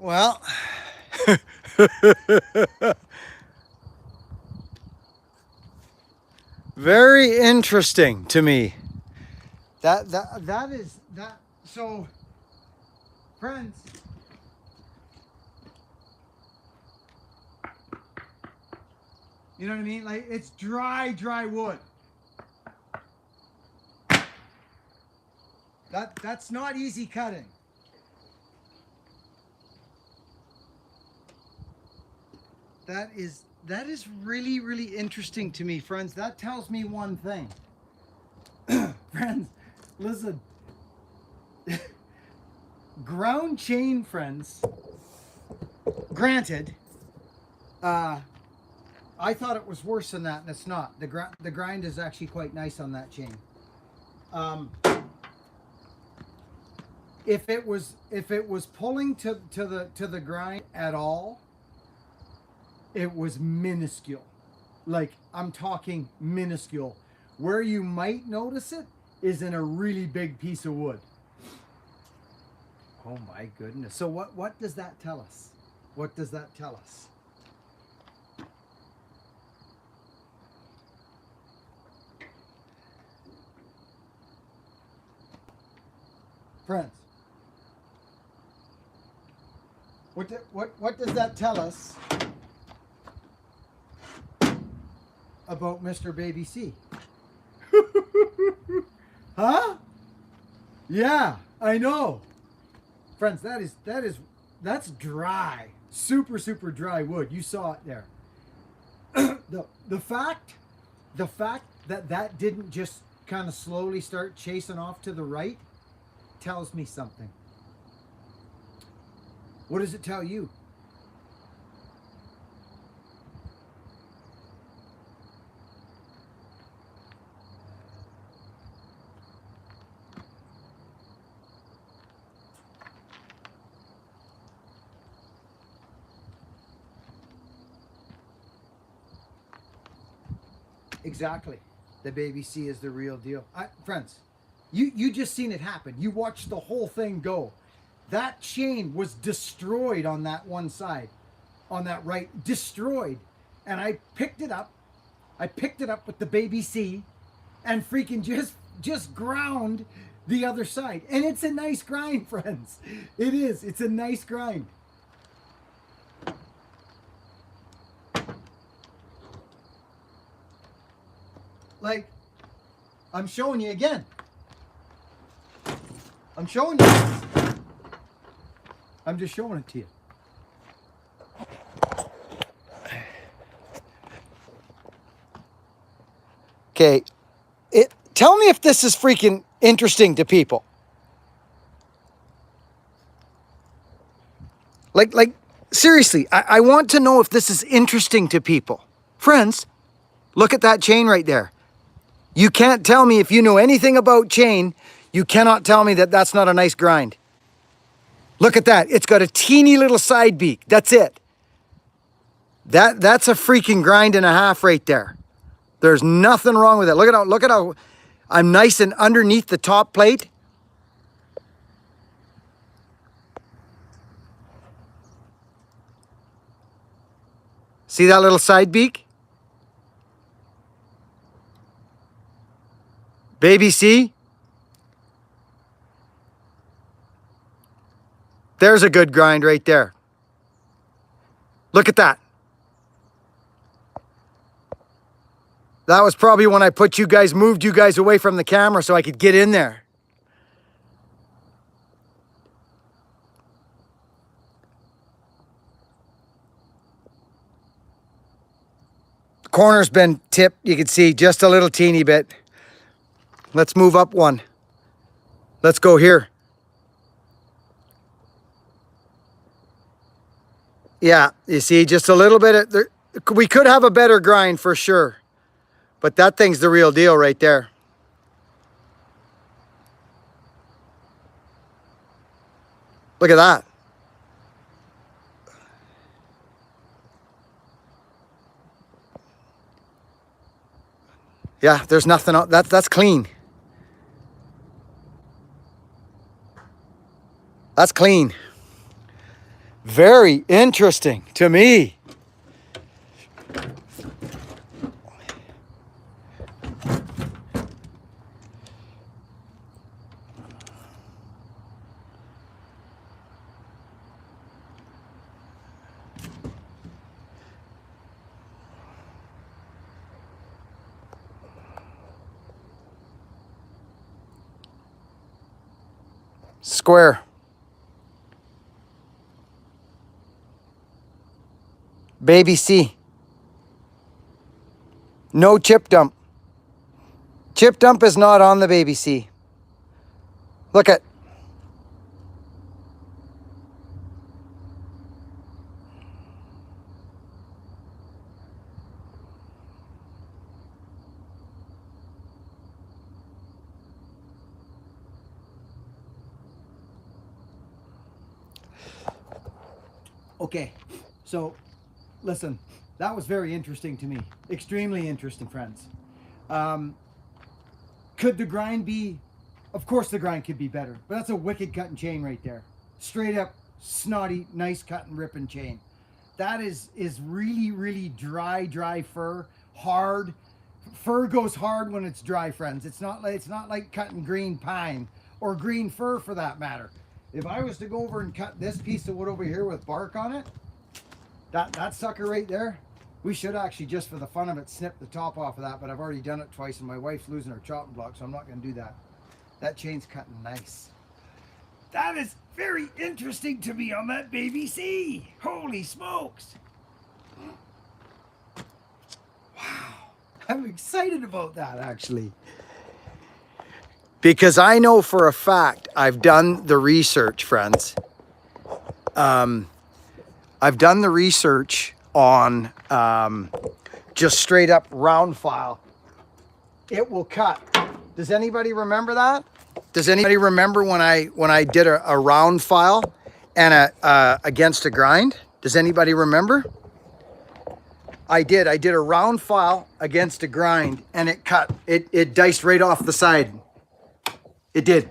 Well, very interesting to me. That is that. So, friends, you know what I mean? Like, it's dry wood. That's not easy cutting. That is really interesting to me, friends. That tells me one thing. Friends, listen. Ground chain, friends. Granted, I thought it was worse than that, and it's not. The grind is actually quite nice on that chain. If it was pulling to the grind at all, it was minuscule. Like, I'm talking minuscule. Where you might notice it is in a really big piece of wood. Oh my goodness. So what does that tell us? What does that tell us? Friends, what does that tell us about Mr. Baby C? Huh? Yeah, I know. Friends, that's dry. Super dry wood. You saw it there. the fact that didn't just kind of slowly start chasing off to the right tells me something. What does it tell you? Exactly. The Baby C is the real deal. Friends, you just seen it happen. You watched the whole thing go. That chain was destroyed on that one side, on that right, destroyed. And I picked it up. I picked it up with the Baby C and freaking just ground the other side. And it's a nice grind, friends. It is. It's a nice grind. Like, I'm showing you again. I'm showing you this. I'm just showing it to you. Okay, tell me if this is freaking interesting to people. Like seriously, I want to know if this is interesting to people. Friends, look at that chain right there. You can't tell me if you know anything about chain, you cannot tell me that that's not a nice grind. Look at that. It's got a teeny little side beak. That's it. That's a freaking grind and a half right there. There's nothing wrong with it. Look at how I'm nice and underneath the top plate. See that little side beak? Baby C? There's a good grind right there. Look at that. That was probably when I moved you guys away from the camera so I could get in there. The corner's been tipped, you can see just a little teeny bit. Let's move up one. Let's go here. Yeah, you see just a little bit of, we could have a better grind for sure. But that thing's the real deal right there. Look at that. Yeah, there's nothing, that's clean. That's clean. Very interesting to me. Square. Baby C. No chip dump. Chip dump is not on the baby C. Look at. Okay, so listen, that was very interesting to me. Extremely interesting, friends. Could the grind be? Of course the grind could be better, but that's a wicked cutting chain right there. Straight up, snotty, nice cutting, ripping chain. That is really, really dry fur, hard. Fur goes hard when it's dry, friends. It's not like cutting green pine or green fir for that matter. If I was to go over and cut this piece of wood over here with bark on it, that sucker right there, we should actually, just for the fun of it, snip the top off of that, but I've already done it twice and my wife's losing her chopping block, so I'm not going to do that. That chain's cutting nice. That is very interesting to me on that baby C. Holy smokes. Wow. I'm excited about that, actually. Because I know for a fact, I've done the research, friends. I've done the research on just straight up round file. It will cut. Does anybody remember that? Does anybody remember when I did a round file and against a grind? Does anybody remember? I did a round file against a grind and it cut. It diced right off the side. It did.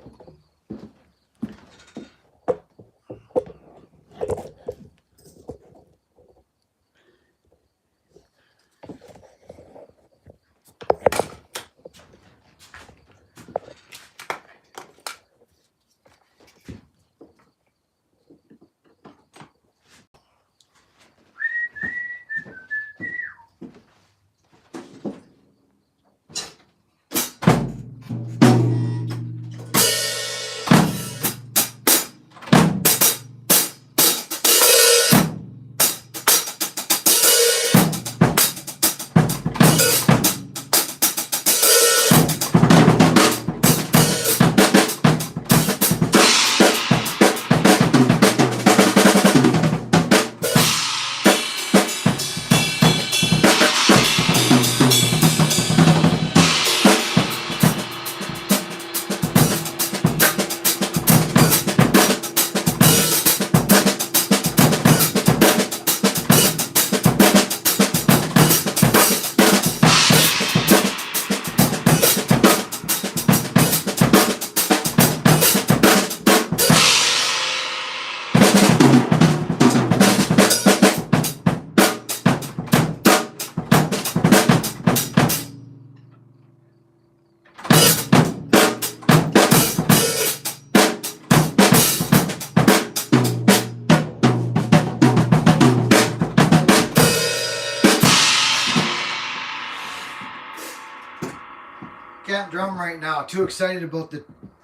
Can't drum right now. Too excited about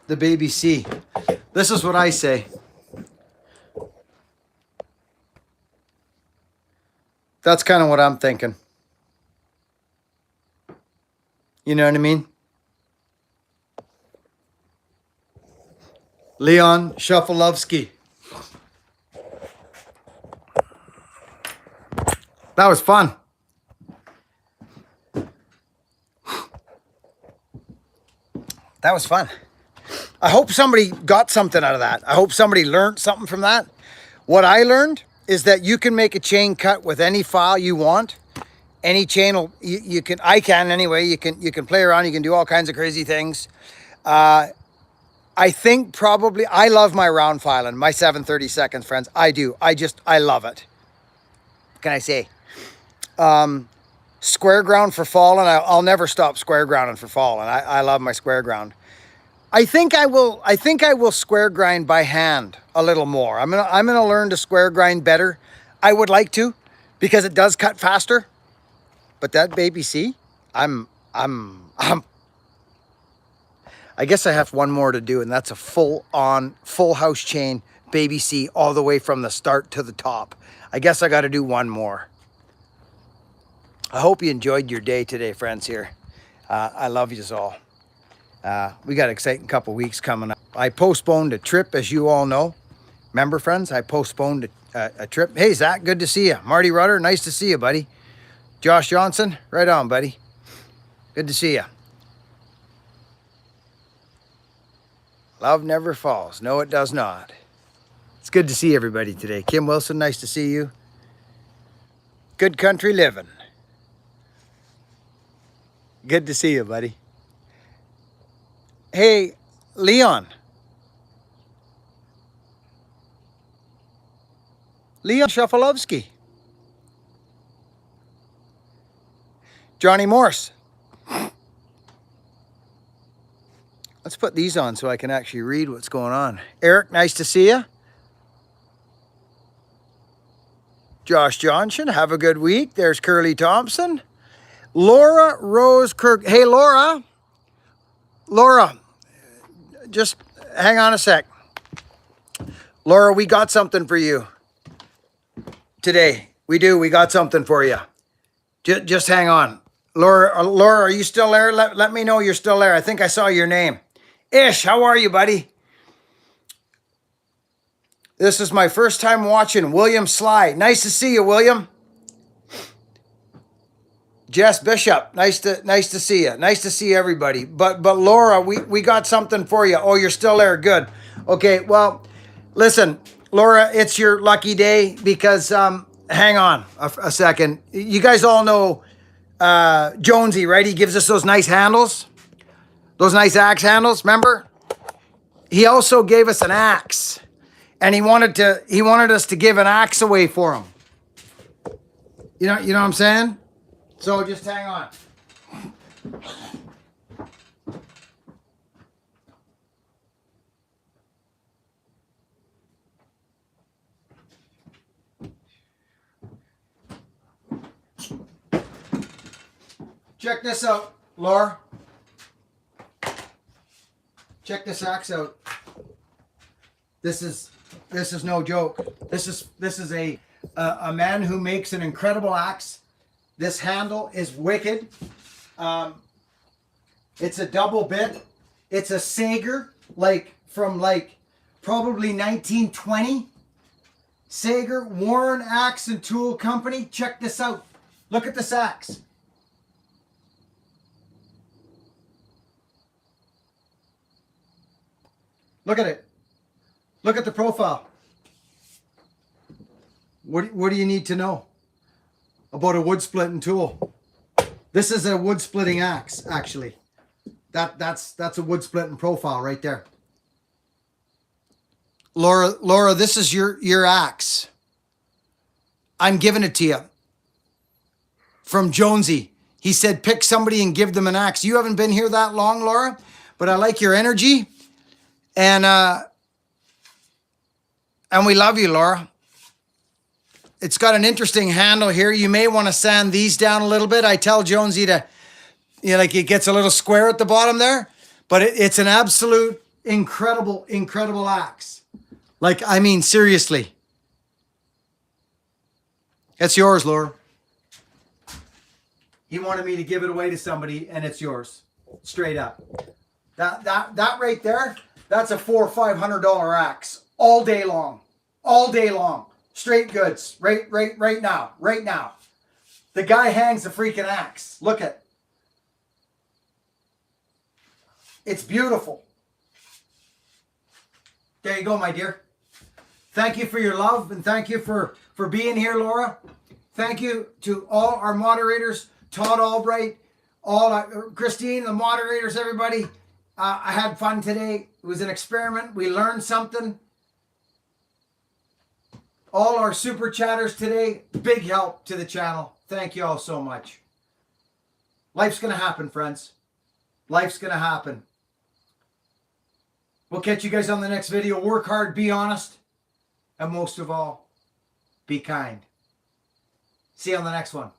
the baby C. This is what I say. That's kind of what I'm thinking. You know what I mean? Leon Shuffleovsky. That was fun. That was fun. I hope somebody got something out of that. I hope somebody learned something from that. What I learned is that you can make a chain cut with any file you want. Any chain will, you can, I can anyway, you can play around, you can do all kinds of crazy things. I I think probably, I love my round filing, my 7/32, friends. I do. I love it. What can I say? Square ground for fall, and I'll never stop square grounding for fall, and I love my square ground. I think I will square grind by hand a little more. I'm gonna learn to square grind better. I would like to, because it does cut faster. But that baby C, I guess I have one more to do, and that's a full house chain baby C all the way from the start to the top. I guess I got to do one more. I hope you enjoyed your day today, friends here. I love you all. We got an exciting couple weeks coming up. I postponed a trip, as you all know. Remember, friends, I postponed a trip. Hey, Zach, good to see you. Marty Rudder, nice to see you, buddy. Josh Johnson, right on, buddy. Good to see you. Love never falls. No, it does not. It's good to see everybody today. Kim Wilson, nice to see you. Good country living. Good to see you, buddy. Hey, Leon. Leon Shafalovsky. Johnny Morse. Let's put these on so I can actually read what's going on. Eric, nice to see you. Josh Johnson, have a good week. There's Curly Thompson. Laura Rose Kirk. Hey, Laura. Laura, just hang on a sec. Laura, we got something for you today. We do. We got something for you. Just hang on. Laura, are you still there? Let me know you're still there. I think I saw your name. Ish, how are you, buddy? This is my first time watching. William Sly. Nice to see you, William. Jess Bishop, nice to see you. Nice to see everybody. But Laura, we got something for you. Oh, you're still there. Good. Okay, well, listen, Laura, it's your lucky day because hang on a second. You guys all know Jonesy, right? He gives us those nice handles. Those nice axe handles, remember? He also gave us an axe. And he wanted us to give an axe away for him. You know what I'm saying? So just hang on. Check this out, Laura. Check this axe out. This is no joke. This is a man who makes an incredible axe. This handle is wicked. It's a double bit. It's a Sager, from probably 1920. Sager Warren Axe and Tool Company. Check this out. Look at this axe. Look at it. Look at the profile. What do you need to know about a wood splitting tool? This is a wood splitting axe, actually. That's a wood splitting profile right there. Laura, this is your axe. I'm giving it to you. From Jonesy. He said pick somebody and give them an axe. You haven't been here that long, Laura, but I like your energy. And we love you, Laura. It's got an interesting handle here. You may want to sand these down a little bit. I tell Jonesy to, it gets a little square at the bottom there. But it's an absolute incredible axe. Seriously. It's yours, Laura. He wanted me to give it away to somebody, and it's yours. Straight up. That right there, that's a $400 or $500 axe. All day long. All day long. Straight goods. Right now. Right now. The guy hangs a freaking axe. Look at. It's beautiful. There you go, my dear. Thank you for your love, and thank you for being here, Laura. Thank you to all our moderators, Todd Albright, Christine, the moderators, everybody. I had fun today. It was an experiment. We learned something. All our super chatters today, big help to the channel. Thank you all so much. Life's going to happen, friends. Life's going to happen. We'll catch you guys on the next video. Work hard, be honest, and most of all, be kind. See you on the next one.